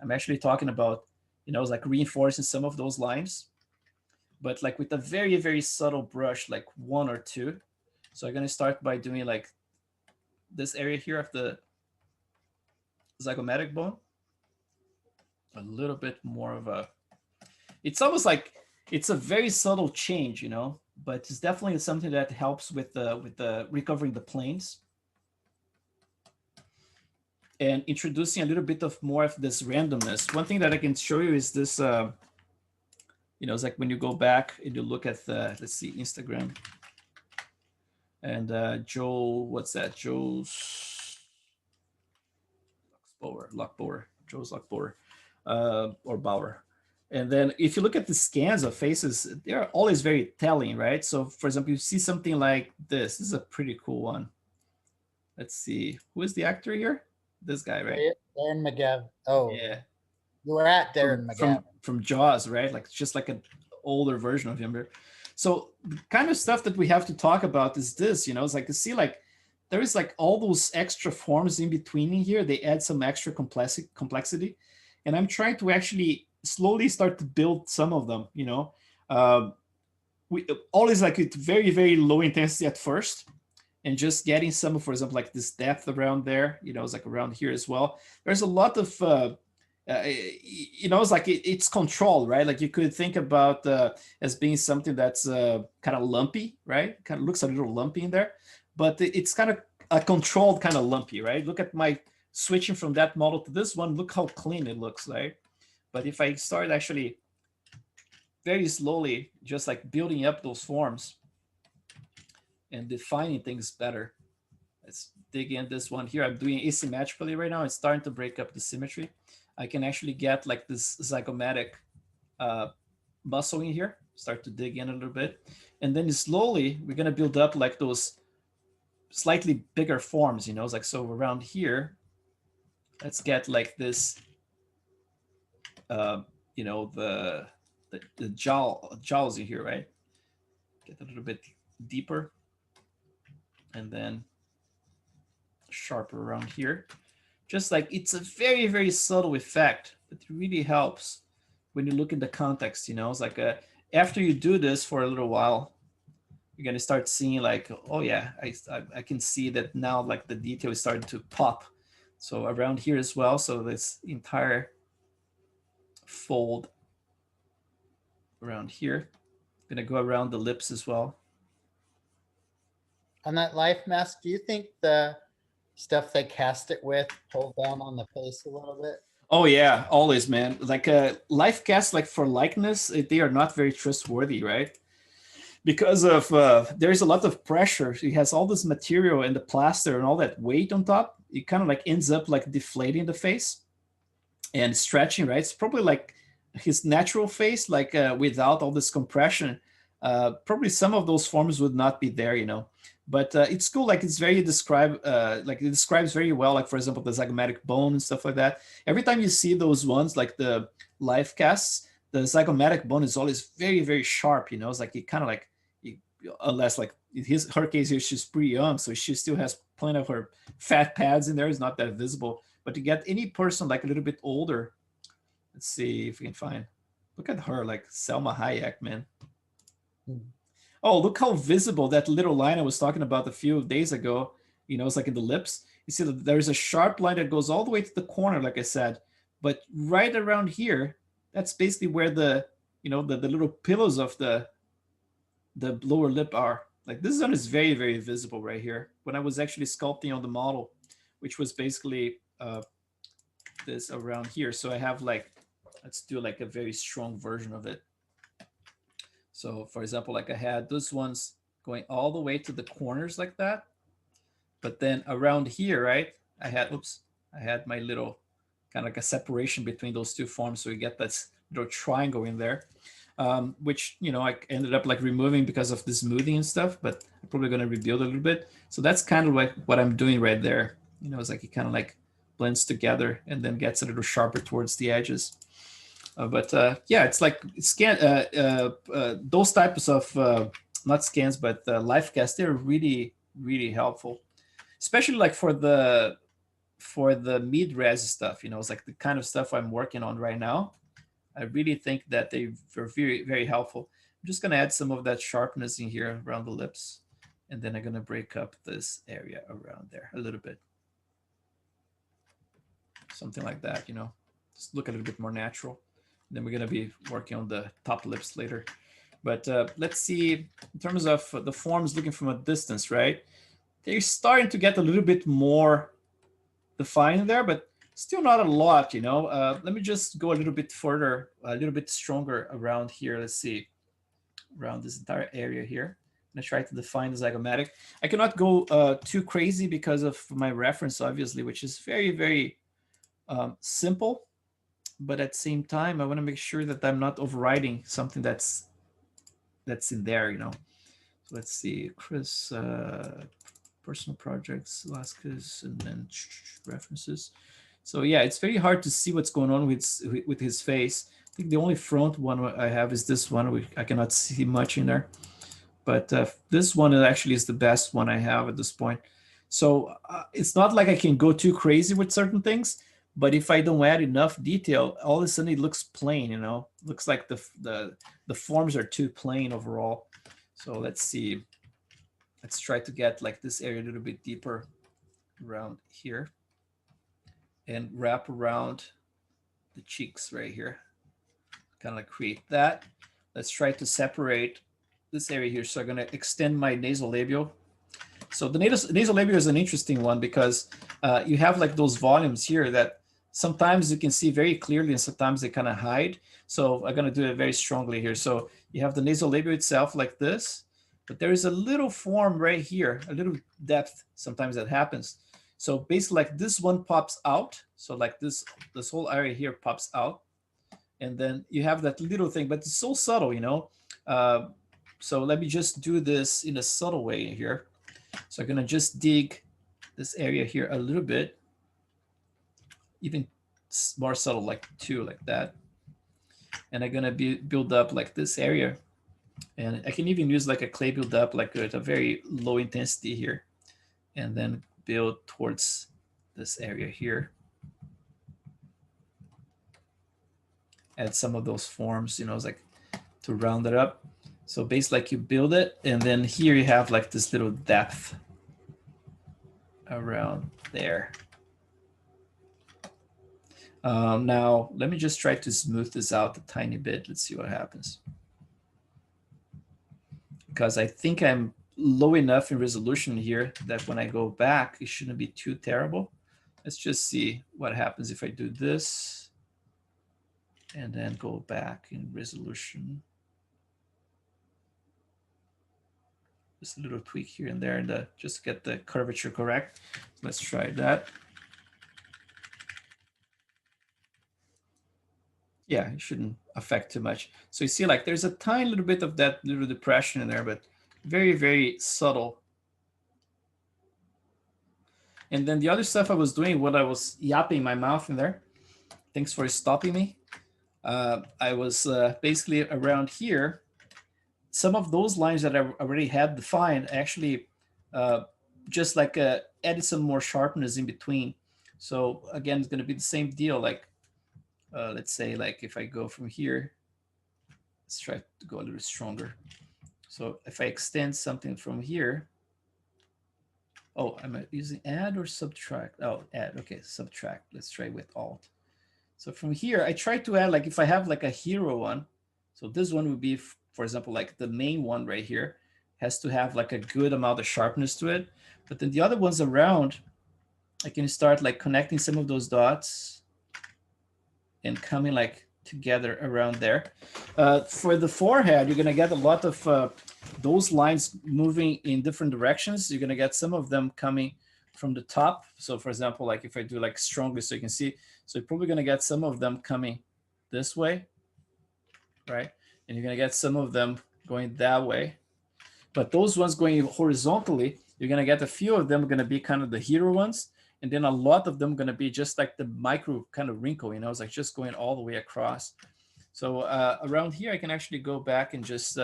I'm actually talking about, like reinforcing some of those lines, but like with a very, very subtle brush, like 1 or 2. So I'm gonna start by doing like this area here of the zygomatic bone, a little bit more of a, it's almost like it's a very subtle change, but it's definitely something that helps with the recovering the planes and introducing a little bit of more of this randomness. One thing that I can show you is this, it's like when you go back and you look at the, let's see, Instagram. And Joe, what's that? Joe's Lockbower, Joe's Lockbower, or Bauer. And then if you look at the scans of faces, they're always very telling, right? So for example, you see something like this. This is a pretty cool one. Let's see. Who is the actor here? This guy, right? Darren McGavin. Oh, yeah. You were at Darren McGavin. From Jaws, right? Like just like an older version of him. So the kind of stuff that we have to talk about is this, you know, it's like you see like there is like all those extra forms in between in here. They add some extra complexity. And I'm trying to actually slowly start to build some of them, you know. We always like it very, very low intensity at first, and just getting some, for example, like this depth around there, you know, it's like around here as well. There's a lot of, you know, it's like it's controlled, right? Like you could think about as being something that's kind of lumpy, right? Kind of looks a little lumpy in there, but it's kind of a controlled kind of lumpy, right? Look at my switching from that model to this one. Look how clean it looks, right? But if I start actually very slowly, just like building up those forms and defining things better. Let's dig in this one here. I'm doing asymmetrically right now. It's starting to break up the symmetry. I can actually get like this zygomatic muscle in here, start to dig in a little bit. And then slowly, we're going to build up like those slightly bigger forms, you know, it's like, so around here, let's get like this, you know, the jaws in here, right? Get a little bit deeper and then sharper around here. Just like it's a very, very subtle effect, but it really helps when you look in the context, you know, it's like after you do this for a little while, you're going to start seeing like, oh yeah, I can see that now like the detail is starting to pop. So around here as well. So this entire fold around here, I'm going to go around the lips as well. On that life mask, do you think the stuff they cast it with pulled down on the face a little bit? Oh yeah, always, man. Like life cast, like for likeness, they are not very trustworthy, right? Because of there's a lot of pressure. He has all this material and the plaster and all that weight on top. It kind of like ends up like deflating the face and stretching, right? It's probably like his natural face, like without all this compression. Probably some of those forms would not be there, you know. But it's cool. Like it's very like it describes very well. Like for example, the zygomatic bone and stuff like that. Every time you see those ones, like the life casts, the zygomatic bone is always very, very sharp. You know, it's like it kind of like, unless like her case here, she's pretty young, so she still has plenty of her fat pads in there. It's not that visible. But to get any person like a little bit older, let's see if we can find. Look at her, like Selma Hayek, man. Oh, look how visible that little line I was talking about a few days ago. You know, it's like in the lips. You see that there's a sharp line that goes all the way to the corner, like I said. But right around here, that's basically where the, you know, the little pillows of the lower lip are. Like this one is very, very visible right here. When I was actually sculpting on the model, which was basically this around here. So I have like, let's do like a very strong version of it. So for example, like I had those ones going all the way to the corners like that. But then around here, right, I had my little kind of like a separation between those two forms. So you get this little triangle in there, which, you know, I ended up like removing because of the smoothing and stuff, but I'm probably going to rebuild a little bit. So that's kind of like what I'm doing right there. You know, it's like it kind of like blends together and then gets a little sharper towards the edges. But yeah, it's like those types of not scans, but life casts. They're really, really helpful, especially like for the mid-res stuff. You know, it's like the kind of stuff I'm working on right now. I really think that they're very, very helpful. I'm just gonna add some of that sharpness in here around the lips, and then I'm gonna break up this area around there a little bit, something like that. You know, just look a little bit more natural. Then we're going to be working on the top lips later. But let's see, in terms of the forms looking from a distance, right? They're starting to get a little bit more defined there, but still not a lot, you know? Let me just go a little bit further, a little bit stronger around here. Let's see, around this entire area here. I'm going to try to define the zygomatic. I cannot go too crazy because of my reference, obviously, which is very, very simple. But at the same time, I want to make sure that I'm not overriding something that's in there, you know. So let's see, Chris, personal projects, Alaska's, and then references. So yeah, it's very hard to see what's going on with his face. I think the only front one I have is this one. I cannot see much in there. But this one actually is the best one I have at this point. So it's not like I can go too crazy with certain things, but if I don't add enough detail, all of a sudden it looks plain, you know, looks like the forms are too plain overall. So let's see. Let's try to get like this area a little bit deeper around here and wrap around the cheeks right here. Kind of create that. Let's try to separate this area here. So I'm going to extend my nasolabial. So the nasolabial is an interesting one because you have like those volumes here that sometimes you can see very clearly and sometimes they kind of hide. So I'm going to do it very strongly here. So you have the nasolabial itself like this, but there is a little form right here, a little depth sometimes that happens. So basically like this one pops out. So like this whole area here pops out. And then you have that little thing, but it's so subtle, you know. So let me just do this in a subtle way here. So I'm gonna just dig this area here a little bit, even more subtle, like two, like that. And I'm gonna build up like this area. And I can even use like a clay build up, like at a very low intensity here. And then build towards this area here. Add some of those forms, you know, it's like to round it up. So basically like you build it, and then here you have like this little depth around there. Now, let me just try to smooth this out a tiny bit. Let's see what happens. Because I think I'm low enough in resolution here that when I go back, it shouldn't be too terrible. Let's just see what happens if I do this and then go back in resolution. Just a little tweak here and there just to get the curvature correct. Let's try that. Yeah, it shouldn't affect too much. So you see like there's a tiny little bit of that little depression in there, but very, very subtle. And then the other stuff I was doing, what I was yapping my mouth in there, thanks for stopping me. I was basically around here. Some of those lines that I already had defined, actually just like added some more sharpness in between. So again, it's going to be the same deal. Like, let's say like if I go from here, let's try to go a little stronger. So if I extend something from here, oh, I'm using add or subtract? Oh, add, okay, subtract. Let's try with alt. So from here, I try to add, like if I have like a hero one, so this one would be, for example, like the main one right here has to have like a good amount of sharpness to it. But then the other ones around, I can start like connecting some of those dots and coming like together around there. For the forehead, you're gonna get a lot of those lines moving in different directions. You're gonna get some of them coming from the top. So for example, like if I do like strongly so you can see, so you're probably gonna get some of them coming this way, right? And you're gonna get some of them going that way. But those ones going horizontally, you're gonna get a few of them are gonna be kind of the hero ones. And then a lot of them gonna be just like the micro kind of wrinkle, you know, it's like just going all the way across. So around here, I can actually go back and just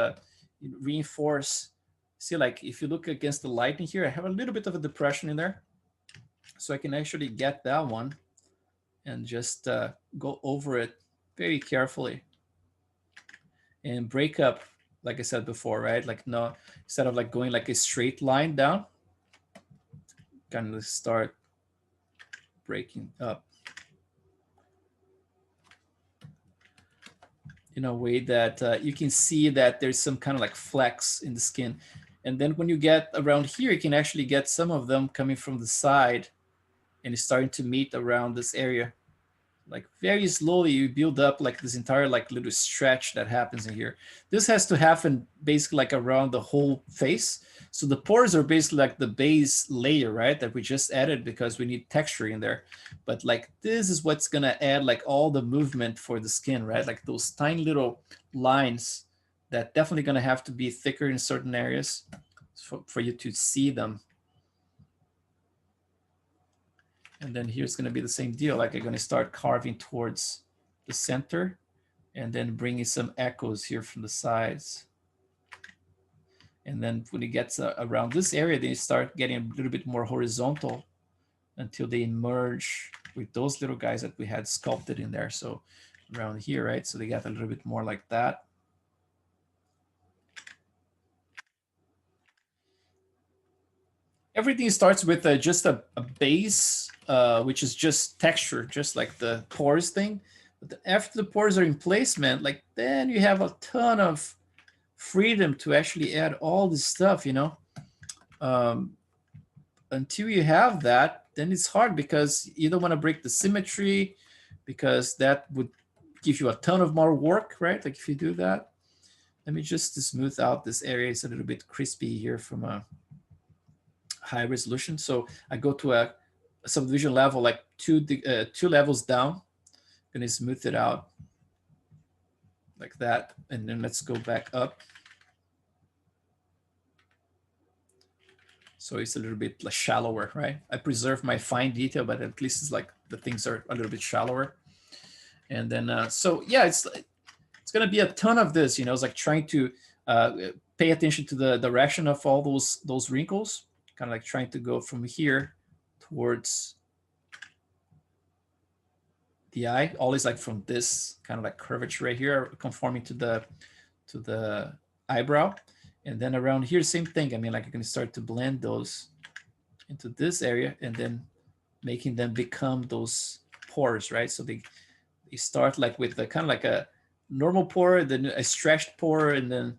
reinforce. See, like if you look against the light in here, I have a little bit of a depression in there. So I can actually get that one and just go over it very carefully and break up, like I said before, right? Like no, instead of like going like a straight line down, kind of start breaking up in a way that you can see that there's some kind of like flex in the skin. And then when you get around here, you can actually get some of them coming from the side and it's starting to meet around this area. Like very slowly you build up like this entire like little stretch that happens in here. This has to happen basically like around the whole face. So the pores are basically like the base layer, right? That we just added because we need texture in there. But like this is what's gonna add like all the movement for the skin, right? Like those tiny little lines that definitely gonna have to be thicker in certain areas for you to see them. And then here's going to be the same deal. Like I'm going to start carving towards the center and then bringing some echoes here from the sides. And then when it gets around this area, then you start getting a little bit more horizontal until they merge with those little guys that we had sculpted in there. So around here, right? So they got a little bit more like that. Everything starts with just a base, which is just texture, just like the pores thing. But after the pores are in placement, like then you have a ton of freedom to actually add all this stuff, you know. Until you have that, then it's hard because you don't want to break the symmetry, because that would give you a ton of more work, right? Like if you do that. Let me just smooth out this area. It's a little bit crispy here from a high resolution. So I go to a subdivision level, like two levels down. I'm gonna smooth it out like that. And then let's go back up. So it's a little bit like shallower, right? I preserve my fine detail, but at least it's like the things are a little bit shallower. And then, so yeah, it's gonna be a ton of this, you know. It's like trying to pay attention to the direction of all those wrinkles, kind of like trying to go from here towards the eye, always like from this kind of like curvature right here, conforming to the eyebrow. And then around here, same thing. I mean, like I can start to blend those into this area and then making them become those pores, right? So they start like with the kind of like a normal pore, then a stretched pore, and then,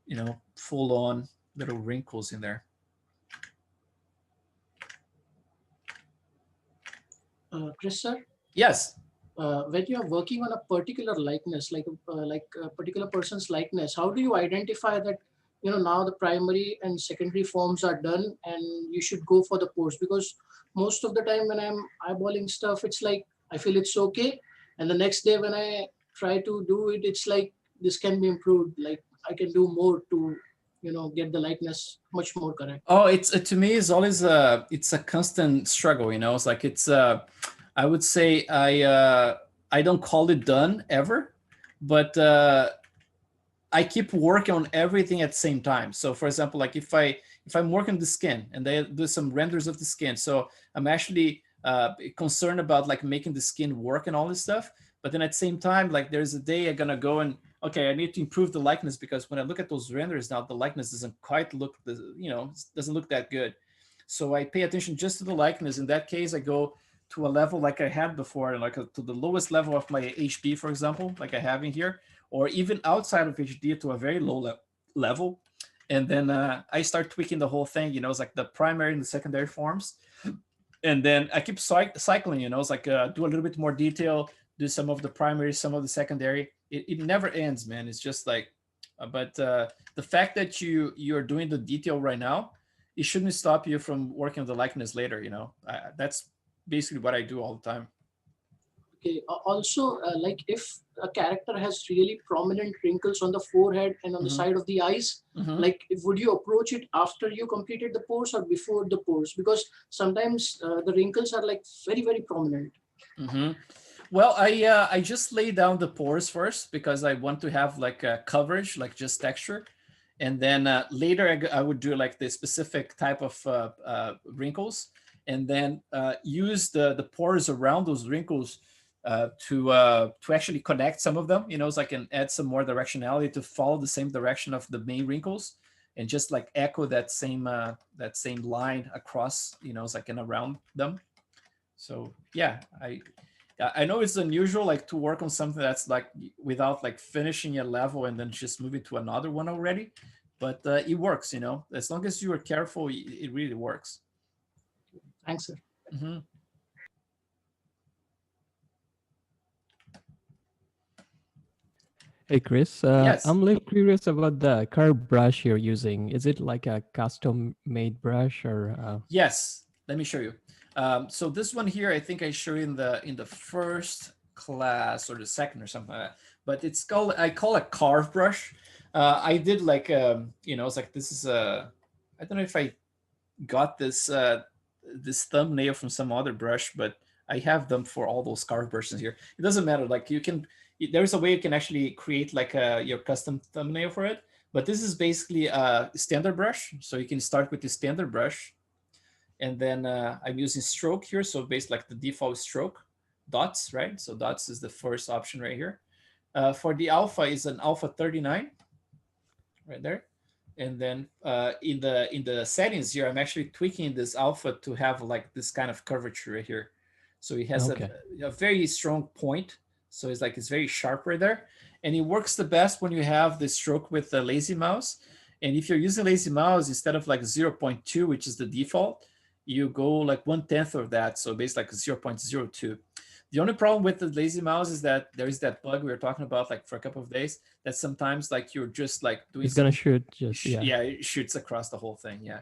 you know, full on little wrinkles in there. Chris, sir? Yes. When you are working on a particular likeness, like a particular person's likeness, how do you identify that, you know, now the primary and secondary forms are done and you should go for the pores? Because most of the time when I'm eyeballing stuff, it's like I feel it's okay, and the next day when I try to do it, it's like this can be improved, like I can do more to, you know, get the likeness much more correct. Oh, it's to me is always it's a constant struggle, you know. It's like it's I would say I don't call it done ever, but I keep working on everything at the same time. So for example, like if I'm working the skin and they do some renders of the skin, so I'm actually concerned about like making the skin work and all this stuff. But then at the same time, like there's a day I'm gonna go and okay, I need to improve the likeness, because when I look at those renders now, the likeness doesn't quite look doesn't look that good. So I pay attention just to the likeness. In that case, I go to a level like I had before, like to the lowest level of my HD, for example, like I have in here, or even outside of HD to a very low level. And then I start tweaking the whole thing, you know. It's like the primary and the secondary forms. And then I keep cycling, you know. It's like do a little bit more detail, do some of the primary, some of the secondary. It never ends, man. It's just like, but the fact that you're doing the detail right now, it shouldn't stop you from working on the likeness later, you know. That's basically what I do all the time. Okay. Also, like if a character has really prominent wrinkles on the forehead and on the side of the eyes, like would you approach it after you completed the pores or before the pores? Because sometimes the wrinkles are like very, very prominent. Well, I just lay down the pores first because I want to have like a coverage, like just texture. And then later I would do like the specific type of wrinkles, and then use the pores around those wrinkles to actually connect some of them, you know, so I can add some more directionality to follow the same direction of the main wrinkles, and just like echo that same line across, you know, so I can around them. So yeah, I know it's unusual like to work on something that's like without like finishing a level and then just moving to another one already, but it works, you know, as long as you are careful, it really works. Thanks, sir. Hey, Chris. Yes. I'm a little curious about the curve brush you're using. Is it like a custom-made brush or? Yes. Let me show you. So this one here, I think I showed in the first class or the second or something like that. But it's called, I call it carve brush. I did like you know, it's like this is I don't know if I got this this thumbnail from some other brush, but I have them for all those carved brushes here. It doesn't matter. Like you can, there's a way you can actually create like your custom thumbnail for it. But this is basically a standard brush. So you can start with the standard brush. And then I'm using stroke here. So basically like the default stroke, dots, right? So dots is the first option right here. For the alpha is an alpha 39 right there. And then in the settings here, I'm actually tweaking this alpha to have like this kind of curvature right here. So it has a very strong point. So it's like, it's very sharp right there. And it works the best when you have the stroke with the lazy mouse. And if you're using lazy mouse, instead of like 0.2, which is the default, you go like 1/10 of that. So basically like 0.02. The only problem with the lazy mouse is that there is that bug we were talking about like for a couple of days, that sometimes like you're just like doing, it's gonna shoot just yeah, it shoots across the whole thing. Yeah.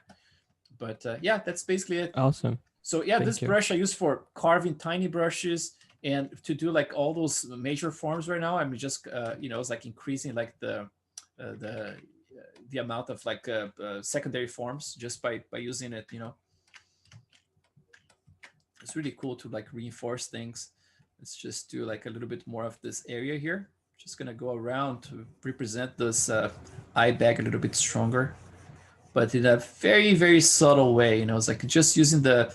But yeah, that's basically it. Awesome. So yeah, Thank this you. brush I use for carving tiny brushes, and to do like all those major forms right now, I'm just you know, it's like increasing like the amount of like secondary forms just by using it. You know, it's really cool to like reinforce things. Let's just do like a little bit more of this area here. Just gonna go around to represent this eye bag a little bit stronger, but in a very, very subtle way. You know, it's like just using the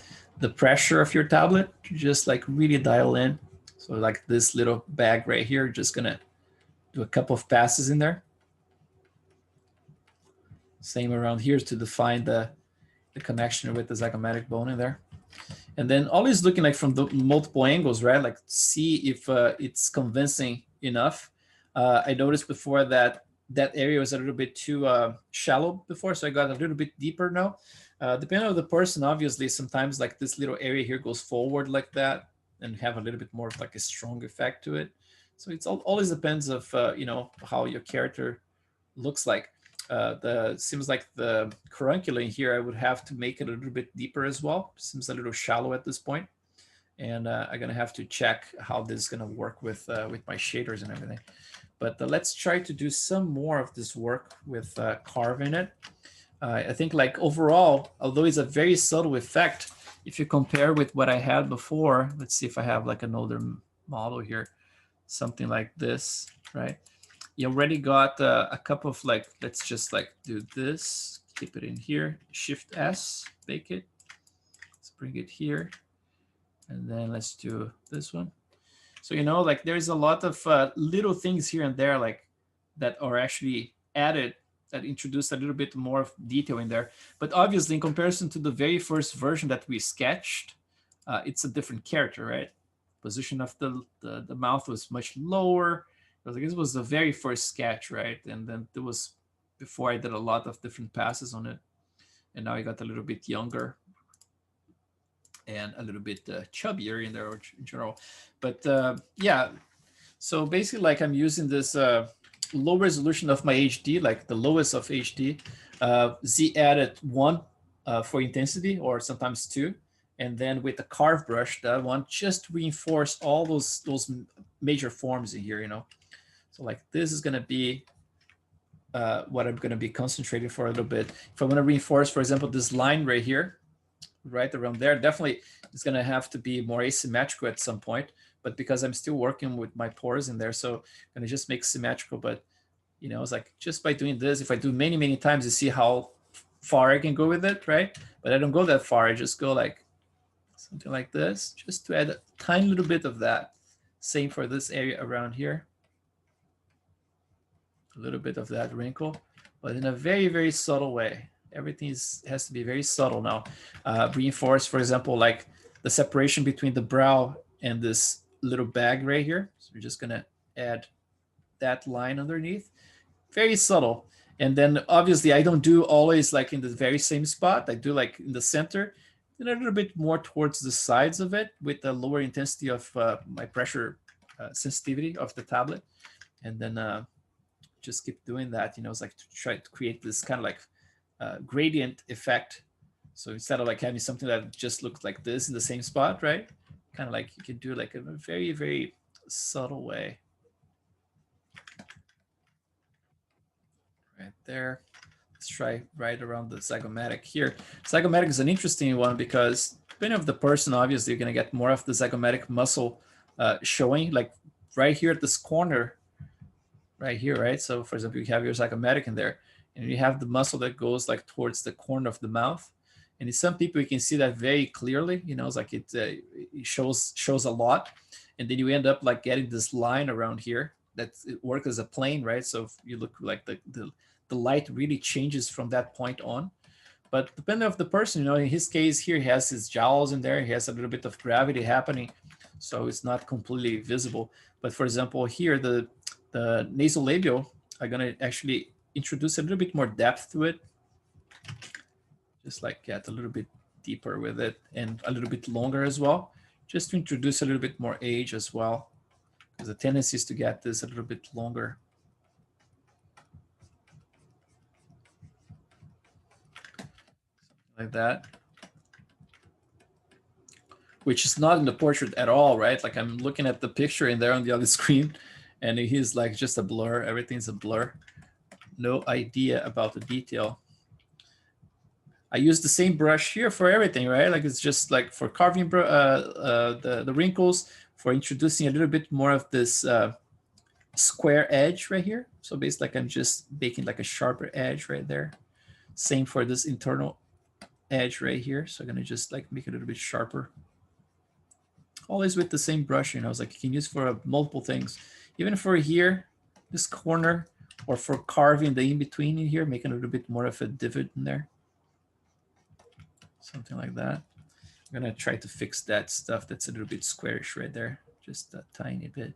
pressure of your tablet to just like really dial in. So like this little bag right here, just gonna do a couple of passes in there. Same around here to define the connection with the zygomatic bone in there. And then always looking like from the multiple angles, right? Like see if it's convincing enough. I noticed before that area was a little bit too shallow before, so I got a little bit deeper now. Depending on the person, obviously, sometimes like this little area here goes forward like that and have a little bit more of like a strong effect to it. So it's always depends of you know, how your character looks like. Seems like the caruncula in here, I would have to make it a little bit deeper as well. Seems a little shallow at this point. And I'm gonna have to check how this is gonna work with my shaders and everything. But let's try to do some more of this work with carving it. I think like overall, although it's a very subtle effect, if you compare with what I had before, let's see if I have like an older model here, something like this, right? You already got a couple of like, let's just like do this, keep it in here, Shift S, bake it. Let's bring it here. And then let's do this one. So, you know, like there's a lot of little things here and there like that are actually added that introduce a little bit more of detail in there. But obviously in comparison to the very first version that we sketched, it's a different character, right? Position of the mouth was much lower. This was the very first sketch, right? And then it was before I did a lot of different passes on it. And now I got a little bit younger and a little bit chubbier in there in general. But yeah, so basically like I'm using this low resolution of my HD, like the lowest of HD, Z added 1 for intensity, or sometimes 2. And then with the carve brush, that one just reinforce all those major forms in here, you know. So like this is gonna be what I'm gonna be concentrating for a little bit. If I wanna reinforce, for example, this line right here, right around there, definitely it's gonna have to be more asymmetrical at some point, but because I'm still working with my pores in there, so I'm gonna just make symmetrical. But you know, it's like just by doing this, if I do many, many times, you see how far I can go with it, right? But I don't go that far, I just go like something like this, just to add a tiny little bit of that. Same for this area around here. A little bit of that wrinkle, but in a very, very subtle way. Everything has to be very subtle now. Reinforce, for example, like the separation between the brow and this little bag right here. So we're just gonna add that line underneath. Very subtle. And then obviously I don't do always like in the very same spot. I do like in the center and a little bit more towards the sides of it with the lower intensity of my pressure sensitivity of the tablet. And then just keep doing that. You know, it's like to try to create this kind of like gradient effect. So instead of like having something that just looks like this in the same spot, right? Kind of like you can do like in a very, very subtle way. Right there. Let's try right around the zygomatic here. Zygomatic is an interesting one because depending on the person, obviously, you're going to get more of the zygomatic muscle showing, like right here at this corner, right here, right? So, for example, you have your zygomatic in there, and you have the muscle that goes like towards the corner of the mouth. And in some people, you can see that very clearly. You know, it's like it shows a lot, and then you end up like getting this line around here that it works as a plane, right? So if you look like the light really changes from that point on. But depending on the person, you know, in his case here, he has his jowls in there. He has a little bit of gravity happening, so it's not completely visible. But for example, here, the nasolabial are going to actually introduce a little bit more depth to it. Just like get a little bit deeper with it and a little bit longer as well, just to introduce a little bit more age as well. Because the tendency is to get this a little bit longer. Like that. Which is not in the portrait at all, right? Like I'm looking at the picture in there on the other screen, and he's like just a blur. Everything's a blur. No idea about the detail. I use the same brush here for everything, right? Like it's just like for carving the wrinkles, for introducing a little bit more of this square edge right here. So basically like I'm just making like a sharper edge right there. Same for this internal edge right here. So I'm gonna just like make it a little bit sharper. Always with the same brush, you know, it's like you can use for multiple things. Even for here, this corner, or for carving the in-between in here, making a little bit more of a divot in there. Something like that. I'm gonna try to fix that stuff that's a little bit squarish right there. Just a tiny bit.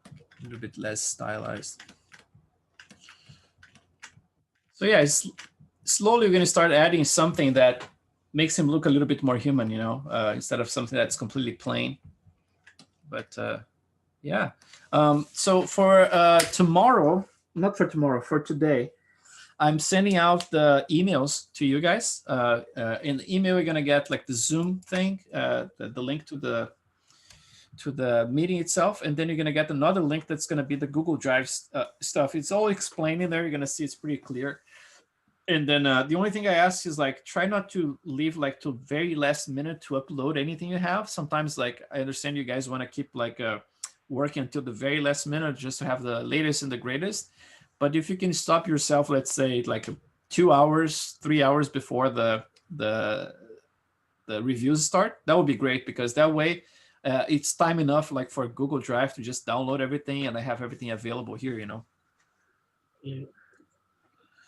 A little bit less stylized. So yeah, slowly we're gonna start adding something that makes him look a little bit more human, you know, instead of something that's completely plain. But yeah. So for tomorrow, not for tomorrow, for today, I'm sending out the emails to you guys. In the email, you're gonna get like the Zoom thing, the link to the meeting itself, and then you're gonna get another link that's gonna be the Google Drive stuff. It's all explained in there. You're gonna see it's pretty clear. And then the only thing I ask is like try not to leave like to very last minute to upload anything you have. Sometimes like I understand you guys want to keep like working until the very last minute just to have the latest and the greatest. But if you can stop yourself, let's say like 2 hours, 3 hours before the reviews start, that would be great, because that way it's time enough like for Google Drive to just download everything and I have everything available here, you know. Yeah.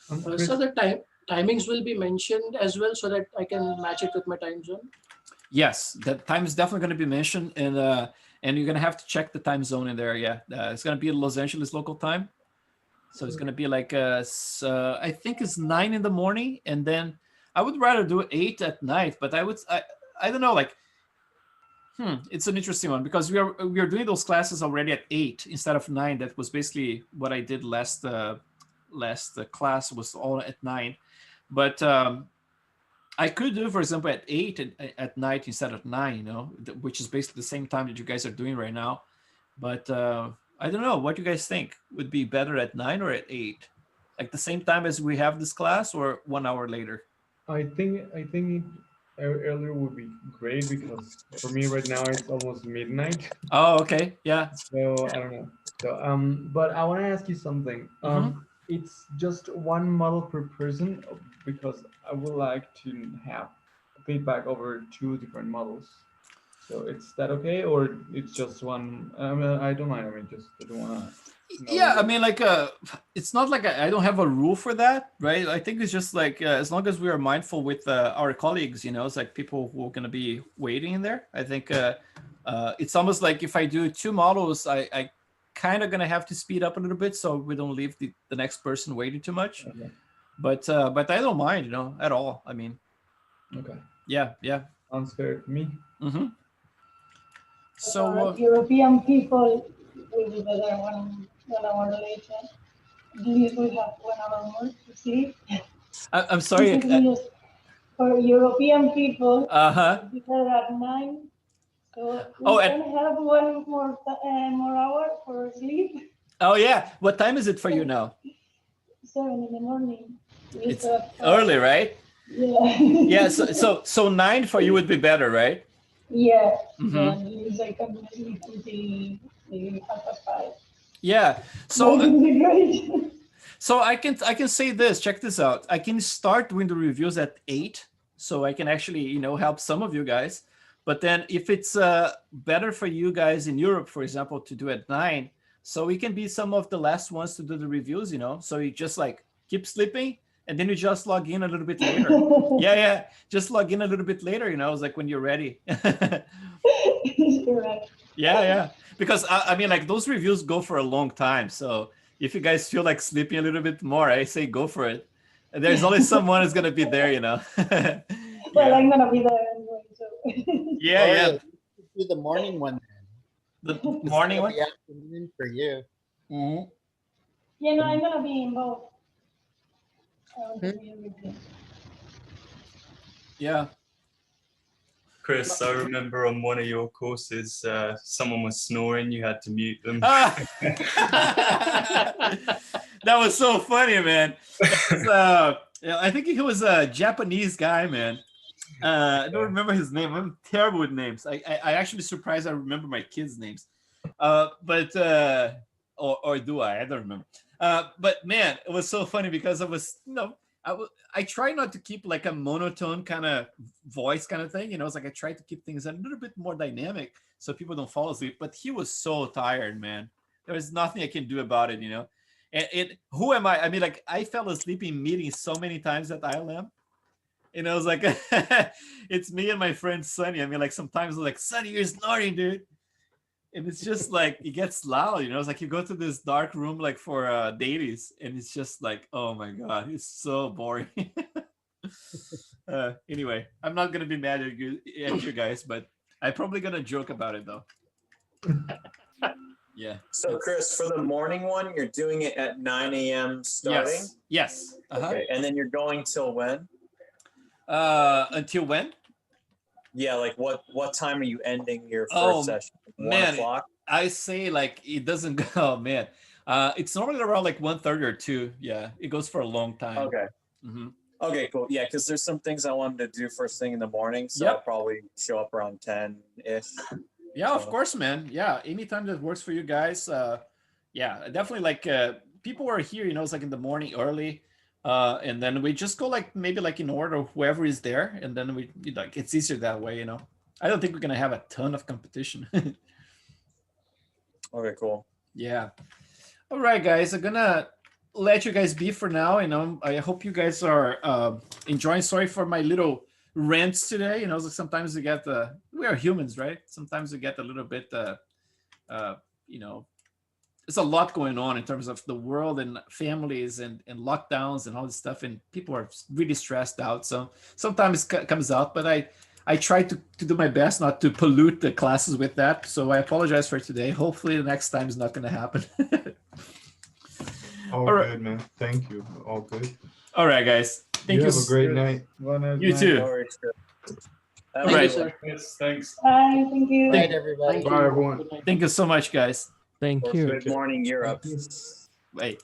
So the timings will be mentioned as well, so that I can match it with my time zone. Yes, that time is definitely going to be mentioned, and you're going to have to check the time zone in there. Yeah, it's going to be Los Angeles local time, so it's going to be like I think it's 9 in the morning, and then I would rather do 8 at night, but I don't know, like it's an interesting one, because we are doing those classes already at 8 instead of 9. That was basically what I did last class was all at 9, but I could do, for example, at 8 at night instead of 9, you know, which is basically the same time that you guys are doing right now. But I don't know, what do you guys think would be better, at 9 or at 8? Like the same time as we have this class, or 1 hour later? I think earlier would be great, because for me right now it's almost midnight. Oh, okay, yeah. So I don't know. So but I want to ask you something. It's just one model per person, because I would like to have feedback over 2 different models. So is that okay, or it's just one? I mean, I don't mind. I mean, just I don't want to. Yeah, I mean, like, it's not like I don't have a rule for that, right? I think it's just like as long as we are mindful with our colleagues, you know, it's like people who are going to be waiting in there. I think it's almost like if I do 2 models, I kind of going to have to speed up a little bit so we don't leave the next person waiting too much. Okay. But I don't mind, you know, at all. I mean, okay. Yeah. Sounds fair to me. Mm-hmm. So European people will be better 1 hour later. These will have 1 hour more to sleep. I'm sorry. For European people, it's better at 9. So we can have 1 more hour for sleep. Oh yeah. What time is it for you now? 7 in the morning. It's early, right? Yeah. Yeah. So 9 for you would be better, right? Yeah. Mhm. Then it's like I'm listening to the 5. Yeah. So great. So I can say this. Check this out. I can start doing the reviews at 8, so I can actually help some of you guys. But then if it's better for you guys in Europe, for example, to do at 9, so we can be some of the last ones to do the reviews. So you just like keep sleeping, and then you just log in a little bit later. Yeah. Just log in a little bit later. It's like when you're ready. Correct. Yeah. Because I mean, like those reviews go for a long time. So if you guys feel like sleeping a little bit more, I say go for it. And there's always someone who's gonna be there. Well, I'm gonna be there anyway. So. Yeah. Do the morning one then. The morning one. The afternoon for you. Mm-hmm. Yeah, no, I'm gonna be involved. Yeah. Chris, I remember on one of your courses, someone was snoring. You had to mute them. That was so funny, man. I think he was a Japanese guy, man. I don't remember his name. I'm terrible with names. I actually surprised I remember my kids' names. But or do I? I don't remember. But man, it was so funny because I was, I try not to keep like a monotone kind of voice kind of thing. It's like I try to keep things a little bit more dynamic so people don't fall asleep. But he was so tired, man. There was nothing I can do about it, And who am I? I mean, like I fell asleep in meetings so many times at ILM. I was like, it's me and my friend Sonny. I mean, like sometimes I was like, Sonny, you're snoring, dude. And it's just like it gets loud, It's like you go to this dark room like for dailies, and it's just like, oh my god, it's so boring. Anyway, I'm not gonna be mad at you guys, but I'm probably gonna joke about it though. Yeah. So Chris, for the morning one, you're doing it at 9 a.m. starting? Yes. Okay, and then you're going till when? Until when? Yeah, like what time are you ending your first session? 1 o'clock? I say like it doesn't go. Oh man, it's normally around like 1:30 or 2. Yeah, it goes for a long time. Okay. Mm-hmm. Okay, cool. Yeah, because there's some things I wanted to do first thing in the morning, so I'll probably show up around 10-ish. Yeah, of course, man. Yeah, anytime that works for you guys. Yeah, definitely. Like people are here, it's like in the morning early. And then we just go like maybe like in order whoever is there, and then we like it's easier that way, I don't think we're gonna have a ton of competition. Okay, cool. Yeah. All right, guys, I'm gonna let you guys be for now. I hope you guys are enjoying. Sorry for my little rants today. Sometimes we get we are humans, right? Sometimes we get a little bit there's a lot going on in terms of the world and families and lockdowns and all this stuff, and people are really stressed out. So sometimes it comes out, but I try to do my best not to pollute the classes with that. So I apologize for today. Hopefully the next time is not going to happen. All good, man. Thank you. All good. All right, guys. Thank you. Have a great night. You too. All right. Thanks. Bye. Thank you. Good night, everybody. Bye, everyone. Thank you so much, guys. Thank you. Good morning, Europe. Wait.